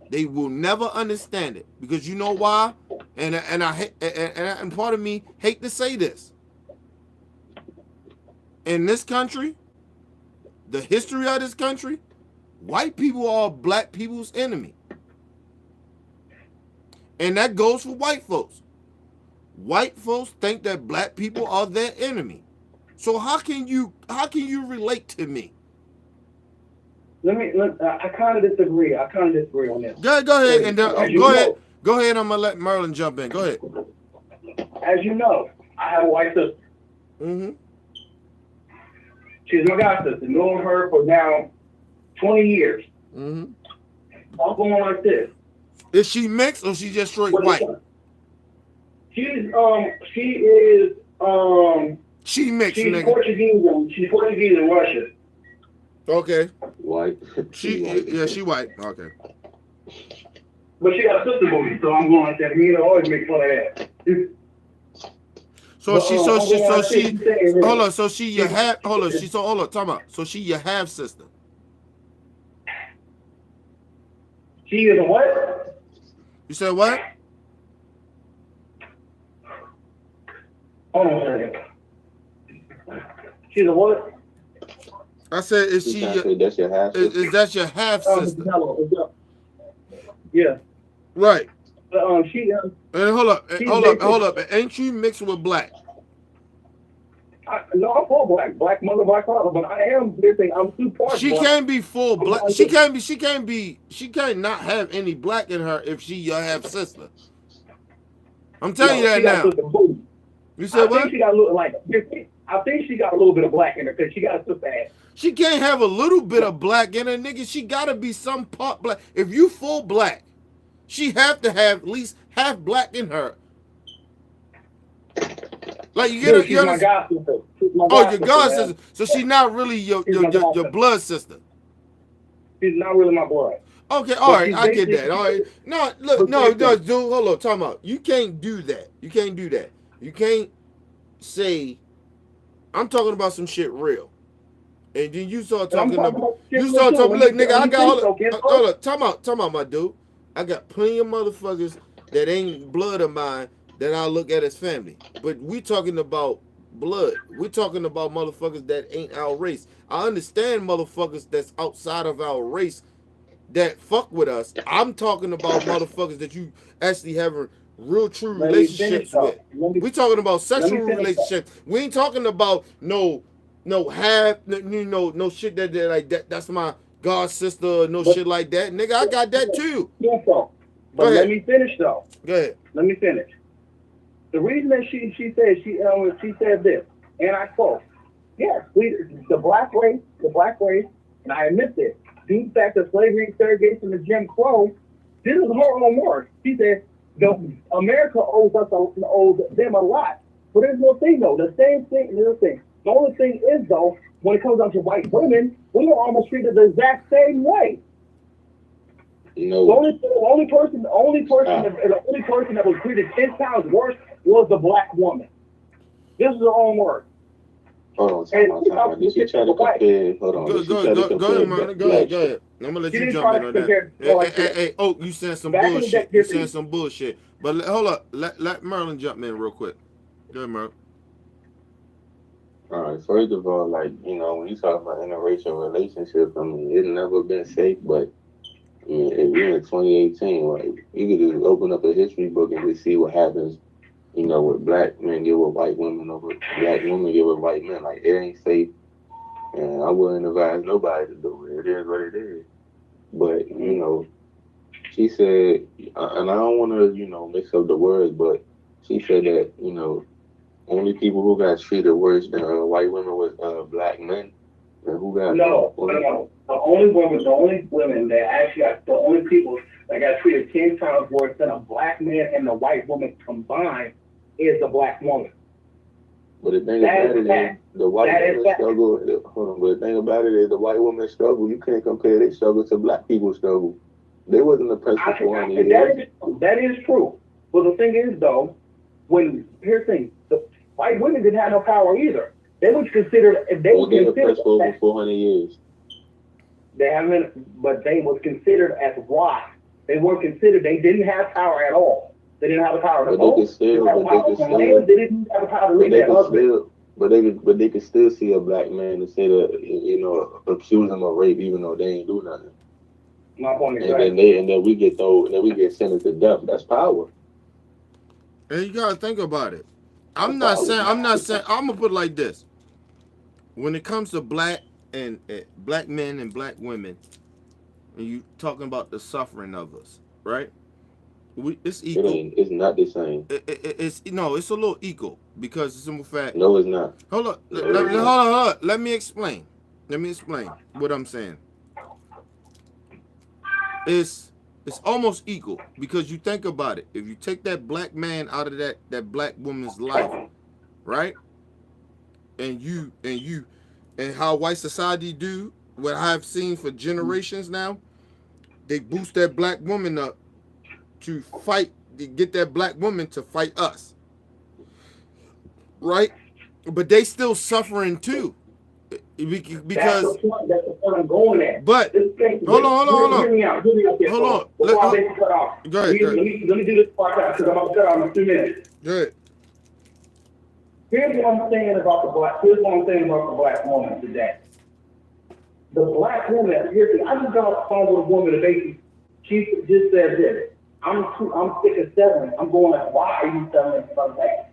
They will never understand it, because you know why? And part of me hate to say this. In this country, the history of this country, white people are black people's enemy. And that goes for white folks. White folks think that black people are their enemy. So how can you relate to me? I kind of disagree. On this. Go ahead, and go ahead. Go ahead. I'm gonna let Merlin jump in. Go ahead. As you know, I have a white sister. Mm-hmm. She's my god sister. Known her for now 20 years. Mm-hmm. I'm going like this. Is she mixed or she just straight white? She is she mixed. She's nigga. Portuguese. She's Portuguese and Russian. Okay. white. She white. yeah, she white. Okay. But she got a sister booty, so I'm going like that. Me and her always make fun of that. So she saying, hold on. So she your half. Hold on. Hold on. Talk about. So she your half sister. she is a what? You said what? Hold on a second. She's a what? I said, is You she? trying to say that's your half sister? Is that your half sister? Yeah. Right. She. And hold up. Ain't you mixed with black? No, I'm full black mother, black father, but I am this thing. I'm two parts. She black. can't be full black. She can't not have any black in her if she your half sister. I'm telling you that she got now. sister booty. You said I what? think she got a little like. I think she got a little bit of black in her because she got a sister ass. She can't have a little bit of black in her, nigga. She gotta be some part black. If you full black, she have to have at least half black in her. Like you get Dude, her, she's my god sister. oh, your god sister. So she's not really your blood sister. She's not really my blood. Okay, all right, she's I get basically- that. All right, no, look, no, dude, hold on, talking about. You can't do that. You can't do that. You can't say. I'm talking about some shit real, and then you start talking about. You start talking. Look, nigga, I got hold up. Talking about my dude. I got plenty of motherfuckers that ain't blood of mine that I look at as family. But we talking about blood. We're talking about motherfuckers that ain't our race. I understand motherfuckers that's outside of our race that fuck with us. I'm talking about motherfuckers that you actually have a real true relationships with. We talking about sexual relationships. We ain't talking about no half, no shit that like that. That's my god sister, no shit like that. Nigga, I got that too. Yes, though. But let me finish though. Go ahead. Let me finish. The reason that she said this, and I quote, yes, the black race, and I admit this, due back to slavery, segregation, and Jim Crow, this is her own words. She said, America owes them a lot. But there's no thing though. The same thing, the other thing. The only thing is though, when it comes down to white women, we were almost treated the exact same way. No. The only person that was treated 10 times worse was the black woman. This is her own word. Hold on, time out. Did she try to compare? Hold on. Go ahead, man. Go ahead. I'm gonna let you jump in on that. Hey, oh, you saying some bullshit. You saying some bullshit. But hold up. Let Merlin jump in real quick. Go ahead, Merlin. All right. First of all, like, you know, when you talk about interracial relationships, I mean, it's never been safe, but I mean, if you're in 2018, like, you could just open up a history book and just see what happens, you know, with black men get with white women or black women get with white men. Like, it ain't safe, and I wouldn't advise nobody to do it. It is what it is. But, you know, she said, and I don't want to, you know, mix up the words, but she said that, you know, only people who got treated worse than white women was black men. And who got No. The only women that actually got, the only people that got treated 10 times worse than a black man and the white woman combined is the black woman. But the thing about it is, the white woman struggle. Hold on, but the thing about it is, the white woman struggle. You can't compare their struggle to black people's struggle. They wasn't oppressed for 400 years. That is true. But the thing is, though, here's the thing: the white women didn't have no power either. They was considered. They were oppressed for over 400 years. They haven't, but they was considered as what? They weren't considered. They didn't have power at all. They didn't have the power to vote. They didn't have the power to lead their husband. But they could still see a black man and say that, you know, accuse him of rape, even though they ain't do nothing. My point is and then we get sentenced to death. That's power. And you gotta think about it. I'm not saying. I'm gonna put it like this. When it comes to black men and black women, and you talking about the suffering of us, right? It's equal. It's not the same. It's a little equal because it's simple fact. No, it's not. Hold up. Hold on. Let me explain. What I'm saying. It's almost equal because you think about it. If you take that black man out of that black woman's life, right? And how white society do what I've seen for generations now, they boost that black woman up to fight, to get that black woman to fight us, right? But they still suffering too, because That's the point. That's the point I'm going at. But hold on. Hear me out. Hear me out. Here. Hold on. Before I make you cut off. Go ahead. Let me do this part because I'm gonna cut off in 2 minutes. Good. Here's what I'm saying about the black woman today. The black woman, I just got off the phone with a woman today. She just said this. I'm sick of selling. I'm going like, why are you selling something?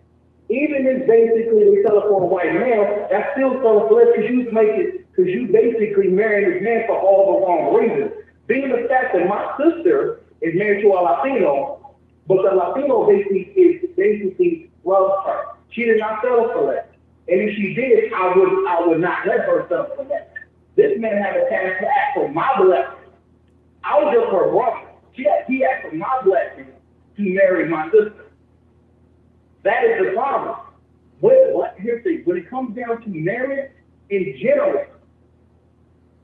Even if basically they sell it for a white male, that's still selling for less because you basically marrying this man for all the wrong reasons. Being the fact that my sister is married to a Latino, but the Latino basically loves her. She did not sell it for less. And if she did, I would not let her sell it for less. This man had a chance to ask for my blessing. I was just her brother. He asked for my blessing to marry my sister. That is the problem. Here's the thing. When it comes down to marriage in general,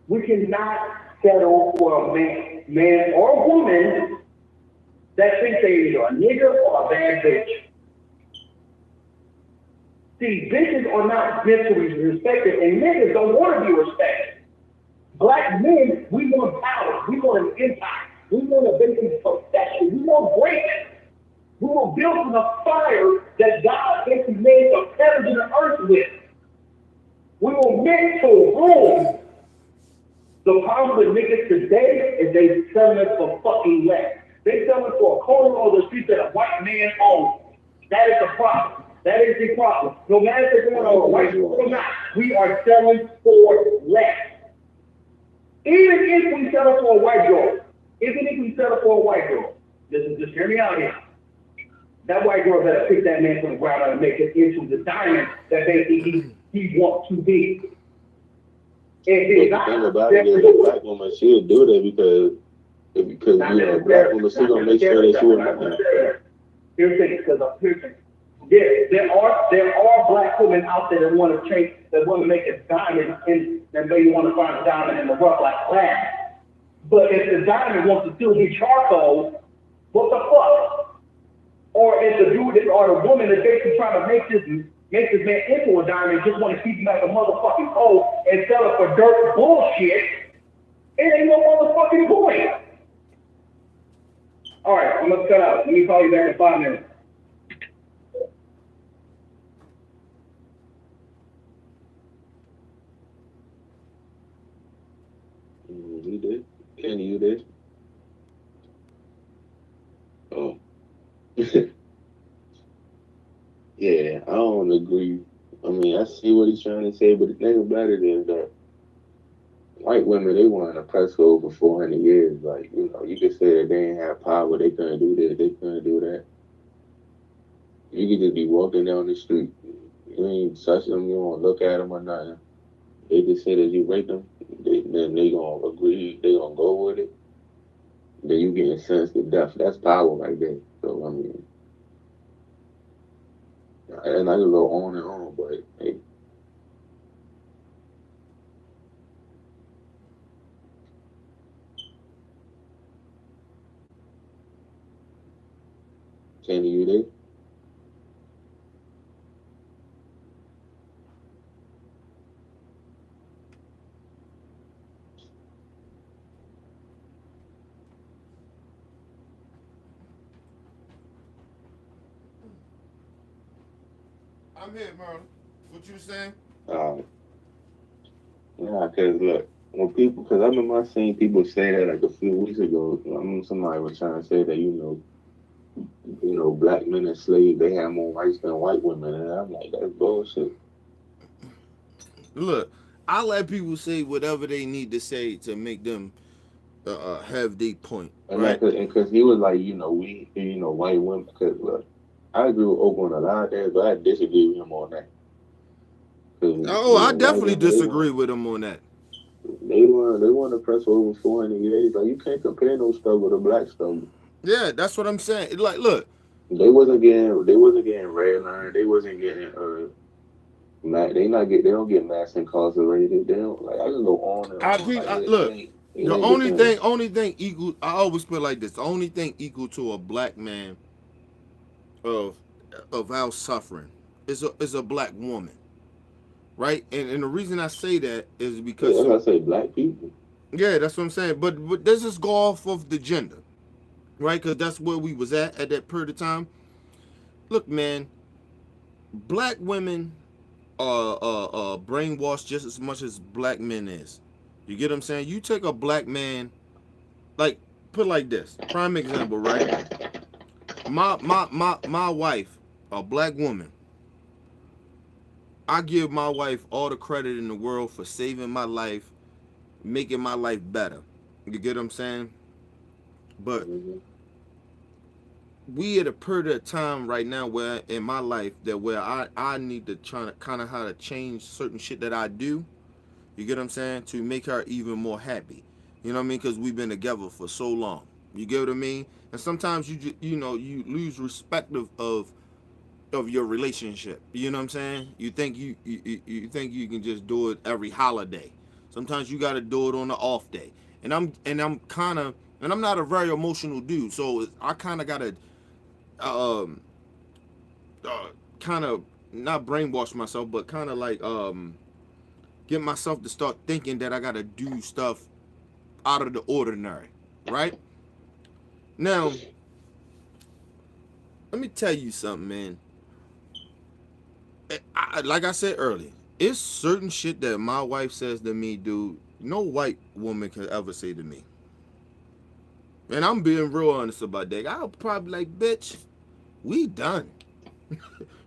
we cannot settle for a man or woman that thinks they're either a nigger or a bad bitch. See, bitches are not meant to be respected, and niggas don't want to be respected. Black men, we want power. We want an empire. We want a basic possession. We want greatness. We were built in a fire that God basically made the heavens and the earth with. We were meant to rule. The problem with niggas today is they selling it for fucking less. They selling it for a corner of the street that a white man owns. That is the problem. That is the problem. No matter if they're going on a white people or not, we are selling for less. Even if we sell it for a white girl, just hear me out here. That white girl better pick that man from the ground and make it into the diamond that he wants to be. And The thing about it is, a black woman, she'll do that because black woman, she's gonna make sure that she will not. Here's the thing, because there are black women out there that want to change, that want to make a diamond, and maybe want to find a diamond in the rough like glass. But if the diamond wants to still be charcoal, what the fuck? Or if the dude or the woman is basically trying to make this man into a diamond, just want to keep him as a motherfucking coal and sell it for dirt bullshit, it ain't no motherfucking point. All right, I'm gonna cut out. Let me call you back in 5 minutes. You did? Kenny, you did? Oh. Yeah, I don't agree. I mean, I see what he's trying to say, but the thing about it is that white women, they weren't oppressed for over 400 years. Like, you know, you could say that they didn't have power, they couldn't do this, they couldn't do that. You could just be walking down the street. You ain't touch them, you don't look at them or nothing. They just say that you rape them, then they gonna agree, they gonna go with it. Then you getting sentenced to death. That's power right there. So, I mean, and I can go on and on, but hey. Kenny, you there? I'm here, Marlon. What you saying? Yeah, because look, because I remember I seen people say that like a few weeks ago. I mean, somebody was trying to say that, you know, black men enslaved, they have more rights than white women. And I'm like, that's bullshit. Look, I let people say whatever they need to say to make them have their point. And right? because he was like, white women, because look, I agree with Oak on a lot of things, but I disagree with him on that. I definitely disagree with him on that. They want to press over 400 years. Like, you can't compare no struggle to black struggle. Yeah, that's what I'm saying. Like, look, they wasn't getting red line. They wasn't getting They don't get mass incarcerated. They don't like. I just go on and on. Like Look. it The ain't only thing equal. I always put it like this: the only thing equal to a black man of our suffering is a black woman, right? And the reason I say that is because I say black people. yeah, that's what I'm saying. But let's just go off of the gender, right? Because that's where we was at that period of time. Look, man, black women are brainwashed just as much as black men is. You get what I'm saying? You take a black man, like put it like this. Prime example, right? My wife, a black woman. I give my wife all the credit in the world for saving my life, making my life better. You get what I'm saying? But we at a period of time right now where in my life that where I need to try to kind of how to change certain shit that I do. You get what I'm saying? To make her even more happy. You know what I mean? Because we've been together for so long. You get what I mean? And sometimes you lose respect of your relationship. You know what I'm saying? You think you think you can just do it every holiday. Sometimes you got to do it on the off day. And I'm not a very emotional dude, so I kind of got to kind of not brainwash myself, but kind of like get myself to start thinking that I got to do stuff out of the ordinary, right? Now, let me tell you something, man. Like I said earlier, it's certain shit that my wife says to me, dude, no white woman can ever say to me. And I'm being real honest about that. I'll probably like, bitch, we done.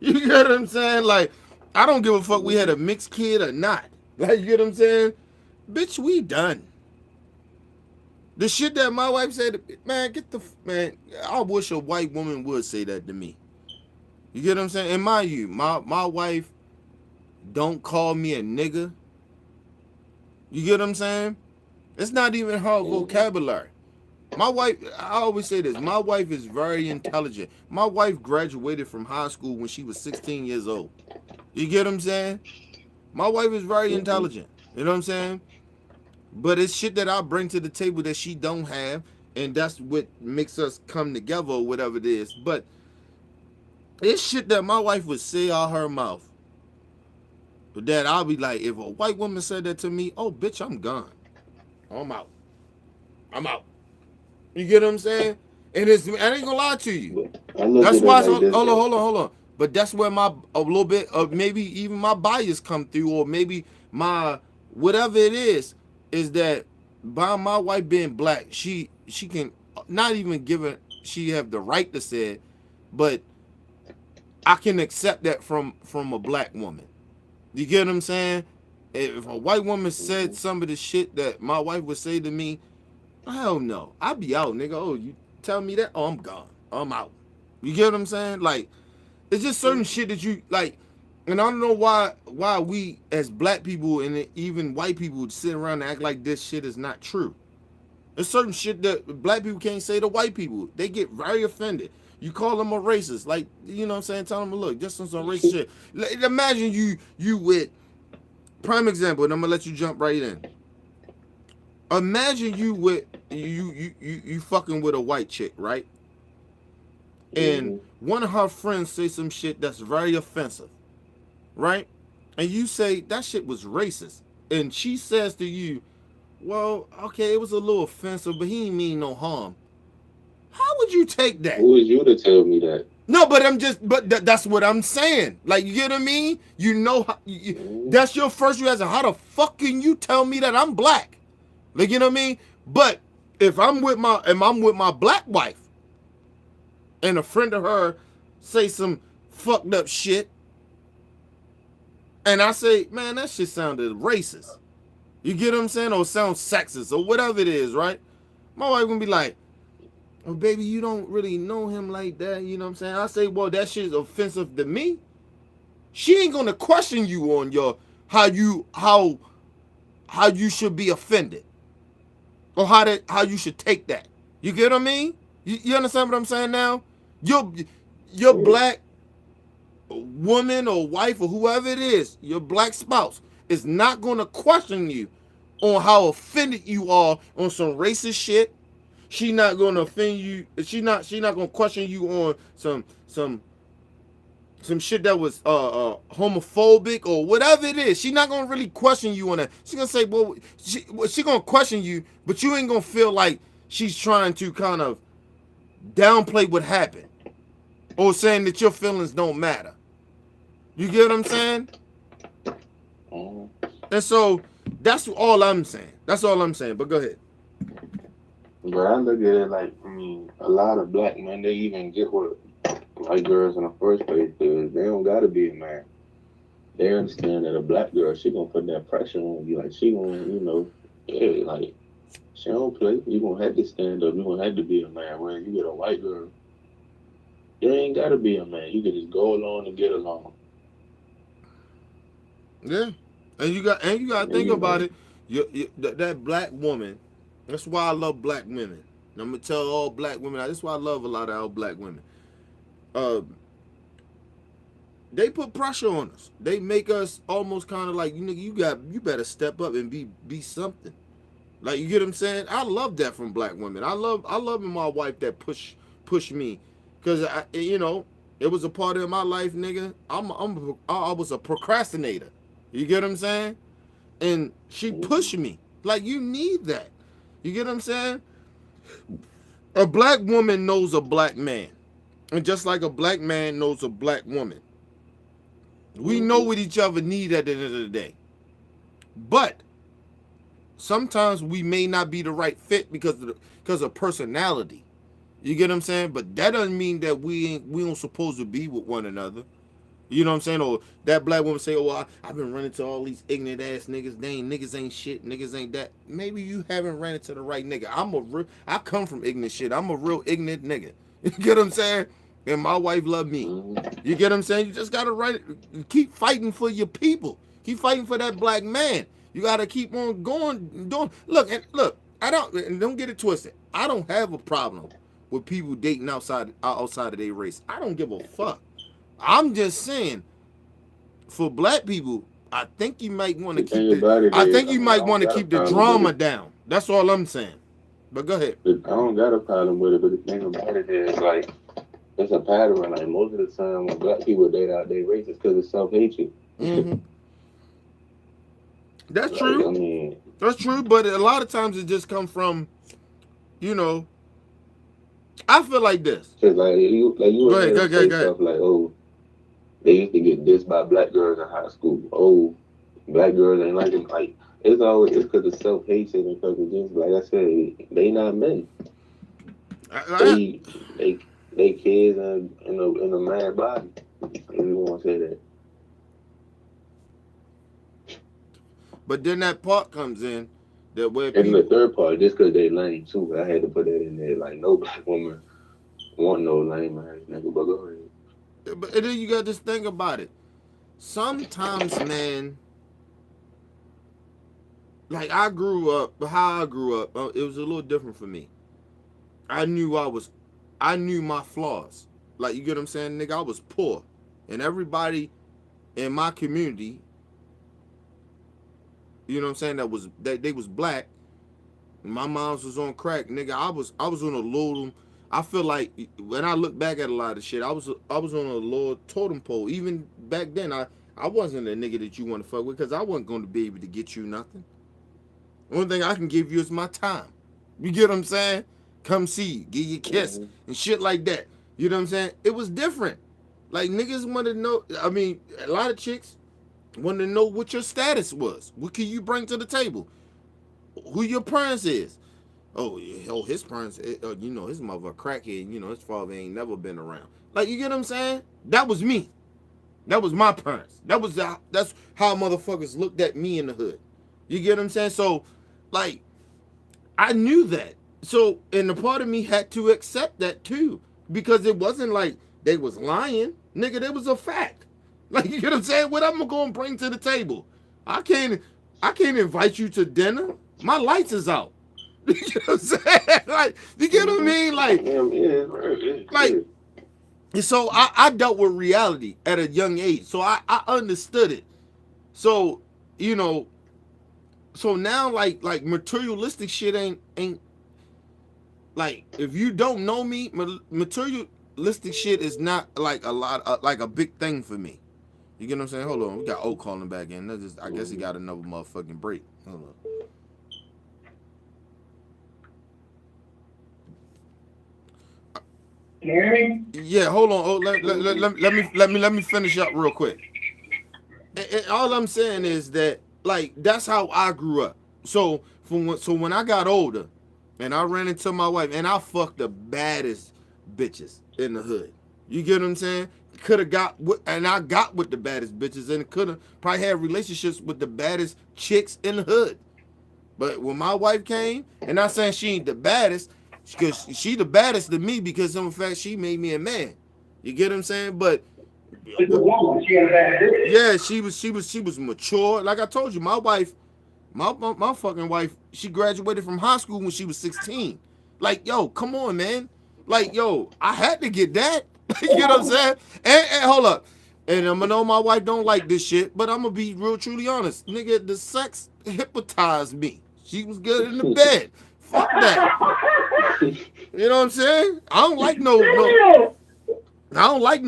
You get what I'm saying? Like, I don't give a fuck we had a mixed kid or not. Like, you get what I'm saying? Bitch, we done. The shit that my wife said, man, man, I wish a white woman would say that to me. You get what I'm saying? And mind you, my wife don't call me a nigga. You get what I'm saying? It's not even her vocabulary. My wife, I always say this, my wife is very intelligent. My wife graduated from high school when she was 16 years old. You get what I'm saying? My wife is very intelligent. You know what I'm saying? But it's shit that I bring to the table that she don't have, and that's what makes us come together or whatever it is. But it's shit that my wife would say out her mouth. But that I'll be like, if a white woman said that to me, oh, bitch, I'm gone. I'm out. I'm out. You get what I'm saying? And I ain't gonna lie to you. That's why. Hold on. But that's where a little bit of maybe even my bias come through, or maybe my whatever it is that by my wife being black, she can not even give it. She have the right to say it, but I can accept that from a black woman. You get what I'm saying? If a white woman said some of the shit that my wife would say to me, hell no. I'd be out, nigga. Oh, you tell me that? Oh, I'm gone. I'm out. You get what I'm saying? Like, it's just certain shit that you, like, and I don't know why we as black people and even white people would sit around and act like this shit is not true. There's certain shit that black people can't say to white people. They get very offended. You call them a racist. Like, you know what I'm saying? Tell them, look, just some racist shit. Imagine you with, prime example, and I'm going to let you jump right in. Imagine you with you fucking with a white chick, right? And one of her friends say some shit that's very offensive, right? And you say that shit was racist, and she says to you, well, okay, it was a little offensive, but he didn't mean no harm. How would you take that? Who is you to tell me that? No, but that's what I'm saying. Like, you get what I mean? You know, that's your first reaction. How the fuck can you tell me that I'm black? Like, you know what I mean? But if I'm with my black wife and a friend of her say some fucked up shit, and I say, man, that shit sounded racist. You get what I'm saying? Or sounds sexist or whatever it is, right? My wife gonna be like, oh, baby, you don't really know him like that. You know what I'm saying? I say, well, that shit is offensive to me. She ain't gonna question you on your how you should be offended. Or how you should take that. You get what I mean? You understand what I'm saying now? You're black, woman or wife or whoever it is, your black spouse, is not going to question you on how offended you are on some racist shit. She not going to offend you. She not going to question you on some shit that was homophobic or whatever it is. She not going to really question you on that. She going to say, well, she going to question you, but you ain't going to feel like she's trying to kind of downplay what happened or saying that your feelings don't matter. You get what I'm saying? And so that's all I'm saying. That's all I'm saying. But go ahead. But I look at it like, I mean, a lot of black men, they even get with white girls in the first place because they don't got to be a man. They understand that a black girl, she gonna put that pressure on you. Like, she gonna, you know, yeah, like, she don't play. You gonna have to stand up. You gonna have to be a man. Whereas you get a white girl, you ain't got to be a man. You can just go along and get along. Yeah, and you got to think about it. That black woman. That's why I love black women. And I'm gonna tell all black women. That's why I love a lot of our black women. They put pressure on us. They make us almost kind of like, you better step up and be something. Like, you get what I'm saying? I love that from black women. I love in my wife that push me, because it was a part of my life, nigga. I was a procrastinator. You get what I'm saying? And she pushed me. Like, you need that. You get what I'm saying? A black woman knows a black man. And just like a black man knows a black woman. We know what each other need at the end of the day. But sometimes we may not be the right fit because of personality. You get what I'm saying? But that doesn't mean that we don't supposed to be with one another. You know what I'm saying? Or that black woman say, oh, I've been running to all these ignorant ass niggas. Niggas ain't shit. Niggas ain't that. Maybe you haven't ran into the right nigga. I come from ignorant shit. I'm a real ignorant nigga. You get what I'm saying? And my wife love me. You get what I'm saying? You just gotta keep fighting for your people. Keep fighting for that black man. You gotta keep on going. Look, don't get it twisted. I don't have a problem with people dating outside of their race. I don't give a fuck. I'm just saying, for black people, I think you might want to keep the drama down. That's all I'm saying. But go ahead. I don't got a problem with it, but the thing about it is, like, it's a pattern. Like, most of the time when black people date out their race, it's because of self-hatred. Mm-hmm. That's true. I mean, that's true, but a lot of times it just comes from, I feel like this. Cause you go ahead. Stuff like, oh, they used to get dissed by black girls in high school. Oh, black girls ain't like it. Like, it's because of self-hatred and because of just, like I said, they not men. They kids in a man body. If you want to say that. But then that part comes in that where and the third part, just because they lame too. I had to put that in there. Like, no black woman want no lame ass nigga. But go ahead. But then you got this thing about it. Sometimes, man, like how I grew up, it was a little different for me. I knew my flaws. Like, you get what I'm saying, nigga? I was poor, and everybody in my community, you know what I'm saying, they was black. My mom's was on crack, nigga. I was on a little. I feel like when I look back at a lot of shit, I was on a lower totem pole. Even back then, I wasn't a nigga that you want to fuck with because I wasn't going to be able to get you nothing. The only thing I can give you is my time. You get what I'm saying? Come see you, give you a kiss and shit like that. You know what I'm saying? It was different. Like, niggas wanted to know. I mean, a lot of chicks wanted to know what your status was. What can you bring to the table? Who your parents is. His parents, his mother a crackhead, his father ain't never been around. Like, you get what I'm saying? That was me. That was my parents. That's how motherfuckers looked at me in the hood. You get what I'm saying? So, like, I knew that. So, and the part of me had to accept that too. Because it wasn't like they was lying. Nigga, that was a fact. Like, you get what I'm saying? What I'm gonna bring to the table? I can't invite you to dinner. My lights is out. You get what I'm saying? Like, you get what I mean? Like, And so I dealt with reality at a young age. So I understood it. So, you know, so now like materialistic shit ain't like, if you don't know me, materialistic shit is not like a lot like a big thing for me. You get what I'm saying? Hold on, we got O calling back in. That's just, I guess he got another motherfucking break. Hold on. Can you hear me? Yeah, hold on. Oh, let me finish up real quick. And all I'm saying is that, like, that's how I grew up. So when I got older, and I ran into my wife, and I fucked the baddest bitches in the hood. You get what I'm saying? Could have got with, and I got with the baddest bitches, and could have probably had relationships with the baddest chicks in the hood. But when my wife came, and not saying she ain't the baddest, because she the baddest to me because of the fact she made me a man. You get what I'm saying? But She's a woman. She ain't a bad bitch. yeah, she was mature. Like I told you, my wife, my fucking wife, she graduated from high school when she was 16. Like, yo, come on, man. Like, yo, I had to get that. You know what I'm saying? And hold up. And I know my wife don't like this shit, but I'm gonna be real truly honest. Nigga, the sex hypnotized me. She was good in the bed. Fuck that. You know what I'm saying? I don't like no weak. I don't like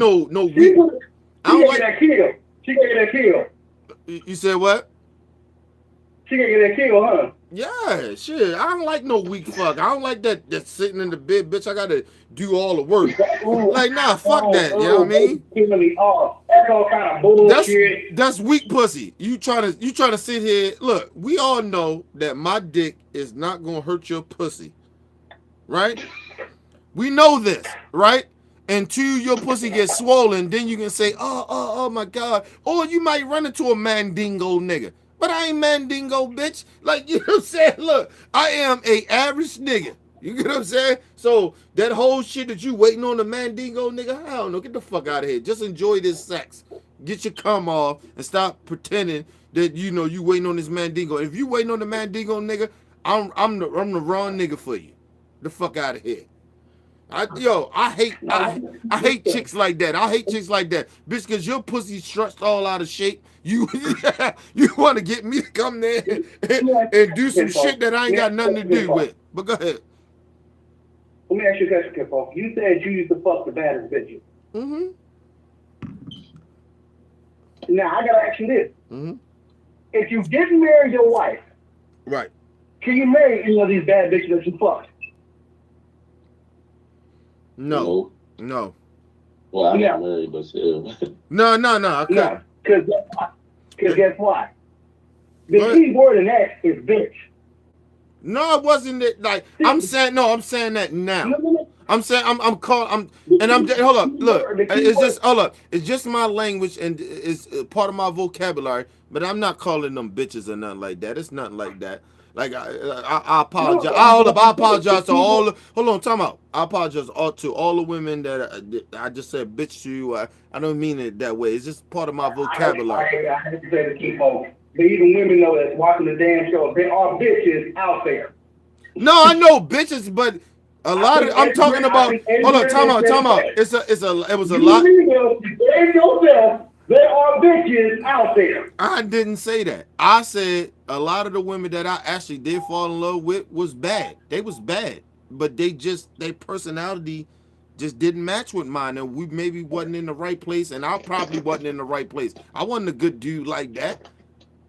that kill. She gave that kill. You said what? She gonna get that kill, huh? Yeah, shit. I don't like no weak fuck. I don't like that sitting in the bed, bitch. I gotta do all the work. Like, nah, fuck that. You know what I mean? That's all kind of bullshit. That's weak pussy. You trying to sit here. Look, we all know that my dick is not gonna hurt your pussy, right? We know this, right? Until your pussy gets swollen, then you can say, oh my God. Or you might run into a mandingo nigga. But I ain't mandingo, bitch. Like, you know what I'm saying? Look, I am a average nigga. You get what I'm saying? So that whole shit that you waiting on the mandingo nigga, I don't know. Get the fuck out of here. Just enjoy this sex. Get your cum off and stop pretending that you know you waiting on this mandingo. If you waiting on the mandingo nigga, I'm the wrong nigga for you. The fuck out of here. I hate chicks like that. I hate chicks like that. Bitch, because your pussy stretched all out of shape. You want to get me to come there and do some shit that I ain't got nothing to do with. But go ahead. Let me ask you a question, Kimpo. You said you used to fuck the baddest bitches. Mm-hmm. Now, I got to ask you this. Mm-hmm. If you didn't marry your wife, right, can you marry any of these bad bitches that you fucked? No. Well, I'm not married, but still. No. I couldn't. Because guess why? The key word in that is bitch. No, it wasn't it. Like, I'm saying that now. No. I'm saying hold up, look, it's just my language and it's part of my vocabulary, but I'm not calling them bitches or nothing like that. It's nothing like that. Like, I apologize. I apologize to all. Hold on, time out. I apologize to all the women that I just said bitch to you. I don't mean it that way. It's just part of my vocabulary. I have to say the key folks. But even women know that watching the damn show. There are bitches out there. No, I know bitches, but a lot of I'm talking about. Hold on, time out. It was a lot. Yourself, there are bitches out there. I didn't say that. I said a lot of the women that I actually did fall in love with was bad. They was bad, but their personality just didn't match with mine, and we maybe wasn't in the right place, and I probably wasn't in the right place. I wasn't a good dude like that.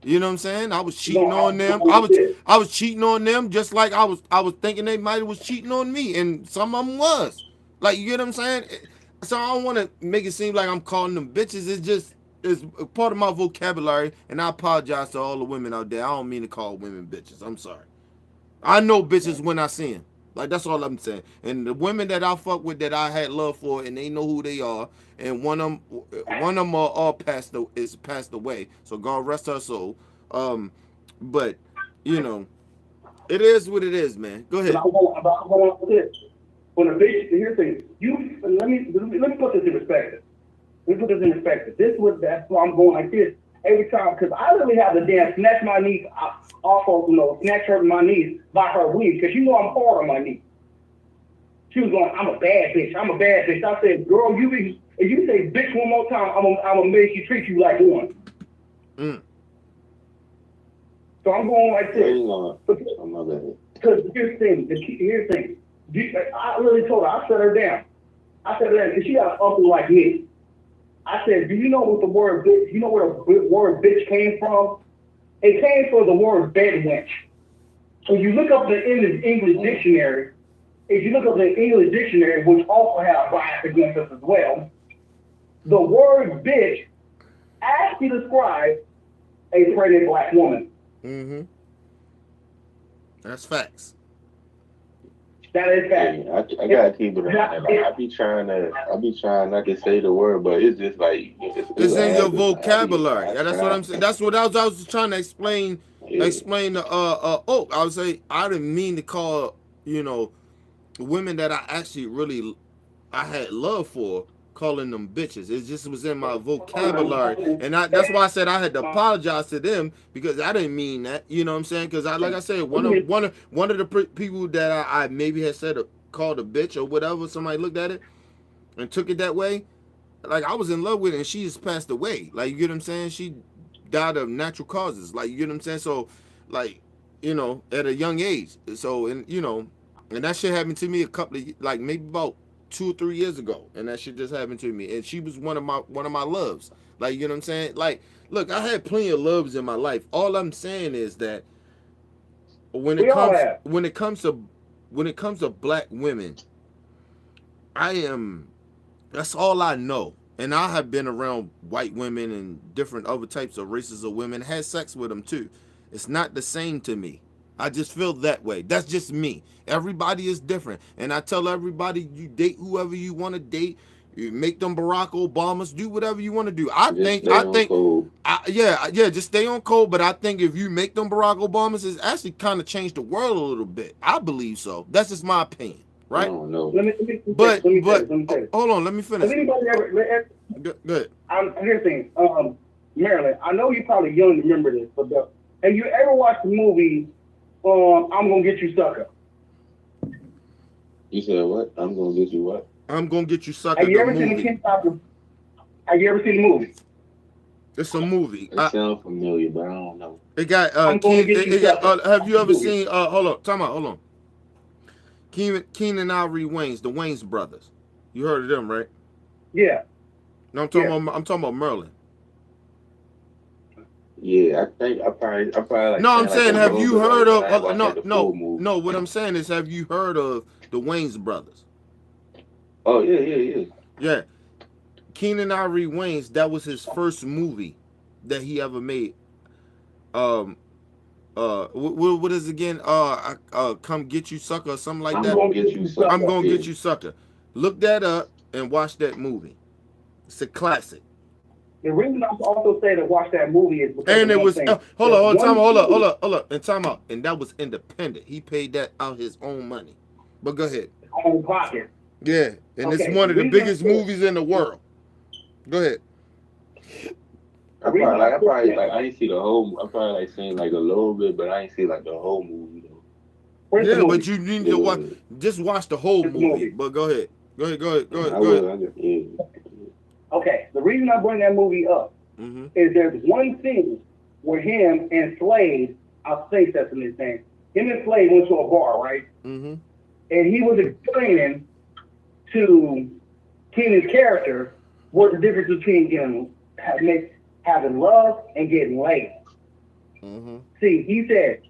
You know what I'm saying? I was cheating on them. I was cheating on them just like I was thinking they might was cheating on me, and some of them was. Like, you get what I'm saying? So I don't want to make it seem like I'm calling them bitches. It's part of my vocabulary, and I apologize to all the women out there. I don't mean to call women bitches. I'm sorry. I know bitches when I see them. Like, that's all I'm saying. And the women that I fuck with that I had love for, and they know who they are, and one of them are all passed away. So God rest her soul. But you know, it is what it is, man. Go ahead. When a bitch, here's the thing. Let me put this in perspective. That's why I'm going like this every time, because I literally have to damn snatch my niece off of, snatch her my niece by her weave, because you know I'm hard on my niece. She was going, I'm a bad bitch. I'm a bad bitch. I said, girl, if you say bitch one more time, I'm gonna make you treat you like one. So I'm going like this. I'm not bad. Because here's the thing. I really told her, I set her down. Because she got an uncle like me. I said, do you know what the word bitch, you know where the word bitch came from? It came from the word bedwench. When you look up the English dictionary, which also has bias against us as well, the word bitch actually describes a pregnant black woman. Mm-hmm. That's facts. That is fact. Yeah, I gotta keep it around. Like, I be trying not to say the word, but it's just like it's in your vocabulary. Yeah, that's what I'm saying. That's what I was trying to explain. Yeah. Explain the I would say I didn't mean to call, you know, women that I actually I had love for, calling them bitches. It just was in my vocabulary, and that's why I said I had to apologize to them, because I didn't mean that. You know what I'm saying? Because like I said, one of the people that I maybe had said called a bitch or whatever, somebody looked at it and took it that way. Like, I was in love with her and she just passed away. Like, you get what I'm saying? She died of natural causes. Like, you get what I'm saying? So, like, you know, at a young age. So, and you know, and that shit happened to me like maybe about 2 or 3 years ago, and that shit just happened to me. And she was one of my loves. Like, you know what I'm saying? Like, look, I had plenty of loves in my life. All I'm saying is that when it comes to black women, that's all I know. And I have been around white women and different other types of races of women, had sex with them too. It's not the same to me. I just feel that way. That's just me. Everybody is different. And I tell everybody, you date whoever you want to date. You make them Barack Obamas, do whatever you want to do. Just stay on code. But I think if you make them Barack Obamas, it's actually kind of changed the world a little bit. I believe so. That's just my opinion, right? I don't know. But hold on, let me finish. Has anybody ever? Good. Here's the thing, Marilyn. I know you're probably young to remember this, but have you ever watched the movie I'm Gonna Get You Sucker? You said what? I'm gonna get you what? I'm Gonna Get You Sucker. Have you ever seen the movie? It's a movie. It sounds familiar, but I don't know. It got have you ever seen hold on. Keenan Ivory Wayans, the Wayans brothers. You heard of them, right? Yeah. No, I'm talking about Merlin. Yeah, I probably like. No, I'm saying, have you heard of no? What I'm saying is, have you heard of the Wayans brothers? Oh yeah. Yeah. Keenan Ivory Wayans, that was his first movie that he ever made. What is it again? Come Get You Sucker or something like that. I'm gonna get you sucker. Look that up and watch that movie. It's a classic. The reason I also say to watch that movie is because and it was hold up, and time out. And that was independent. He paid that out his own money. But go ahead. Own pocket. Yeah, and it's one of the biggest movies in the world. Go ahead. I didn't see the whole. I probably like seen like a little bit, but I ain't see like the whole movie though. Yeah, but you need to watch. Just watch the whole movie. But go ahead. Go ahead. Okay, the reason I bring that movie up is there's one scene where him and Slade, I think that's in his name, him and Slade went to a bar, right? Mm-hmm. And he was explaining to Keenan's character what the difference between having love and getting laid. Mm-hmm. See, he said,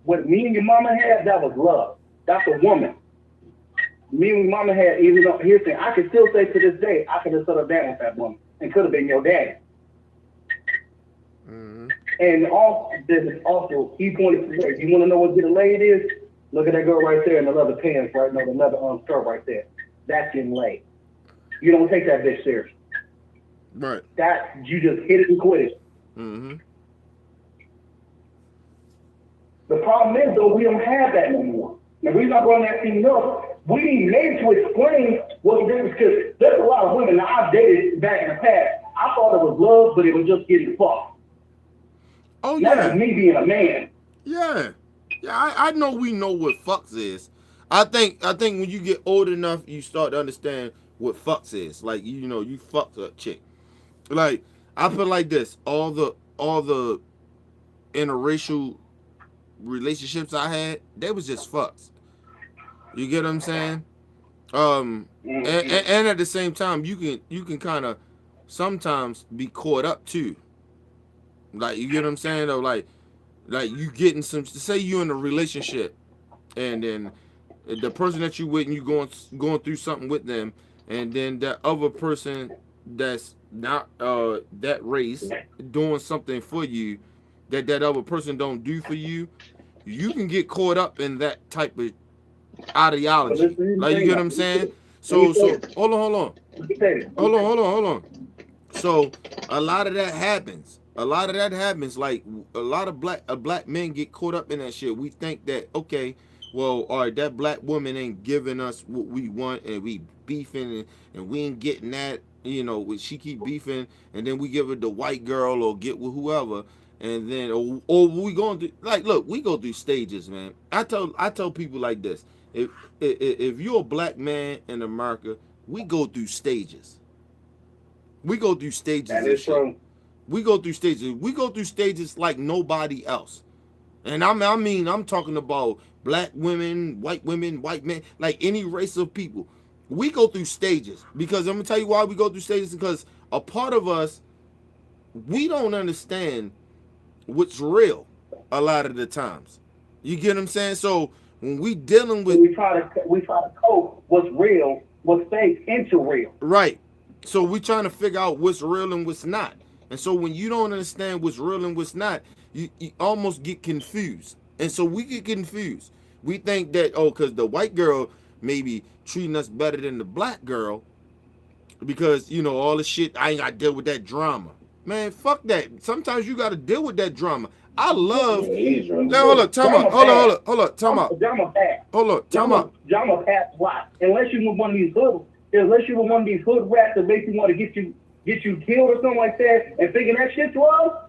what me and your mama had, that was love. That's a woman. Me and mama had, even though, here's the thing, I can still say to this day, I could have settled down with that woman and could have been your daddy. Mm-hmm. And also, he pointed to where, you want to know what getting laid is? Look at that girl right there in the leather pants, right? No, the leather skirt right there. That's getting laid. You don't take that bitch serious. Right. That, you just hit it and quit it. Mm-hmm. The problem is, though, we don't have that no more. The reason I brought that thing up, we need maybe to explain what the difference, because there's a lot of women that I've dated back in the past. I thought it was love, but it was just getting fucked. Oh, yeah. That's me being a man. Yeah. Yeah, I know we know what fucks is. I think when you get old enough, you start to understand what fucks is. Like you fuck a chick. Like I feel like this. All the interracial relationships I had, they was just fucks. You get what I'm saying? And at the same time, you can kind of sometimes be caught up too. Like you get what I'm saying though, like you getting some. Say you in a relationship, and then the person that you with, and you going through something with them, and then that other person that's not that race doing something for you that other person don't do for you. You can get caught up in that type of ideology. Like you get what I'm saying? So hold on. So a lot of that happens. Like a lot of black men get caught up in that shit. We think that okay, well, all right, that black woman ain't giving us what we want, and we beefing, and we ain't getting that. She keep beefing, and then we give it the white girl or get with whoever, and then or we going through look, we go through stages, man. I tell people like this: if you're a black man in America, we go through stages. We go through stages. That is true. We go through stages. We go through stages like nobody else. And I'm talking about black women, white men, like any race of people. We go through stages because I'm gonna tell you why we go through stages, because a part of us, we don't understand what's real a lot of the times. You get what I'm saying? So when we dealing with, we try to cope what's real, what's fake into real. Right. So we trying to figure out what's real and what's not. And so when you don't understand what's real and what's not, you almost get confused. And so we get confused. We think that, because the white girl maybe treating us better than the black girl because, all the shit, I ain't got to deal with that drama. Man, fuck that. Sometimes you got to deal with that drama. I love... Now, hold up, time out. Hold up, time out. Drama pass. Hold up, time out. Drama pass what? Unless you with one of these hood rats that make you want to get you killed or something like that, and thinking that shit's love,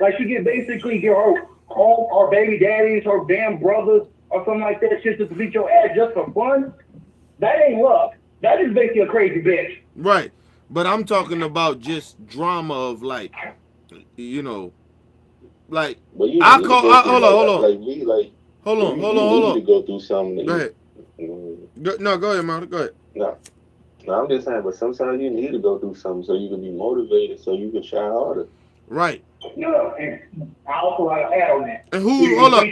like she get basically get her baby daddies, her damn brothers, or something like that, shit just to beat your ass just for fun. That ain't love. That is basically a crazy bitch. Right, but I'm talking about just drama of like. Hold on. Hold on. To go through something. Go ahead. No, go ahead, man. Go ahead. No, I'm just saying, but sometimes you need to go through something so you can be motivated, so you can try harder. Right. No, and I also want to add on that. And hold up.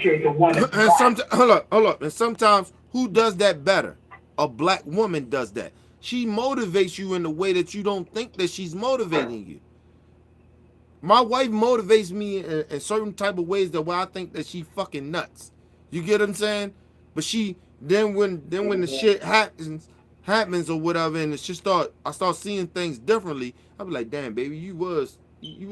And sometimes who does that better? A black woman does that. She motivates you in a way that you don't think that she's motivating you. My wife motivates me in certain type of ways that where I think that she fucking nuts. You get what I'm saying? But then when the shit happens or whatever, and I start seeing things differently. I be like, damn, baby, you was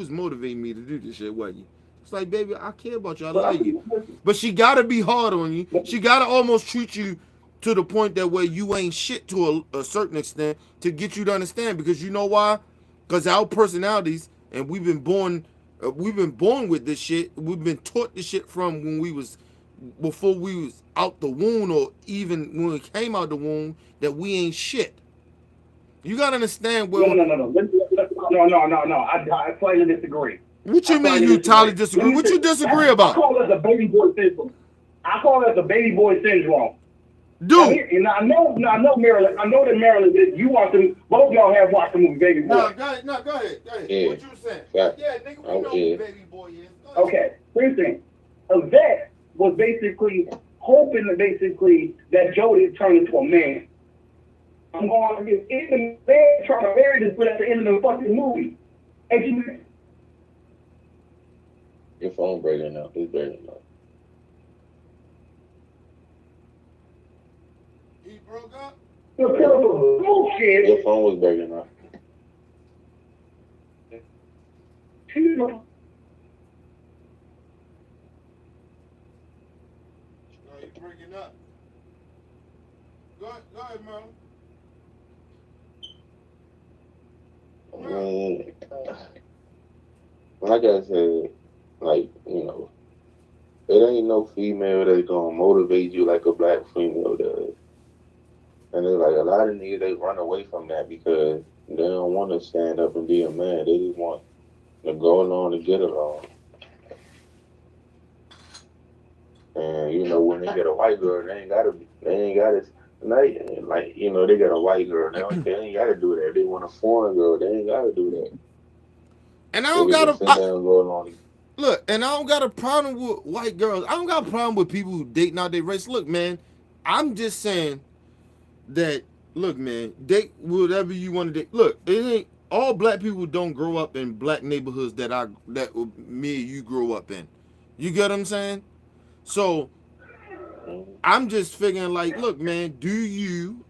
motivating me to do this shit, wasn't you? It's like, baby, I care about you, I love you. But she gotta be hard on you. She gotta almost treat you to the point that where you ain't shit to a certain extent to get you to understand. Because you know why? Because our personalities, and we've been born with this shit. We've been taught this shit from before we was out the womb, or even when we came out the womb, that we ain't shit. You gotta understand where. No. I slightly disagree. What you mean you totally disagree? What you disagree about? I call it the baby boy syndrome. Dude. And I know Maryland. I know that Maryland. You watch them. Both of y'all have watched the movie Baby Boy. Go ahead. Yeah. What you saying? Yeah, nigga, we know who Baby Boy is. Okay. First thing, a vet was basically hoping that Jody turned into a man. I'm going to get in the man trying to marry this, but at the end of the fucking movie, and she. Your phone breaking up. It's breaking up. He broke up? Bullshit. Your phone was breaking up. No, you're breaking up. Go ahead, Merlin. Like I said, ain't no female that's gonna motivate you like a black female does. And it's like a lot of niggas, they run away from that because they don't want to stand up and be a man. They just want to go along to get along. And you know, when they get a white girl, they ain't gotta like, you know, they got a white girl. They ain't gotta do that. They want a foreign girl. They ain't gotta do that. And I don't got sit down and go along. look, and I don't got a problem with white girls. I don't got a problem with people who date now their race. Look, man, I'm just saying that, look, man, date whatever you want to date. Look, it ain't all black people don't grow up in black neighborhoods that me and you grew up in. You get what I'm saying? So I'm just figuring like, look, man, do you?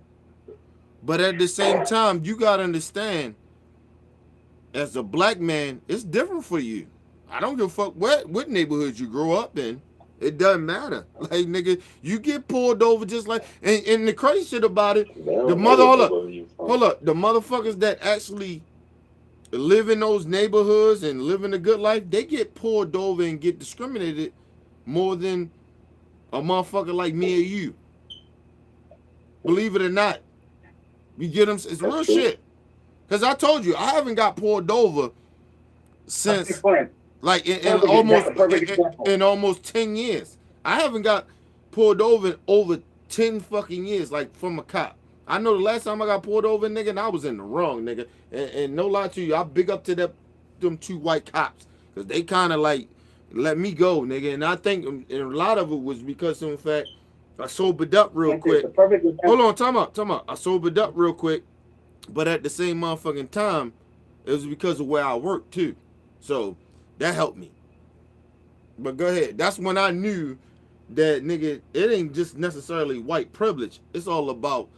But at the same time, you gotta understand, as a black man, it's different for you. I don't give a fuck what neighborhood you grow up in. It doesn't matter. Like, nigga, you get pulled over just like, and the crazy shit about it, the motherfuckers that actually live in those neighborhoods and living a good life, they get pulled over and get discriminated more than a motherfucker like me and you. Believe it or not. You get them? It's real shit. Because I told you, I haven't got pulled over since, like, in almost 10 years. I haven't got pulled over in over 10 fucking years, like, from a cop. I know the last time I got pulled over, nigga, and I was in the wrong, nigga. And no lie to you, I big up to them two white cops. Because they kind of, like, let me go, nigga. And I think and a lot of it was because of the fact I sobered up real quick. Hold on, time out. I sobered up real quick. But at the same motherfucking time, it was because of where I worked, too. So, that helped me. But go ahead. That's when I knew that, nigga, it ain't just necessarily white privilege. It's all about,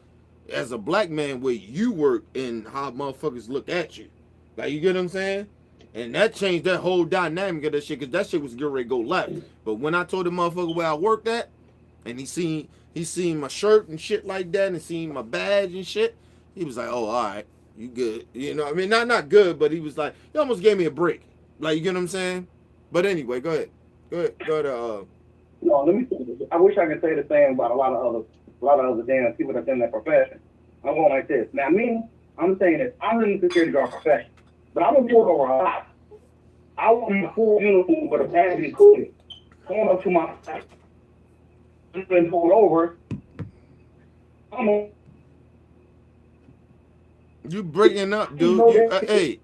as a black man, where you work and how motherfuckers look at you. Like, you get what I'm saying? And that changed that whole dynamic of that shit, because that shit was getting ready to go left. But when I told the motherfucker where I worked at, and he seen my shirt and shit like that, and seen my badge and shit, he was like, oh, all right, you good. You know, I mean, not good, but he was like, he almost gave me a break. Like, you get what I'm saying? But anyway, go ahead. No, let me. I wish I could say the same about a lot of other damn people that's in that profession. I'm going like this. Now, I'm saying this. I'm in the security guard profession, but I'm gonna pull over a lot. I want my full uniform, but a badge included. Going up to my site, been pulled over. You breaking up, dude. Hey,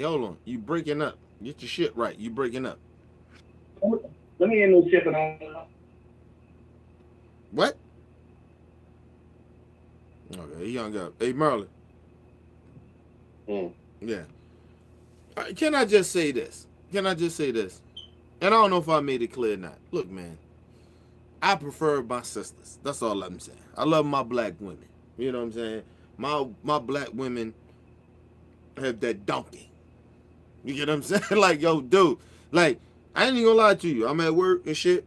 hold on. You breaking up. Get your shit right. You breaking up. Let me end this shit on. What? Okay, he hung up. Hey, Marlon. Yeah. Can I just say this? And I don't know if I made it clear or not. Look, man. I prefer my sisters. That's all I'm saying. I love my black women. You know what I'm saying? My black women have that donkey. You get what I'm saying? Like, yo, dude, like, I ain't even gonna lie to you. I'm at work and shit.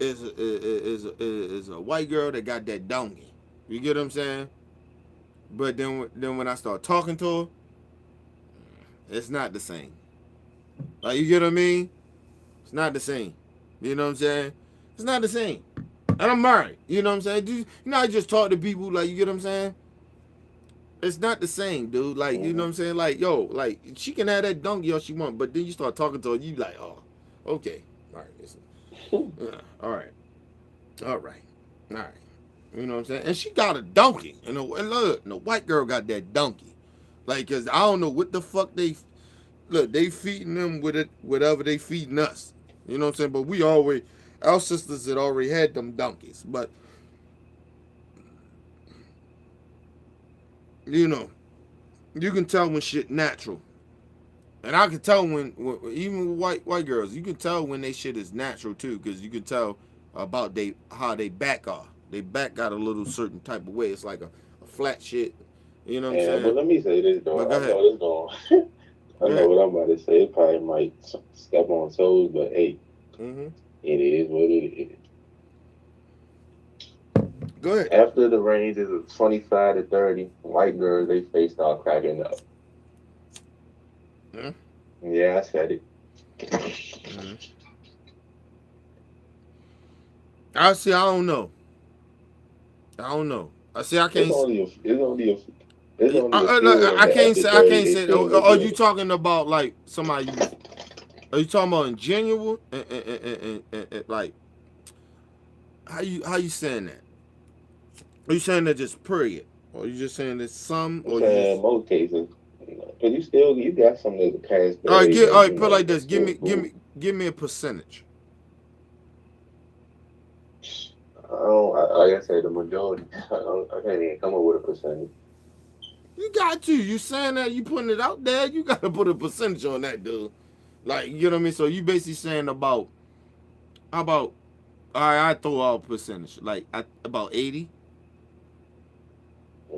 Is a white girl that got that donkey. You get what I'm saying? But then when I start talking to her, it's not the same. Like, you get what I mean? It's not the same. You know what I'm saying? It's not the same. And I'm married. You know what I'm saying? You know, I just talk to people, like, you get what I'm saying? It's not the same, dude. Like, you know what I'm saying? Like, yo, like, she can have that donkey all she want, but then you start talking to her, you like, oh, okay. All right. All right. You know what I'm saying? And she got a donkey. And look, the white girl got that donkey. Like, because I don't know what the fuck they feeding them with it, whatever they feeding us. You know what I'm saying? But our sisters had already had them donkeys. But, you know, you can tell when shit natural. And I can tell when even white girls, you can tell when they shit is natural too, because you can tell about how they back are. They back got a little certain type of way. It's like a flat shit. You know what I'm saying? But let me say this though. But I know it's going. I know what I'm about to say. It probably might step on toes, but hey, it is what it is. Go ahead. After the ranges of 25 to 30, white girls, they face start cracking up. Yeah, I said it. I see. I don't know. I see. I It's can't. only a few I that can't after say. 30 they still look Are you good. talking about like somebody? Are you talking about in genuine? And like how you saying that? Are you saying that just period? Or are you just saying that some? I'm Or you saying just in most cases, but you got some that past all right? 30 that Put it like this. Give me a percentage. like I said, the majority. I can't even come up with a percentage. You got to. You saying that? You putting it out there? You got to put a percentage on that, dude. Like you know what I mean? So you basically saying about how about all right? I throw out a percentage like about 80.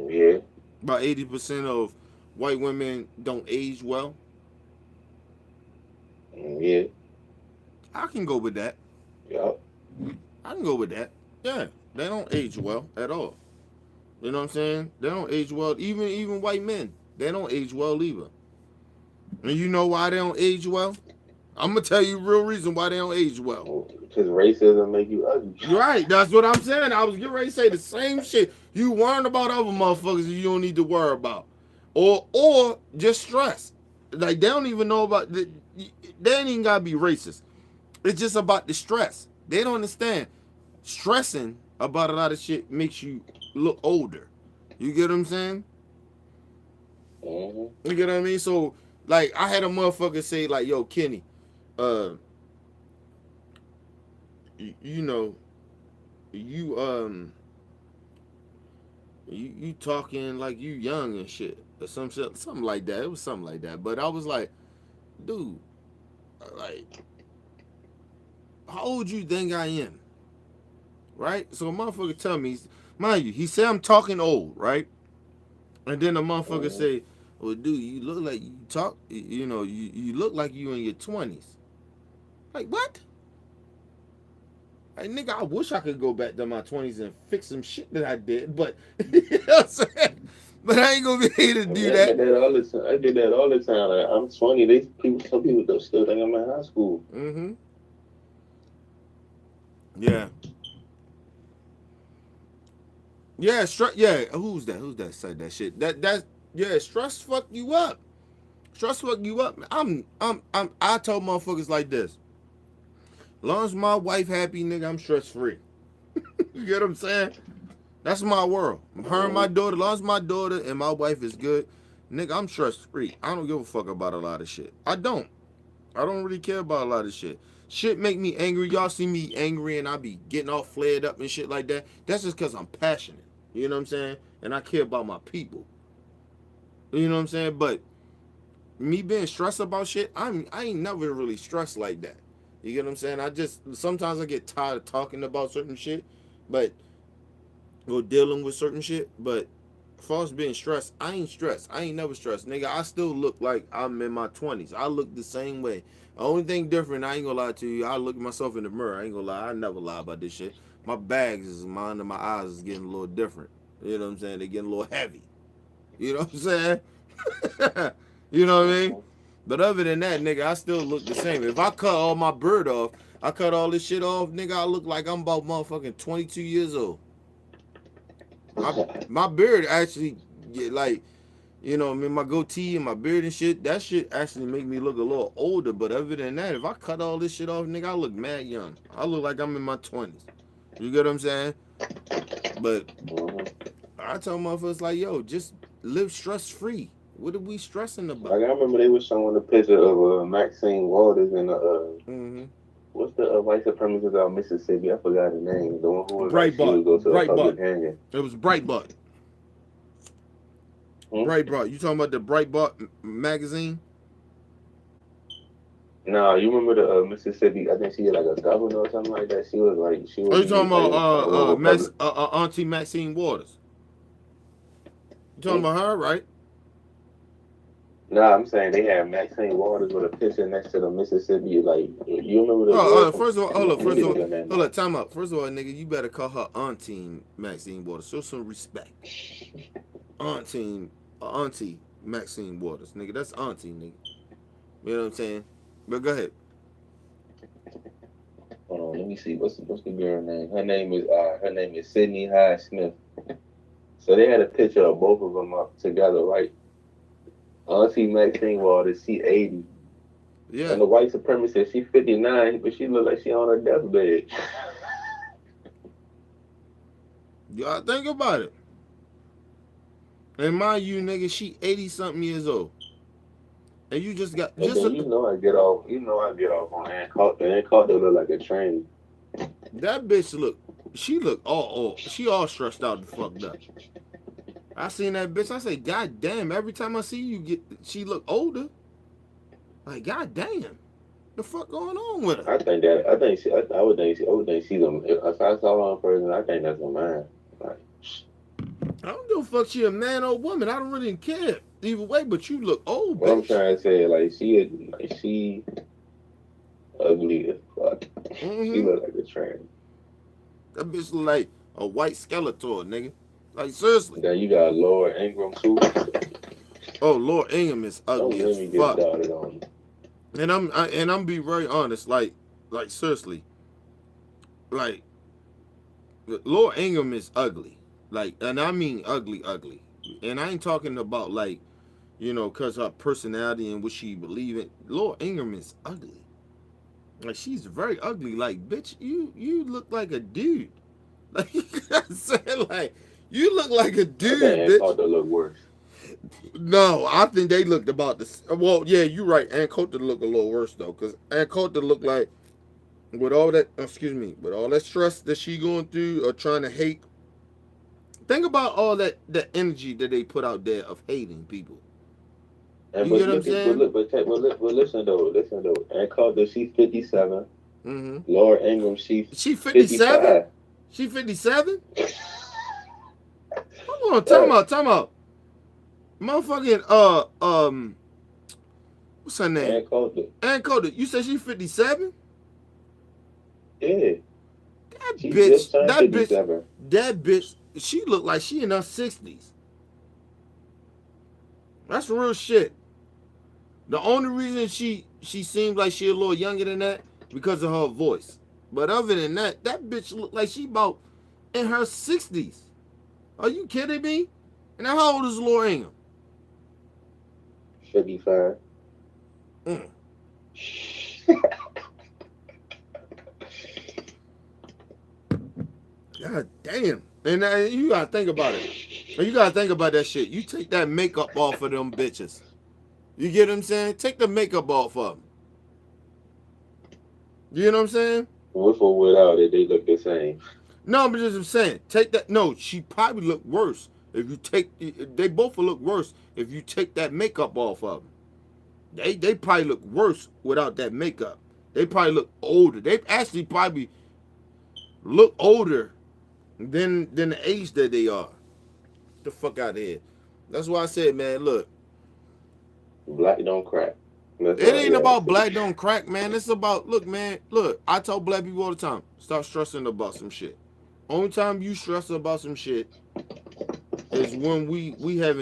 Yeah. About 80% of white women don't age well. Yeah. I can go with that. Yeah. I can go with that. Yeah, they don't age well at all. You know what I'm saying? They don't age well. Even white men, they don't age well either. And you know why they don't age well? I'm gonna tell you real reason why they don't age well. Because racism make you ugly. You're right. That's what I'm saying. I was getting ready to say the same shit. You worrying about other motherfuckers you don't need to worry about, or just stress. Like they don't even know about. They ain't even gotta be racist. It's just about the stress. They don't understand. Stressing about a lot of shit makes you look older. You get what I'm saying? Mm-hmm. You get what I mean? So, like, I had a motherfucker say, like, yo, Kenny, you know, you you talking like you young and shit or something like that. It was something like that. But I was like, dude, like, how old you think I am? Right? So a motherfucker tell me, mind you, he said I'm talking old, right? And then the motherfucker say, well, dude, you look like you talk, you know, you look like you in your 20s. Like, what? Like, nigga, I wish I could go back to my 20s and fix some shit that I did, but, you know what I'm saying? But I ain't gonna be able to do that. I get that all the time. Like, I'm 20. Some people don't still think I'm in high school. Mm-hmm. Yeah. Yeah, yeah, who's that said that shit? Yeah, stress fuck you up. Stress fuck you up. I told motherfuckers like this. As long as my wife happy, nigga, I'm stress free. You get what I'm saying? That's my world. Her and my daughter, as long as my daughter and my wife is good, nigga, I'm stress free. I don't give a fuck about a lot of shit. I don't really care about a lot of shit. Shit make me angry. Y'all see me angry and I be getting all flared up and shit like that. That's just because I'm passionate. You know what I'm saying? And I care about my people. You know what I'm saying? But me being stressed about shit, I ain't never really stressed like that. You get what I'm saying? Sometimes I get tired of talking about certain shit, but or dealing with certain shit. But as far as being stressed, I ain't stressed. I ain't never stressed. Nigga, I still look like I'm in my 20s. I look the same way. The only thing different, I ain't gonna lie to you, I look at myself in the mirror. I ain't gonna lie. I never lie about this shit. My bags is under my eyes is getting a little different. You know what I'm saying? They're getting a little heavy. You know what I'm saying? You know what I mean? But other than that, nigga, I still look the same. If I cut all my beard off, I cut all this shit off, nigga, I look like I'm about motherfucking 22 years old. My beard actually, like, you know, I mean, my goatee and my beard and shit, that shit actually make me look a little older. But other than that, if I cut all this shit off, nigga, I look mad young. I look like I'm in my 20s. You get what I'm saying? But I tell motherfuckers like, yo, just live stress free. What are we stressing about? Like I remember they was showing a picture of Maxine Waters and what's the white supremacist out of Mississippi? I forgot the name. The one who was Breitbart. go to a public hanging. It was Breitbart. Breitbart. You talking about the Breitbart magazine? No, you remember the Mississippi? I think she was like a governor or something like that. She was. Are you talking about Auntie Maxine Waters? You talking about her, right? No, I'm saying they had Maxine Waters with a picture next to the Mississippi. Like, you remember the? First of all, hold up, time out. First of all, nigga, you better call her Auntie Maxine Waters. Show some respect. Auntie Maxine Waters, nigga. That's Auntie, nigga. You know what I'm saying? But go ahead. Hold on, let me see. What's the girl name? Her name is Sydney Hyde Smith. So they had a picture of both of them up together, right? Auntie Maxine Waters, she 80. Yeah. And the white supremacist, she 59, but she look like she on her deathbed. You gotta think about it. And mind you, nigga, she 80-something years old. And you just got And just then I get off on Ann Coulter. Ann Coulter look like a train. that bitch she all stressed out and fucked up. I seen that bitch, I say, God damn, every time I see you she look older. Like, God damn. The fuck going on with her? I would think she's if I saw her in person, I think that's a man. Like, I don't give a fuck she a man or woman. I don't really care either way, but you look old, what I'm bitch. trying to say, like she ugly as fuck. She Mhm. look like a train. That bitch look like a white Skeletor, nigga. Like, seriously. Then you got Laura Ingram too. Oh, Lord Ingham is Don't ugly let as me get fuck. started on you. And I'm be very honest, like seriously, like Lord Ingham is ugly, like, and I mean ugly, and I ain't talking about like, cause her personality and what she believe in. Lord Ingham is ugly, like she's very ugly. Like, bitch, you look like a dude, like I'm saying, like you look like a I dude, think Ann bitch. Coulter look worse. No, I think they looked about this. Well, yeah, you're right. Ann Coulter look a little worse though, cause Ann Coulter looked like with all that stress that she going through or trying to hate. Think about all that energy that they put out there of hating people. And You get what I'm saying? but listen though. Ann Coulter, she's 57. Mm-hmm. Laura Ingram, she's She 57. 55. She 57. Hold on, time out. Motherfucking what's her name? Ann Coulter. Ann Coulter. You said she 57. Yeah. That She bitch. just turned That 57. bitch. That bitch. She look like she in her 60s. That's real shit. The only reason she seems like she a little younger than that because of her voice. But other than that, that bitch look like she about in her 60s. Are you kidding me? And how old is Laura Ingham? 55. Mm. God damn. And you gotta think about it. You gotta think about that shit. You take that makeup off of them bitches. You get what I'm saying? Take the makeup off of them. You know what I'm saying? With or without it, they look the same. No, but just I'm saying, take that. No, she probably look worse if you take. They both will look worse if you take that makeup off of them. They probably look worse without that makeup. They probably look older. They actually probably look older than the age that they are. Get the fuck out of here. That's why I said, man, look. Black don't crack. That's It all ain't I about got. black don't crack, man. It's about, look, man, look, I tell black people all the time, stop stressing about some shit. Only time you stress about some shit is when we have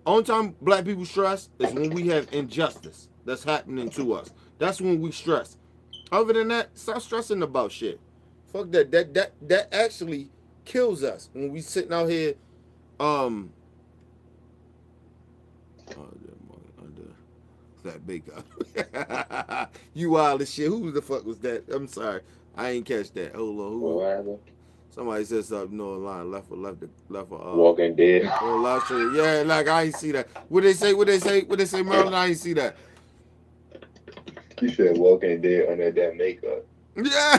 only time black people stress is when we have injustice that's happening to us. That's when we stress. Other than that, stop stressing about shit. Fuck that. That actually kills us when we sitting out here, that makeup. You wild as shit. Who the fuck was that? I'm sorry. I ain't catch that. Hold on. What happened? Somebody said something online. Left for Walking Dead. live stream. Yeah, like I ain't see that. What they say, Maryland? I ain't see that. You said Walking Dead under that makeup. Yeah.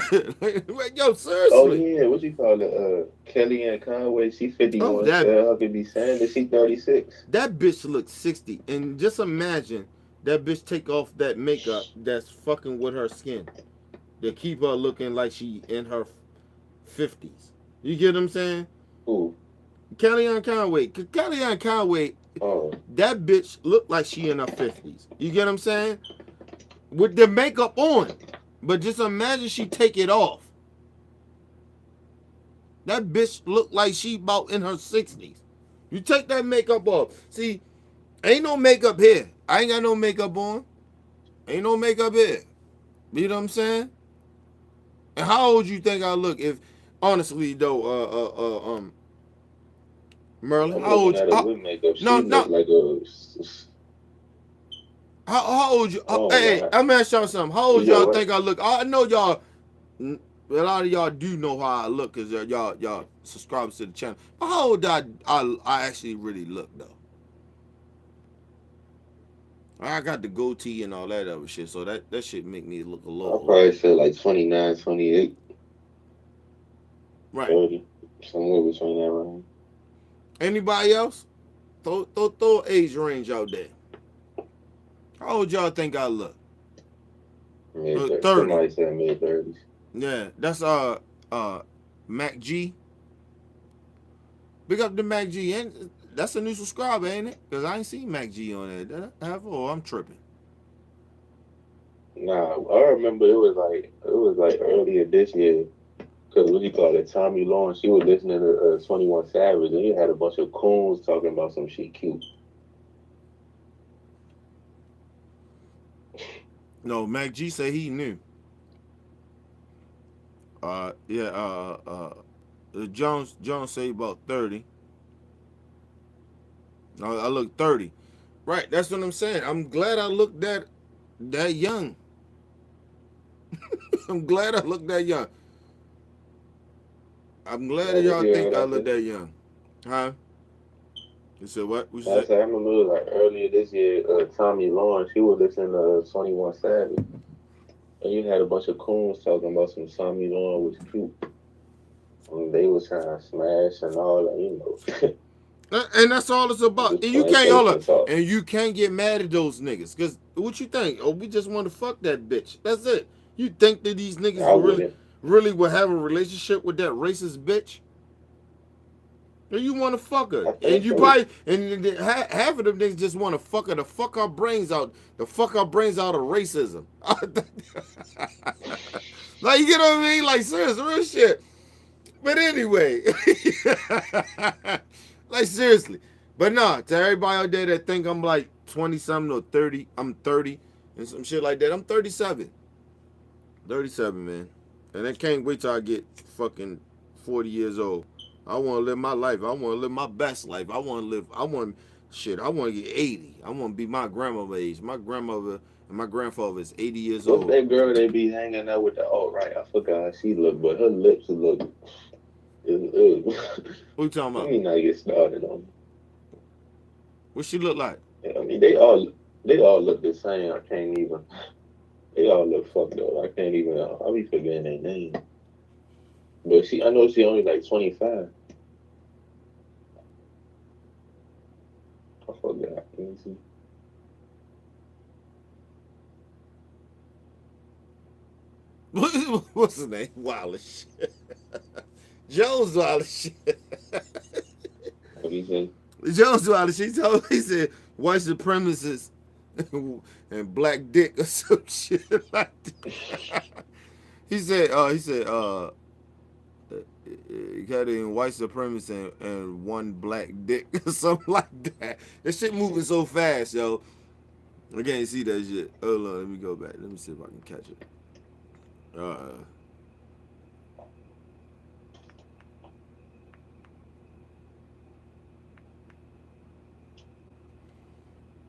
Yo, Oh seriously. yeah, what you call it? Kellyanne Conway, she 51. Oh, that- Huckabee Sanders, she 36. That bitch looks 60. And just imagine that bitch take off that makeup that's fucking with her skin. That keep her looking like she in her 50s. You get what I'm saying? Who? Kellyanne Conway. Kellyanne Conway, Oh, that bitch look like she in her 50s. You get what I'm saying? With the makeup on. But just imagine she take it off. That bitch look like she about in her 60s. You take that makeup off. See, ain't no makeup here. I ain't got no makeup on. Ain't no makeup here. You know what I'm saying? And how old you think I look? If honestly though, Merlin, I'm how looking old? at her with makeup. She No, look like a. how old you? Oh Hey, God. I'm gonna ask y'all something. How old Yeah, y'all what? think I look? I know y'all. A lot of y'all do know how I look because y'all subscribers to the channel. But how old I actually really look though? I got the goatee and all that other shit, so that shit make me look a little I'll older. probably say like 29, 28, Right. 30, somewhere between that range. Anybody else? Throw an age range out there. How old y'all think I look? Mid 30. Somebody said mid 30s. Yeah, that's Mac G. Big up to Mac G, and that's a new subscriber, ain't it? Because I ain't seen Mac G on there. Did I have? Oh, I'm tripping. Nah, I remember it was like earlier this year. Cause what you call it, Tommy Lawrence, she was listening to 21 Savage, and he had a bunch of coons talking about some shit cute. No, Mac G said he knew. Jones say about 30. I look 30. Right, that's what I'm saying. I'm glad I look that young. I'm glad I look that young. I'm glad that y'all think I look that young. Huh? You said what? What you I said? said, I remember it was like earlier this year, Tommy Lawrence, he was listening to 21 Savage. And you had a bunch of coons talking about some Tommy Lawrence was cute. And they was trying to smash and all that, you know. And that's all it's about. Just And you plain can't hold person up. talk. And you can't get mad at those niggas. Cause what you think? Oh, we just want to fuck that bitch. That's it. You think that these niggas I really wouldn't. will have a relationship with that racist bitch? Or you want to fuck her? I And think you so. probably half of them niggas just want to fuck her to fuck our brains out, of racism. Like, you get what I mean? Like, serious, real shit. But anyway, like seriously. But nah, to everybody out there that think I'm like 20 something or 30, I'm 30 and some shit like that. I'm 37. 37, man. And I can't wait till I get fucking 40 years old. I want to live my life. I want to live my best life. I want to get 80. I want to be my grandmother age. My grandmother and my grandfather is 80 years What's old. that girl they be hanging out with the alt-right? I forgot how she look, but her lips look. Who you talking Let about? me not get started on it. What she look like? I mean, they all look the same. I can't even. They all look fucked up. I can't even. I be forgetting their name. But I know she only like 25. I forgot. Let me see. What's his name? Wild as shit. Jones wild as shit. What do you say? Jones wild as shit. He said white supremacists and black dick or some shit like that. he said he got in white supremacy and one black dick or something like that. That shit moving so fast, yo. I can't see that shit. Hold on, let me go back. Let me see if I can catch it.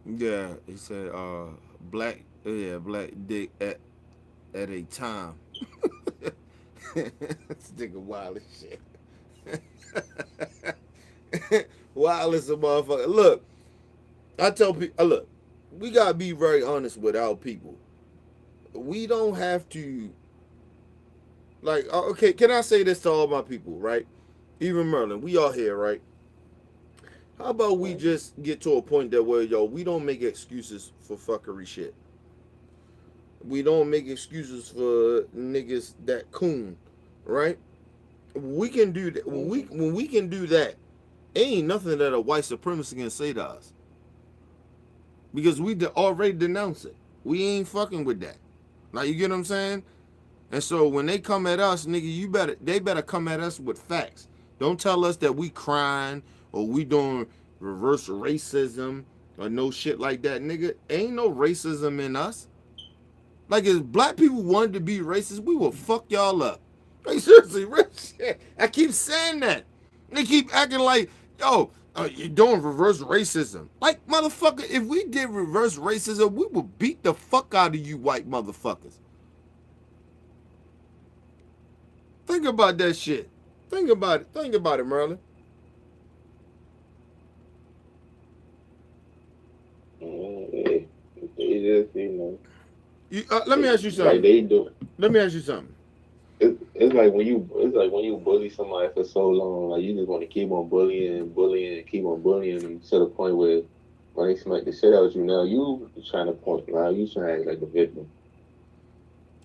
Yeah, he said black dick at a time. This nigga wild as shit. Wild as a motherfucker. Look, I tell people, look, we gotta be very honest with our people. We don't have to, like, okay, can I say this to all my people, right? Even Merlin, we all here, right? How about we just get to a point that where, yo, we don't make excuses for fuckery shit. We don't make excuses for niggas that coon, right? We can do that. When we can do that, ain't nothing that a white supremacist can say to us. Because we already denounced it. We ain't fucking with that. Like, you get what I'm saying? And so when they come at us, nigga, they better come at us with facts. Don't tell us that we crying or we doing reverse racism or no shit like that, nigga. Ain't no racism in us. Like if black people wanted to be racist, we will fuck y'all up. Like seriously, real shit. I keep saying that. They keep acting like, yo, you're doing reverse racism. Like motherfucker, if we did reverse racism, we would beat the fuck out of you white motherfuckers. Think about that shit. Think about it. Think about it, Merlin. They just, you know. Let me ask you something. Like they do. Let me ask you something. It's like when you bully somebody for so long, like you just want to keep on bullying, and keep on bullying them to the point where when they smack the shit out of you, now you trying to point, now you trying to act like a victim.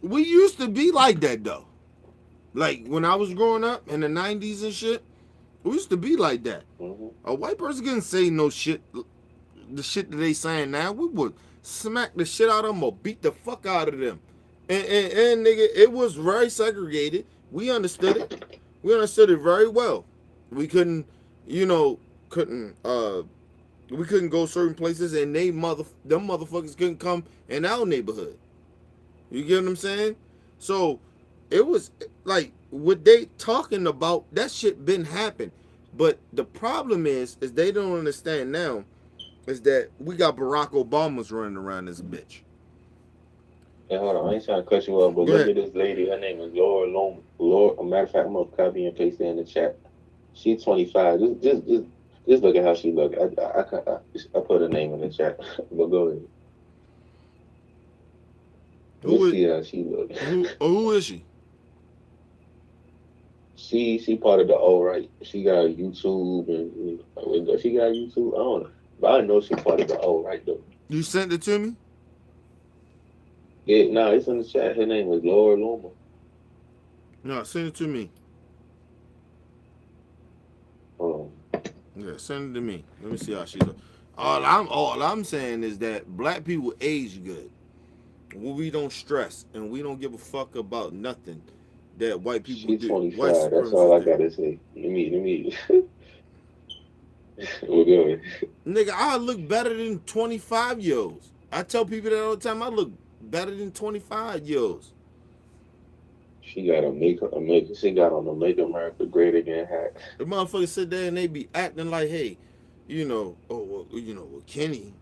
We used to be like that though. Like when I was growing up in the 90s and shit, we used to be like that. Mm-hmm. A white person couldn't say no shit, the shit that they saying now. We would smack the shit out of them or beat the fuck out of them. And nigga, it was very segregated. We understood it. We understood it very well. We couldn't go certain places and them motherfuckers couldn't come in our neighborhood. You get what I'm saying? So it was like what they talking about, that shit been happening. But the problem is they don't understand now is that we got Barack Obama's running around this bitch. Hey, hold on, I ain't trying to cut you off, but look at this lady. Her name is Laura Loma. Laura, a matter of fact, I'm gonna copy and paste it in the chat. She's 25. Just look at how she look. I put her name in the chat. But go ahead. Let's see how she look. Who is she? She part of the alt-right. She got YouTube and she got YouTube. I don't know, but I know she part of the alt-right though. You sent it to me? Yeah, no, it's in the chat. Her name is Laura Loma. No, send it to me. Hold on. Yeah, send it to me. Let me see how she look. All I'm saying is that black people age good. We don't stress and we don't give a fuck about nothing that white people She's do. 25. That's all I gotta say. Let me. We're good. Nigga, I look better than 25-year-olds. I tell people that all the time. I look better than 25-year-olds. She got she got on the Make America Great Again hat. The motherfuckers sit there and they be acting like, hey, Kenny,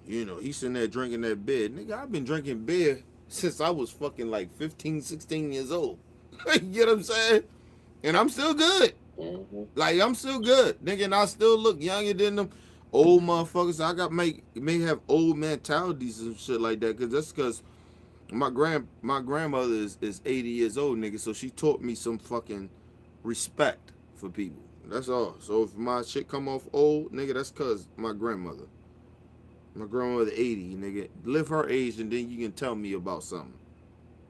he's sitting there drinking that beer. Nigga, I've been drinking beer since I was fucking like 15, 16 years old. You get what I'm saying? And I'm still good. Mm-hmm. Like, I'm still good. Nigga, and I still look younger than them old motherfuckers. I got may have old mentalities and shit like that, because my grandmother is 80 years old, nigga, so she taught me some fucking respect for people. That's all. So if my shit come off old, nigga, that's cause my grandmother 80, nigga. Live her age and then you can tell me about something.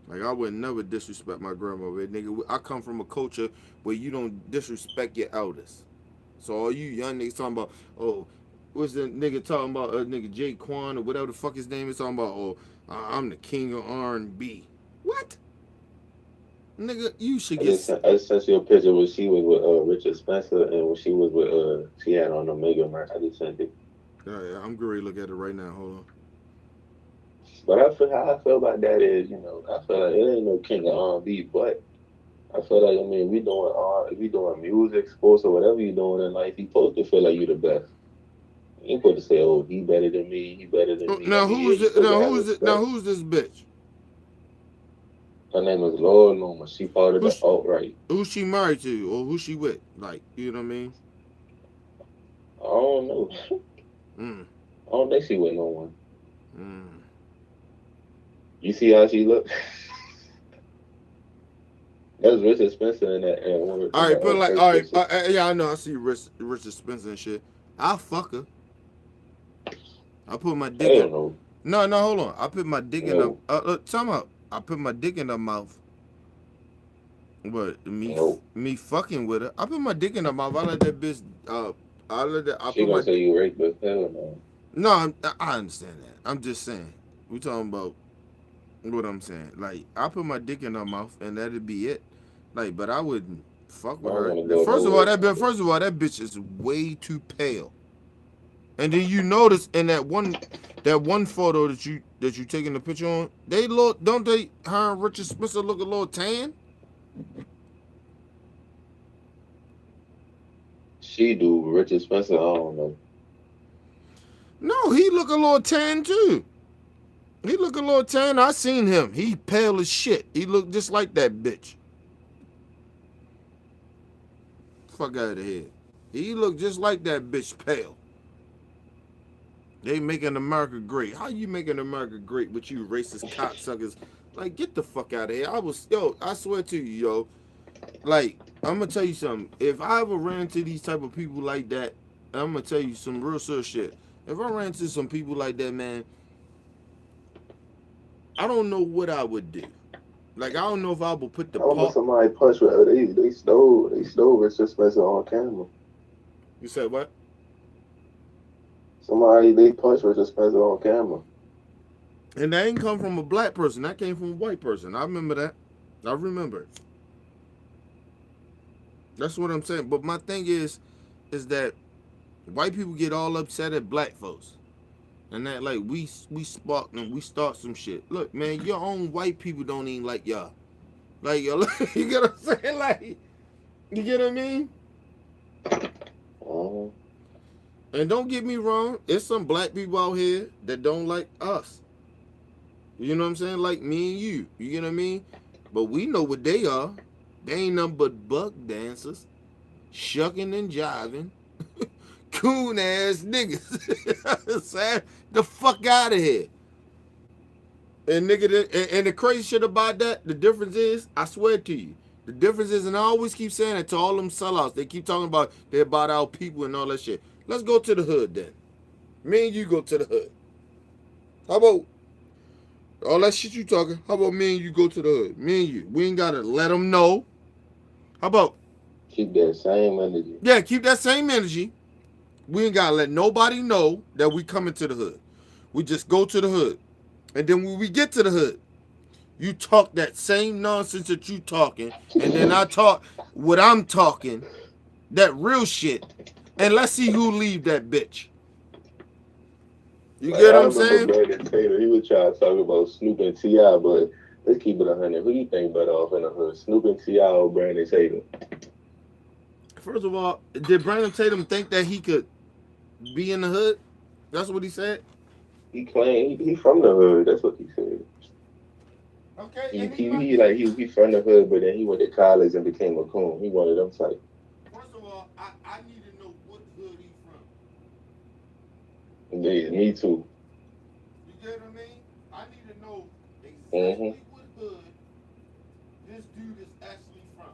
Like, I would never disrespect my grandmother, nigga. I come from a culture where you don't disrespect your elders. So all you young niggas talking about, what's the nigga talking about, nigga Jay Quan or whatever the fuck his name is talking about, I'm the king of R&B. What? Nigga, you should get... I just sent you a picture when she was with Richard Spencer and when she was with, she had on the Make America. I just sent it. Yeah, I'm going to look at it right now. Hold on. But how I feel about that is, I feel like it ain't no king of R&B, but I feel like, we doing music, sports, or whatever you doing in life, you supposed to feel like you the best. You ain't supposed to say, he better than me, he better than me. Now who's this bitch? Her name is Laura Loma. She part of the alt-right. Who's she married to, or who's she with? Like, you know what I mean? I don't know. I don't think she with no one. You see how she look? That's Richard Spencer in that. All right, but like, all right, yeah, I know. I see Richard Spencer and shit. I'll fuck her. I put my dick in. No, hold on. I put my dick in her. Time out. I put my dick in her mouth. But me fucking with her. I put my dick in her mouth. I let that bitch. She gonna say you raped her. Hell no. No, I understand that. I'm just saying. We talking about what I'm saying. Like, I put my dick in her mouth and that'd be it. Like, but I wouldn't fuck with her. First of all, that bitch is way too pale. And then you notice in that one photo that that you taking the picture on, they look, don't they? Her and Richard Spencer look a little tan. She do. Richard Spencer, I don't know. No, he look a little tan too. He look a little tan. I seen him. He pale as shit. He look just like that bitch. Fuck out of here. He look just like that bitch, pale. They making America great. How you making America great with you racist cocksuckers? Like, get the fuck out of here. I swear to you, yo. Like, I'm gonna tell you something. If I ever ran into these type of people like that, I'm gonna tell you some real serious shit. If I ran into some people like that, man, I don't know what I would do. Like, I don't know if I would put the I remember somebody punched her. They stole Richard Spencer on camera. You said what? They punched Richard Spencer on camera. And that ain't come from a black person. That came from a white person. I remember that. I remember it. That's what I'm saying. But my thing is that white people get all upset at black folks. And that, like, we spark them, we start some shit. Look, man, your own white people don't even like y'all. Like, yo, you get what I'm saying? Like, you get what I mean? Uh-huh. And don't get me wrong, there's some black people out here that don't like us. You know what I'm saying? Like me and you. You get what I mean? But we know what they are. They ain't nothing but buck dancers, shucking and jiving, coon ass niggas. Saying, the fuck out of here. And nigga, and the crazy shit about that, the difference is, I swear to you, the difference is, and I always keep saying it to all them sellouts. They keep talking about they're about our people and all that shit. Let's go to the hood then. Me and you go to the hood. How about all that shit you talking? How about me and you go to the hood? Me and you. We ain't gotta let them know. How about keep that same energy? Yeah, keep that same energy. We ain't gotta let nobody know that we coming to the hood. We just go to the hood. And then when we get to the hood, you talk that same nonsense that you talking, and then I talk what I'm talking, that real shit, and let's see who leave that bitch. You get what I'm saying? Brandon Taylor, he was trying to talk about Snoop and T.I., but let's keep it 100. Who do you think better off in the hood, Snoop and T.I. or Brandon Taylor? First of all, did Brandon Tatum think that he could be in the hood? That's what he said? He claimed he from the hood. That's what he said. Okay. He from the hood, but then he went to college and became a coon. He one of them type. First of all, I need to know what hood he's from. Yeah, me too. You get what I mean? I need to know exactly what hood this dude is actually from.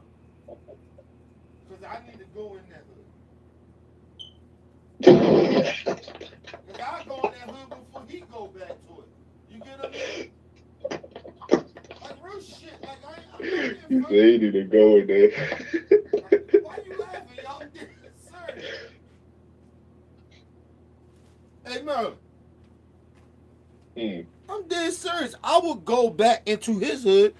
Because I need to go in that hood. Because I go in that hood before he go back to it. You get what I mean? Like real shit. Like I'm You say you need to go in there. Why you laughing? Y'all dead serious. Hey, man. I'm dead serious. I would go back into his hood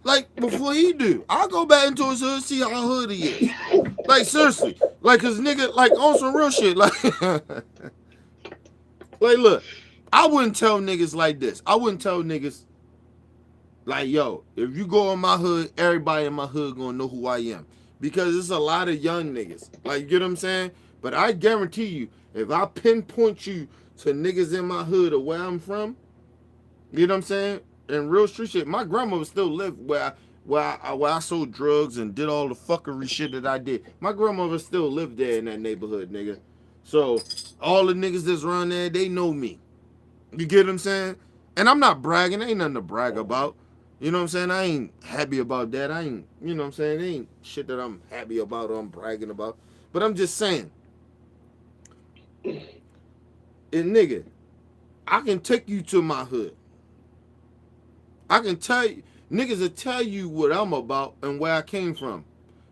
like before he do. I'll go back into his hood, see how hood he is. Like seriously. Like his nigga, like on some real shit. Like, like look, I wouldn't tell niggas like this. I wouldn't tell niggas like, yo, if you go in my hood, everybody in my hood gonna know who I am. Because it's a lot of young niggas. Like, you get what I'm saying? But I guarantee you, if I pinpoint you to niggas in my hood or where I'm from, you know what I'm saying? And real street shit, my grandmother still lived where I sold drugs and did all the fuckery shit that I did. My grandmother still lived there in that neighborhood, nigga. So all the niggas that's around there, they know me. You get what I'm saying? And I'm not bragging. Ain't nothing to brag about. You know what I'm saying? I ain't happy about that. I ain't, you know what I'm saying? It ain't shit that I'm happy about or I'm bragging about. But I'm just saying. And nigga, I can take you to my hood. I can tell you, niggas will tell you what I'm about and where I came from.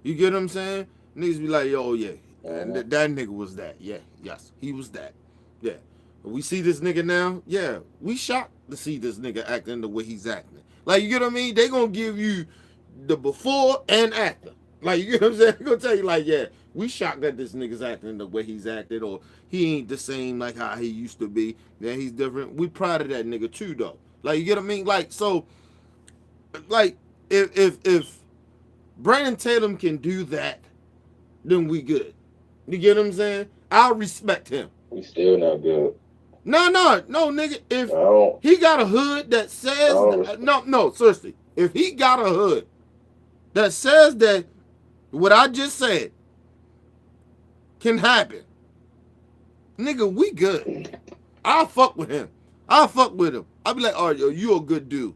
You get what I'm saying? Niggas be like, yo, yeah, that nigga was that. Yeah, yes, he was that. Yeah. We see this nigga now, yeah, we shocked to see this nigga acting the way he's acting. Like, you get what I mean? They gonna give you the before and after. Like, you get what I'm saying? They gonna tell you like, yeah, We shocked that this nigga's acting the way he's acted, or he ain't the same like how he used to be. Yeah, he's different. We proud of that nigga too, though. Like, you get what I mean? Like, so, like, if Brandon Tatum can do that, then we good. You get what I'm saying? I'll respect him. We still not good. No, nigga. If I don't. he got a hood that says no, seriously. If he got a hood that says that what I just said can happen, nigga, we good. I'll fuck with him. I'll fuck with him. I'll be like, oh, yo, you a good dude.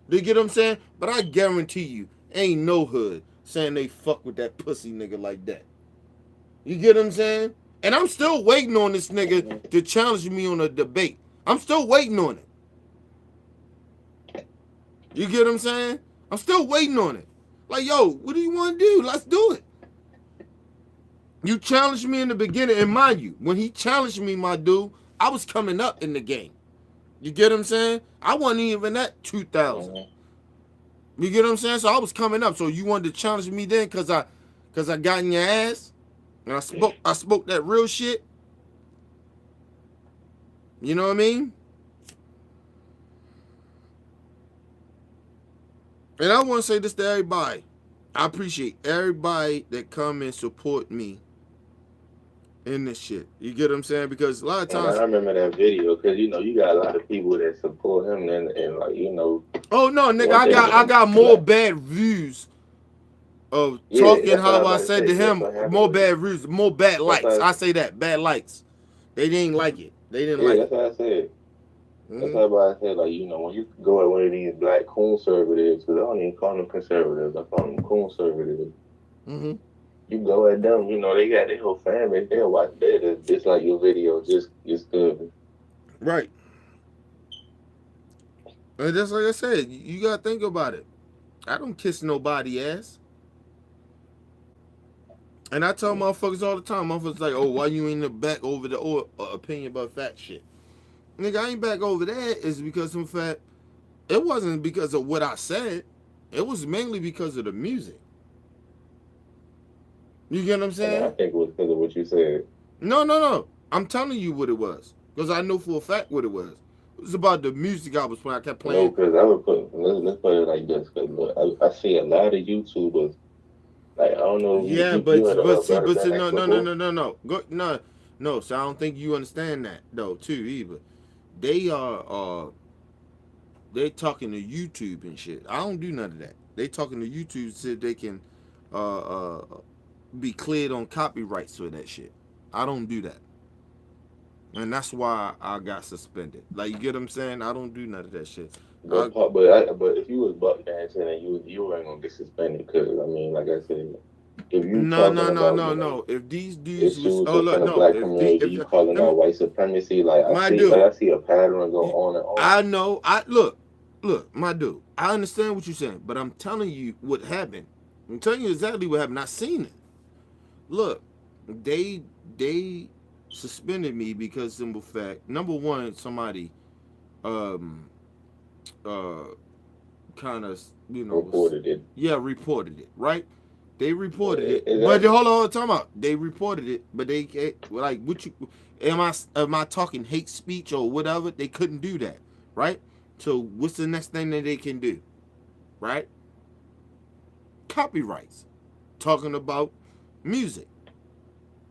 You get what I'm saying? But I guarantee you, ain't no hood saying they fuck with that pussy nigga like that. You get what I'm saying? And I'm still waiting on this nigga to challenge me on a debate. I'm still waiting on it. You get what I'm saying? I'm still waiting on it. Like, yo, what do you want to do? Let's do it. You challenged me in the beginning, and mind you, when he challenged me, my dude, I was coming up in the game. You get what I'm saying? I wasn't even at 2,000. You get what I'm saying? So I was coming up. So you wanted to challenge me then because I got in your ass? And I spoke that real shit. You know what I mean? And I want to say this to everybody. I appreciate everybody that come and support me in this shit. You get what I'm saying? Because a lot of times... I remember that video because, you know, you got a lot of people that support him and like, you know... Oh, no, nigga, I got more bad views of talking how I said to him, more bad views, more bad likes. I say that, bad likes. They didn't like it. They didn't like it. That's what I said. That's why I said, like, you know, when you go at one of these black conservatives, because I don't even call them conservatives, I call them conservatives. You go at them, you know, they got their whole family, they'll watch that. Just like your video, just good. Right. And just like I said, you got to think about it. I don't kiss nobody ass. And I tell motherfuckers all the time, motherfuckers like, oh, why you ain't back over the opinion about fat shit? Nigga, I ain't back over that. It's because of fact, it wasn't because of what I said. It was mainly because of the music. You get what I'm saying? I think it was because of what you said. No. I'm telling you what it was. Because I know for a fact what it was. It was about the music I was playing. I kept playing. No, because I would put, let's put it like this. Because I see a lot of YouTubers. Like, I don't know. Yeah, but no. So I don't think you understand that though too either. They are they talking to YouTube and shit. I don't do none of that. They talking to YouTube so they can be cleared on copyrights for that shit. I don't do that. And that's why I got suspended. Like, you get what I'm saying? I don't do none of that shit. But if you was buck dancing and you ain't gonna get suspended, because I mean, like I said, if you no. If these dudes was black community, you calling out white supremacy, like I see a pattern go on and on. I know. Look, my dude. I understand what you're saying, but I'm telling you what happened. I'm telling you exactly what happened. I seen it. Look, they suspended me because simple fact. Number one, somebody kind of, you know, reported it. Yeah, reported it, right? They reported it, but hold on, time out. They reported it, but they like, what you? Am I talking hate speech or whatever? They couldn't do that, right? So what's the next thing that they can do, right? Copyrights, talking about music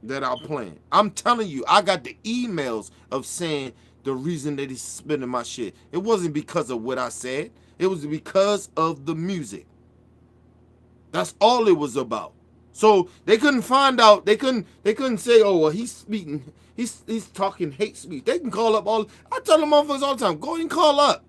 that I'm playing. I'm telling you, I got the emails of saying the reason that he's suspending my shit. It wasn't because of what I said. It was because of the music. That's all it was about. So they couldn't find out. They couldn't say, oh, well, he's speaking. He's talking hate speech. They can call up all. I tell them motherfuckers all the time, go ahead and call up.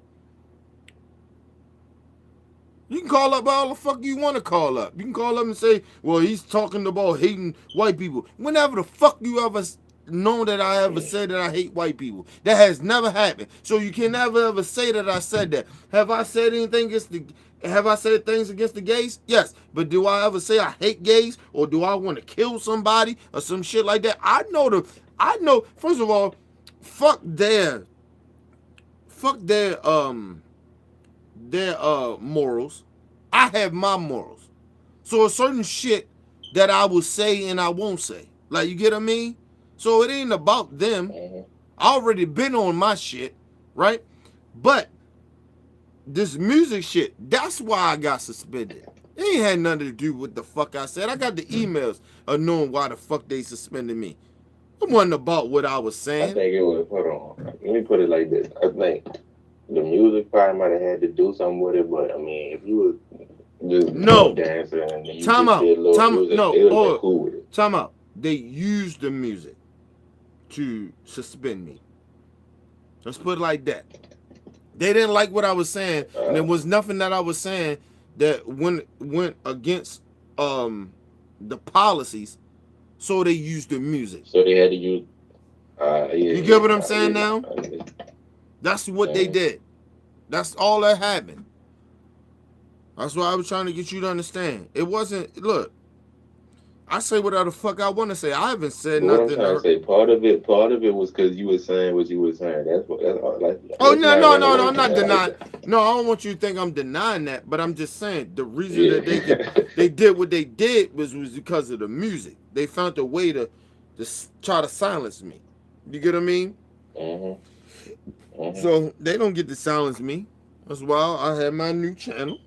You can call up all the fuck you want to call up. You can call up and say, well, he's talking about hating white people. Whenever the fuck you ever know that I ever said that I hate white people? That has never happened. So you can never ever say that I said that. Have I said anything against the? Have I said things against the gays? Yes. But do I ever say I hate gays or do I want to kill somebody or some shit like that? I know. First of all, fuck their morals. I have my morals. So a certain shit that I will say and I won't say. Like, you get what I mean? So it ain't about them. I already been on my shit, right? But this music shit, that's why I got suspended. It ain't had nothing to do with the fuck I said. I got the emails of knowing why the fuck they suspended me. It wasn't about what I was I saying. think it was, hold on. Let me put it like this. I think the music probably might have had to do something with it, but I mean, if you was just No. dancing and you Time just out. did a little music, No. they would have Oh. been cool with it. Time out. They used the music to suspend me. Let's put it like that. They didn't like what I was saying, and there was nothing that I was saying that went against the policies, so they used the music. So they had to use. You get what I'm saying now? That's what they did. That's all that happened. That's why I was trying to get you to understand. It wasn't. Look, I say whatever the fuck I want to say. I haven't said What I'm nothing. trying to say, part of it was because you were saying what you were saying. That's all. Like, Oh let's no, not no, run no, away no! I'm from not that. denying. No, I don't want you to think I'm denying that. But I'm just saying the reason Yeah. that they did what they did was because of the music. They found a way to try to silence me. You get what I mean? So they don't get to silence me. That's why I have my new channel,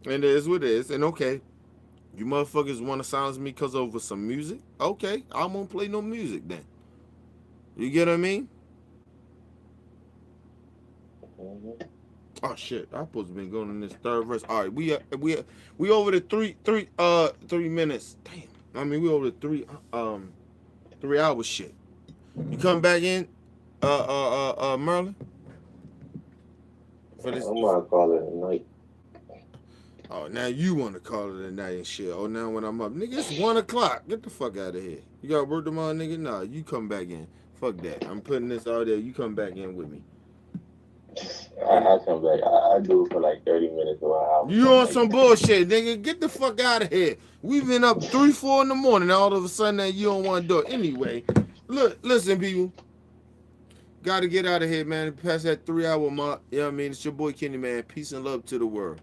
and it is what it is. And okay, you motherfuckers want to silence me because over some music? Okay, I won't play no music then. You get what I mean? Oh shit! I supposed to be going in this third verse. All right, we over the three minutes. Damn. I mean, we over the 3 hour shit. You come back in, Merlin? For this. I'm gonna call it a night. Oh, now you want to call it a night and shit. Oh, now when I'm up, nigga, it's 1 o'clock. Get the fuck out of here. You got work tomorrow, nigga? Nah, you come back in. Fuck that. I'm putting this out there. You come back in with me. I come back. I do it for like 30 minutes or an hour. You on some bullshit, nigga. Get the fuck out of here. We've been up 3, 4 in the morning. All of a sudden, that you don't want to do it. Anyway, look, listen, people. Got to get out of here, man. Past that 3 hour mark. You know what I mean? It's your boy Kenny, man. Peace and love to the world.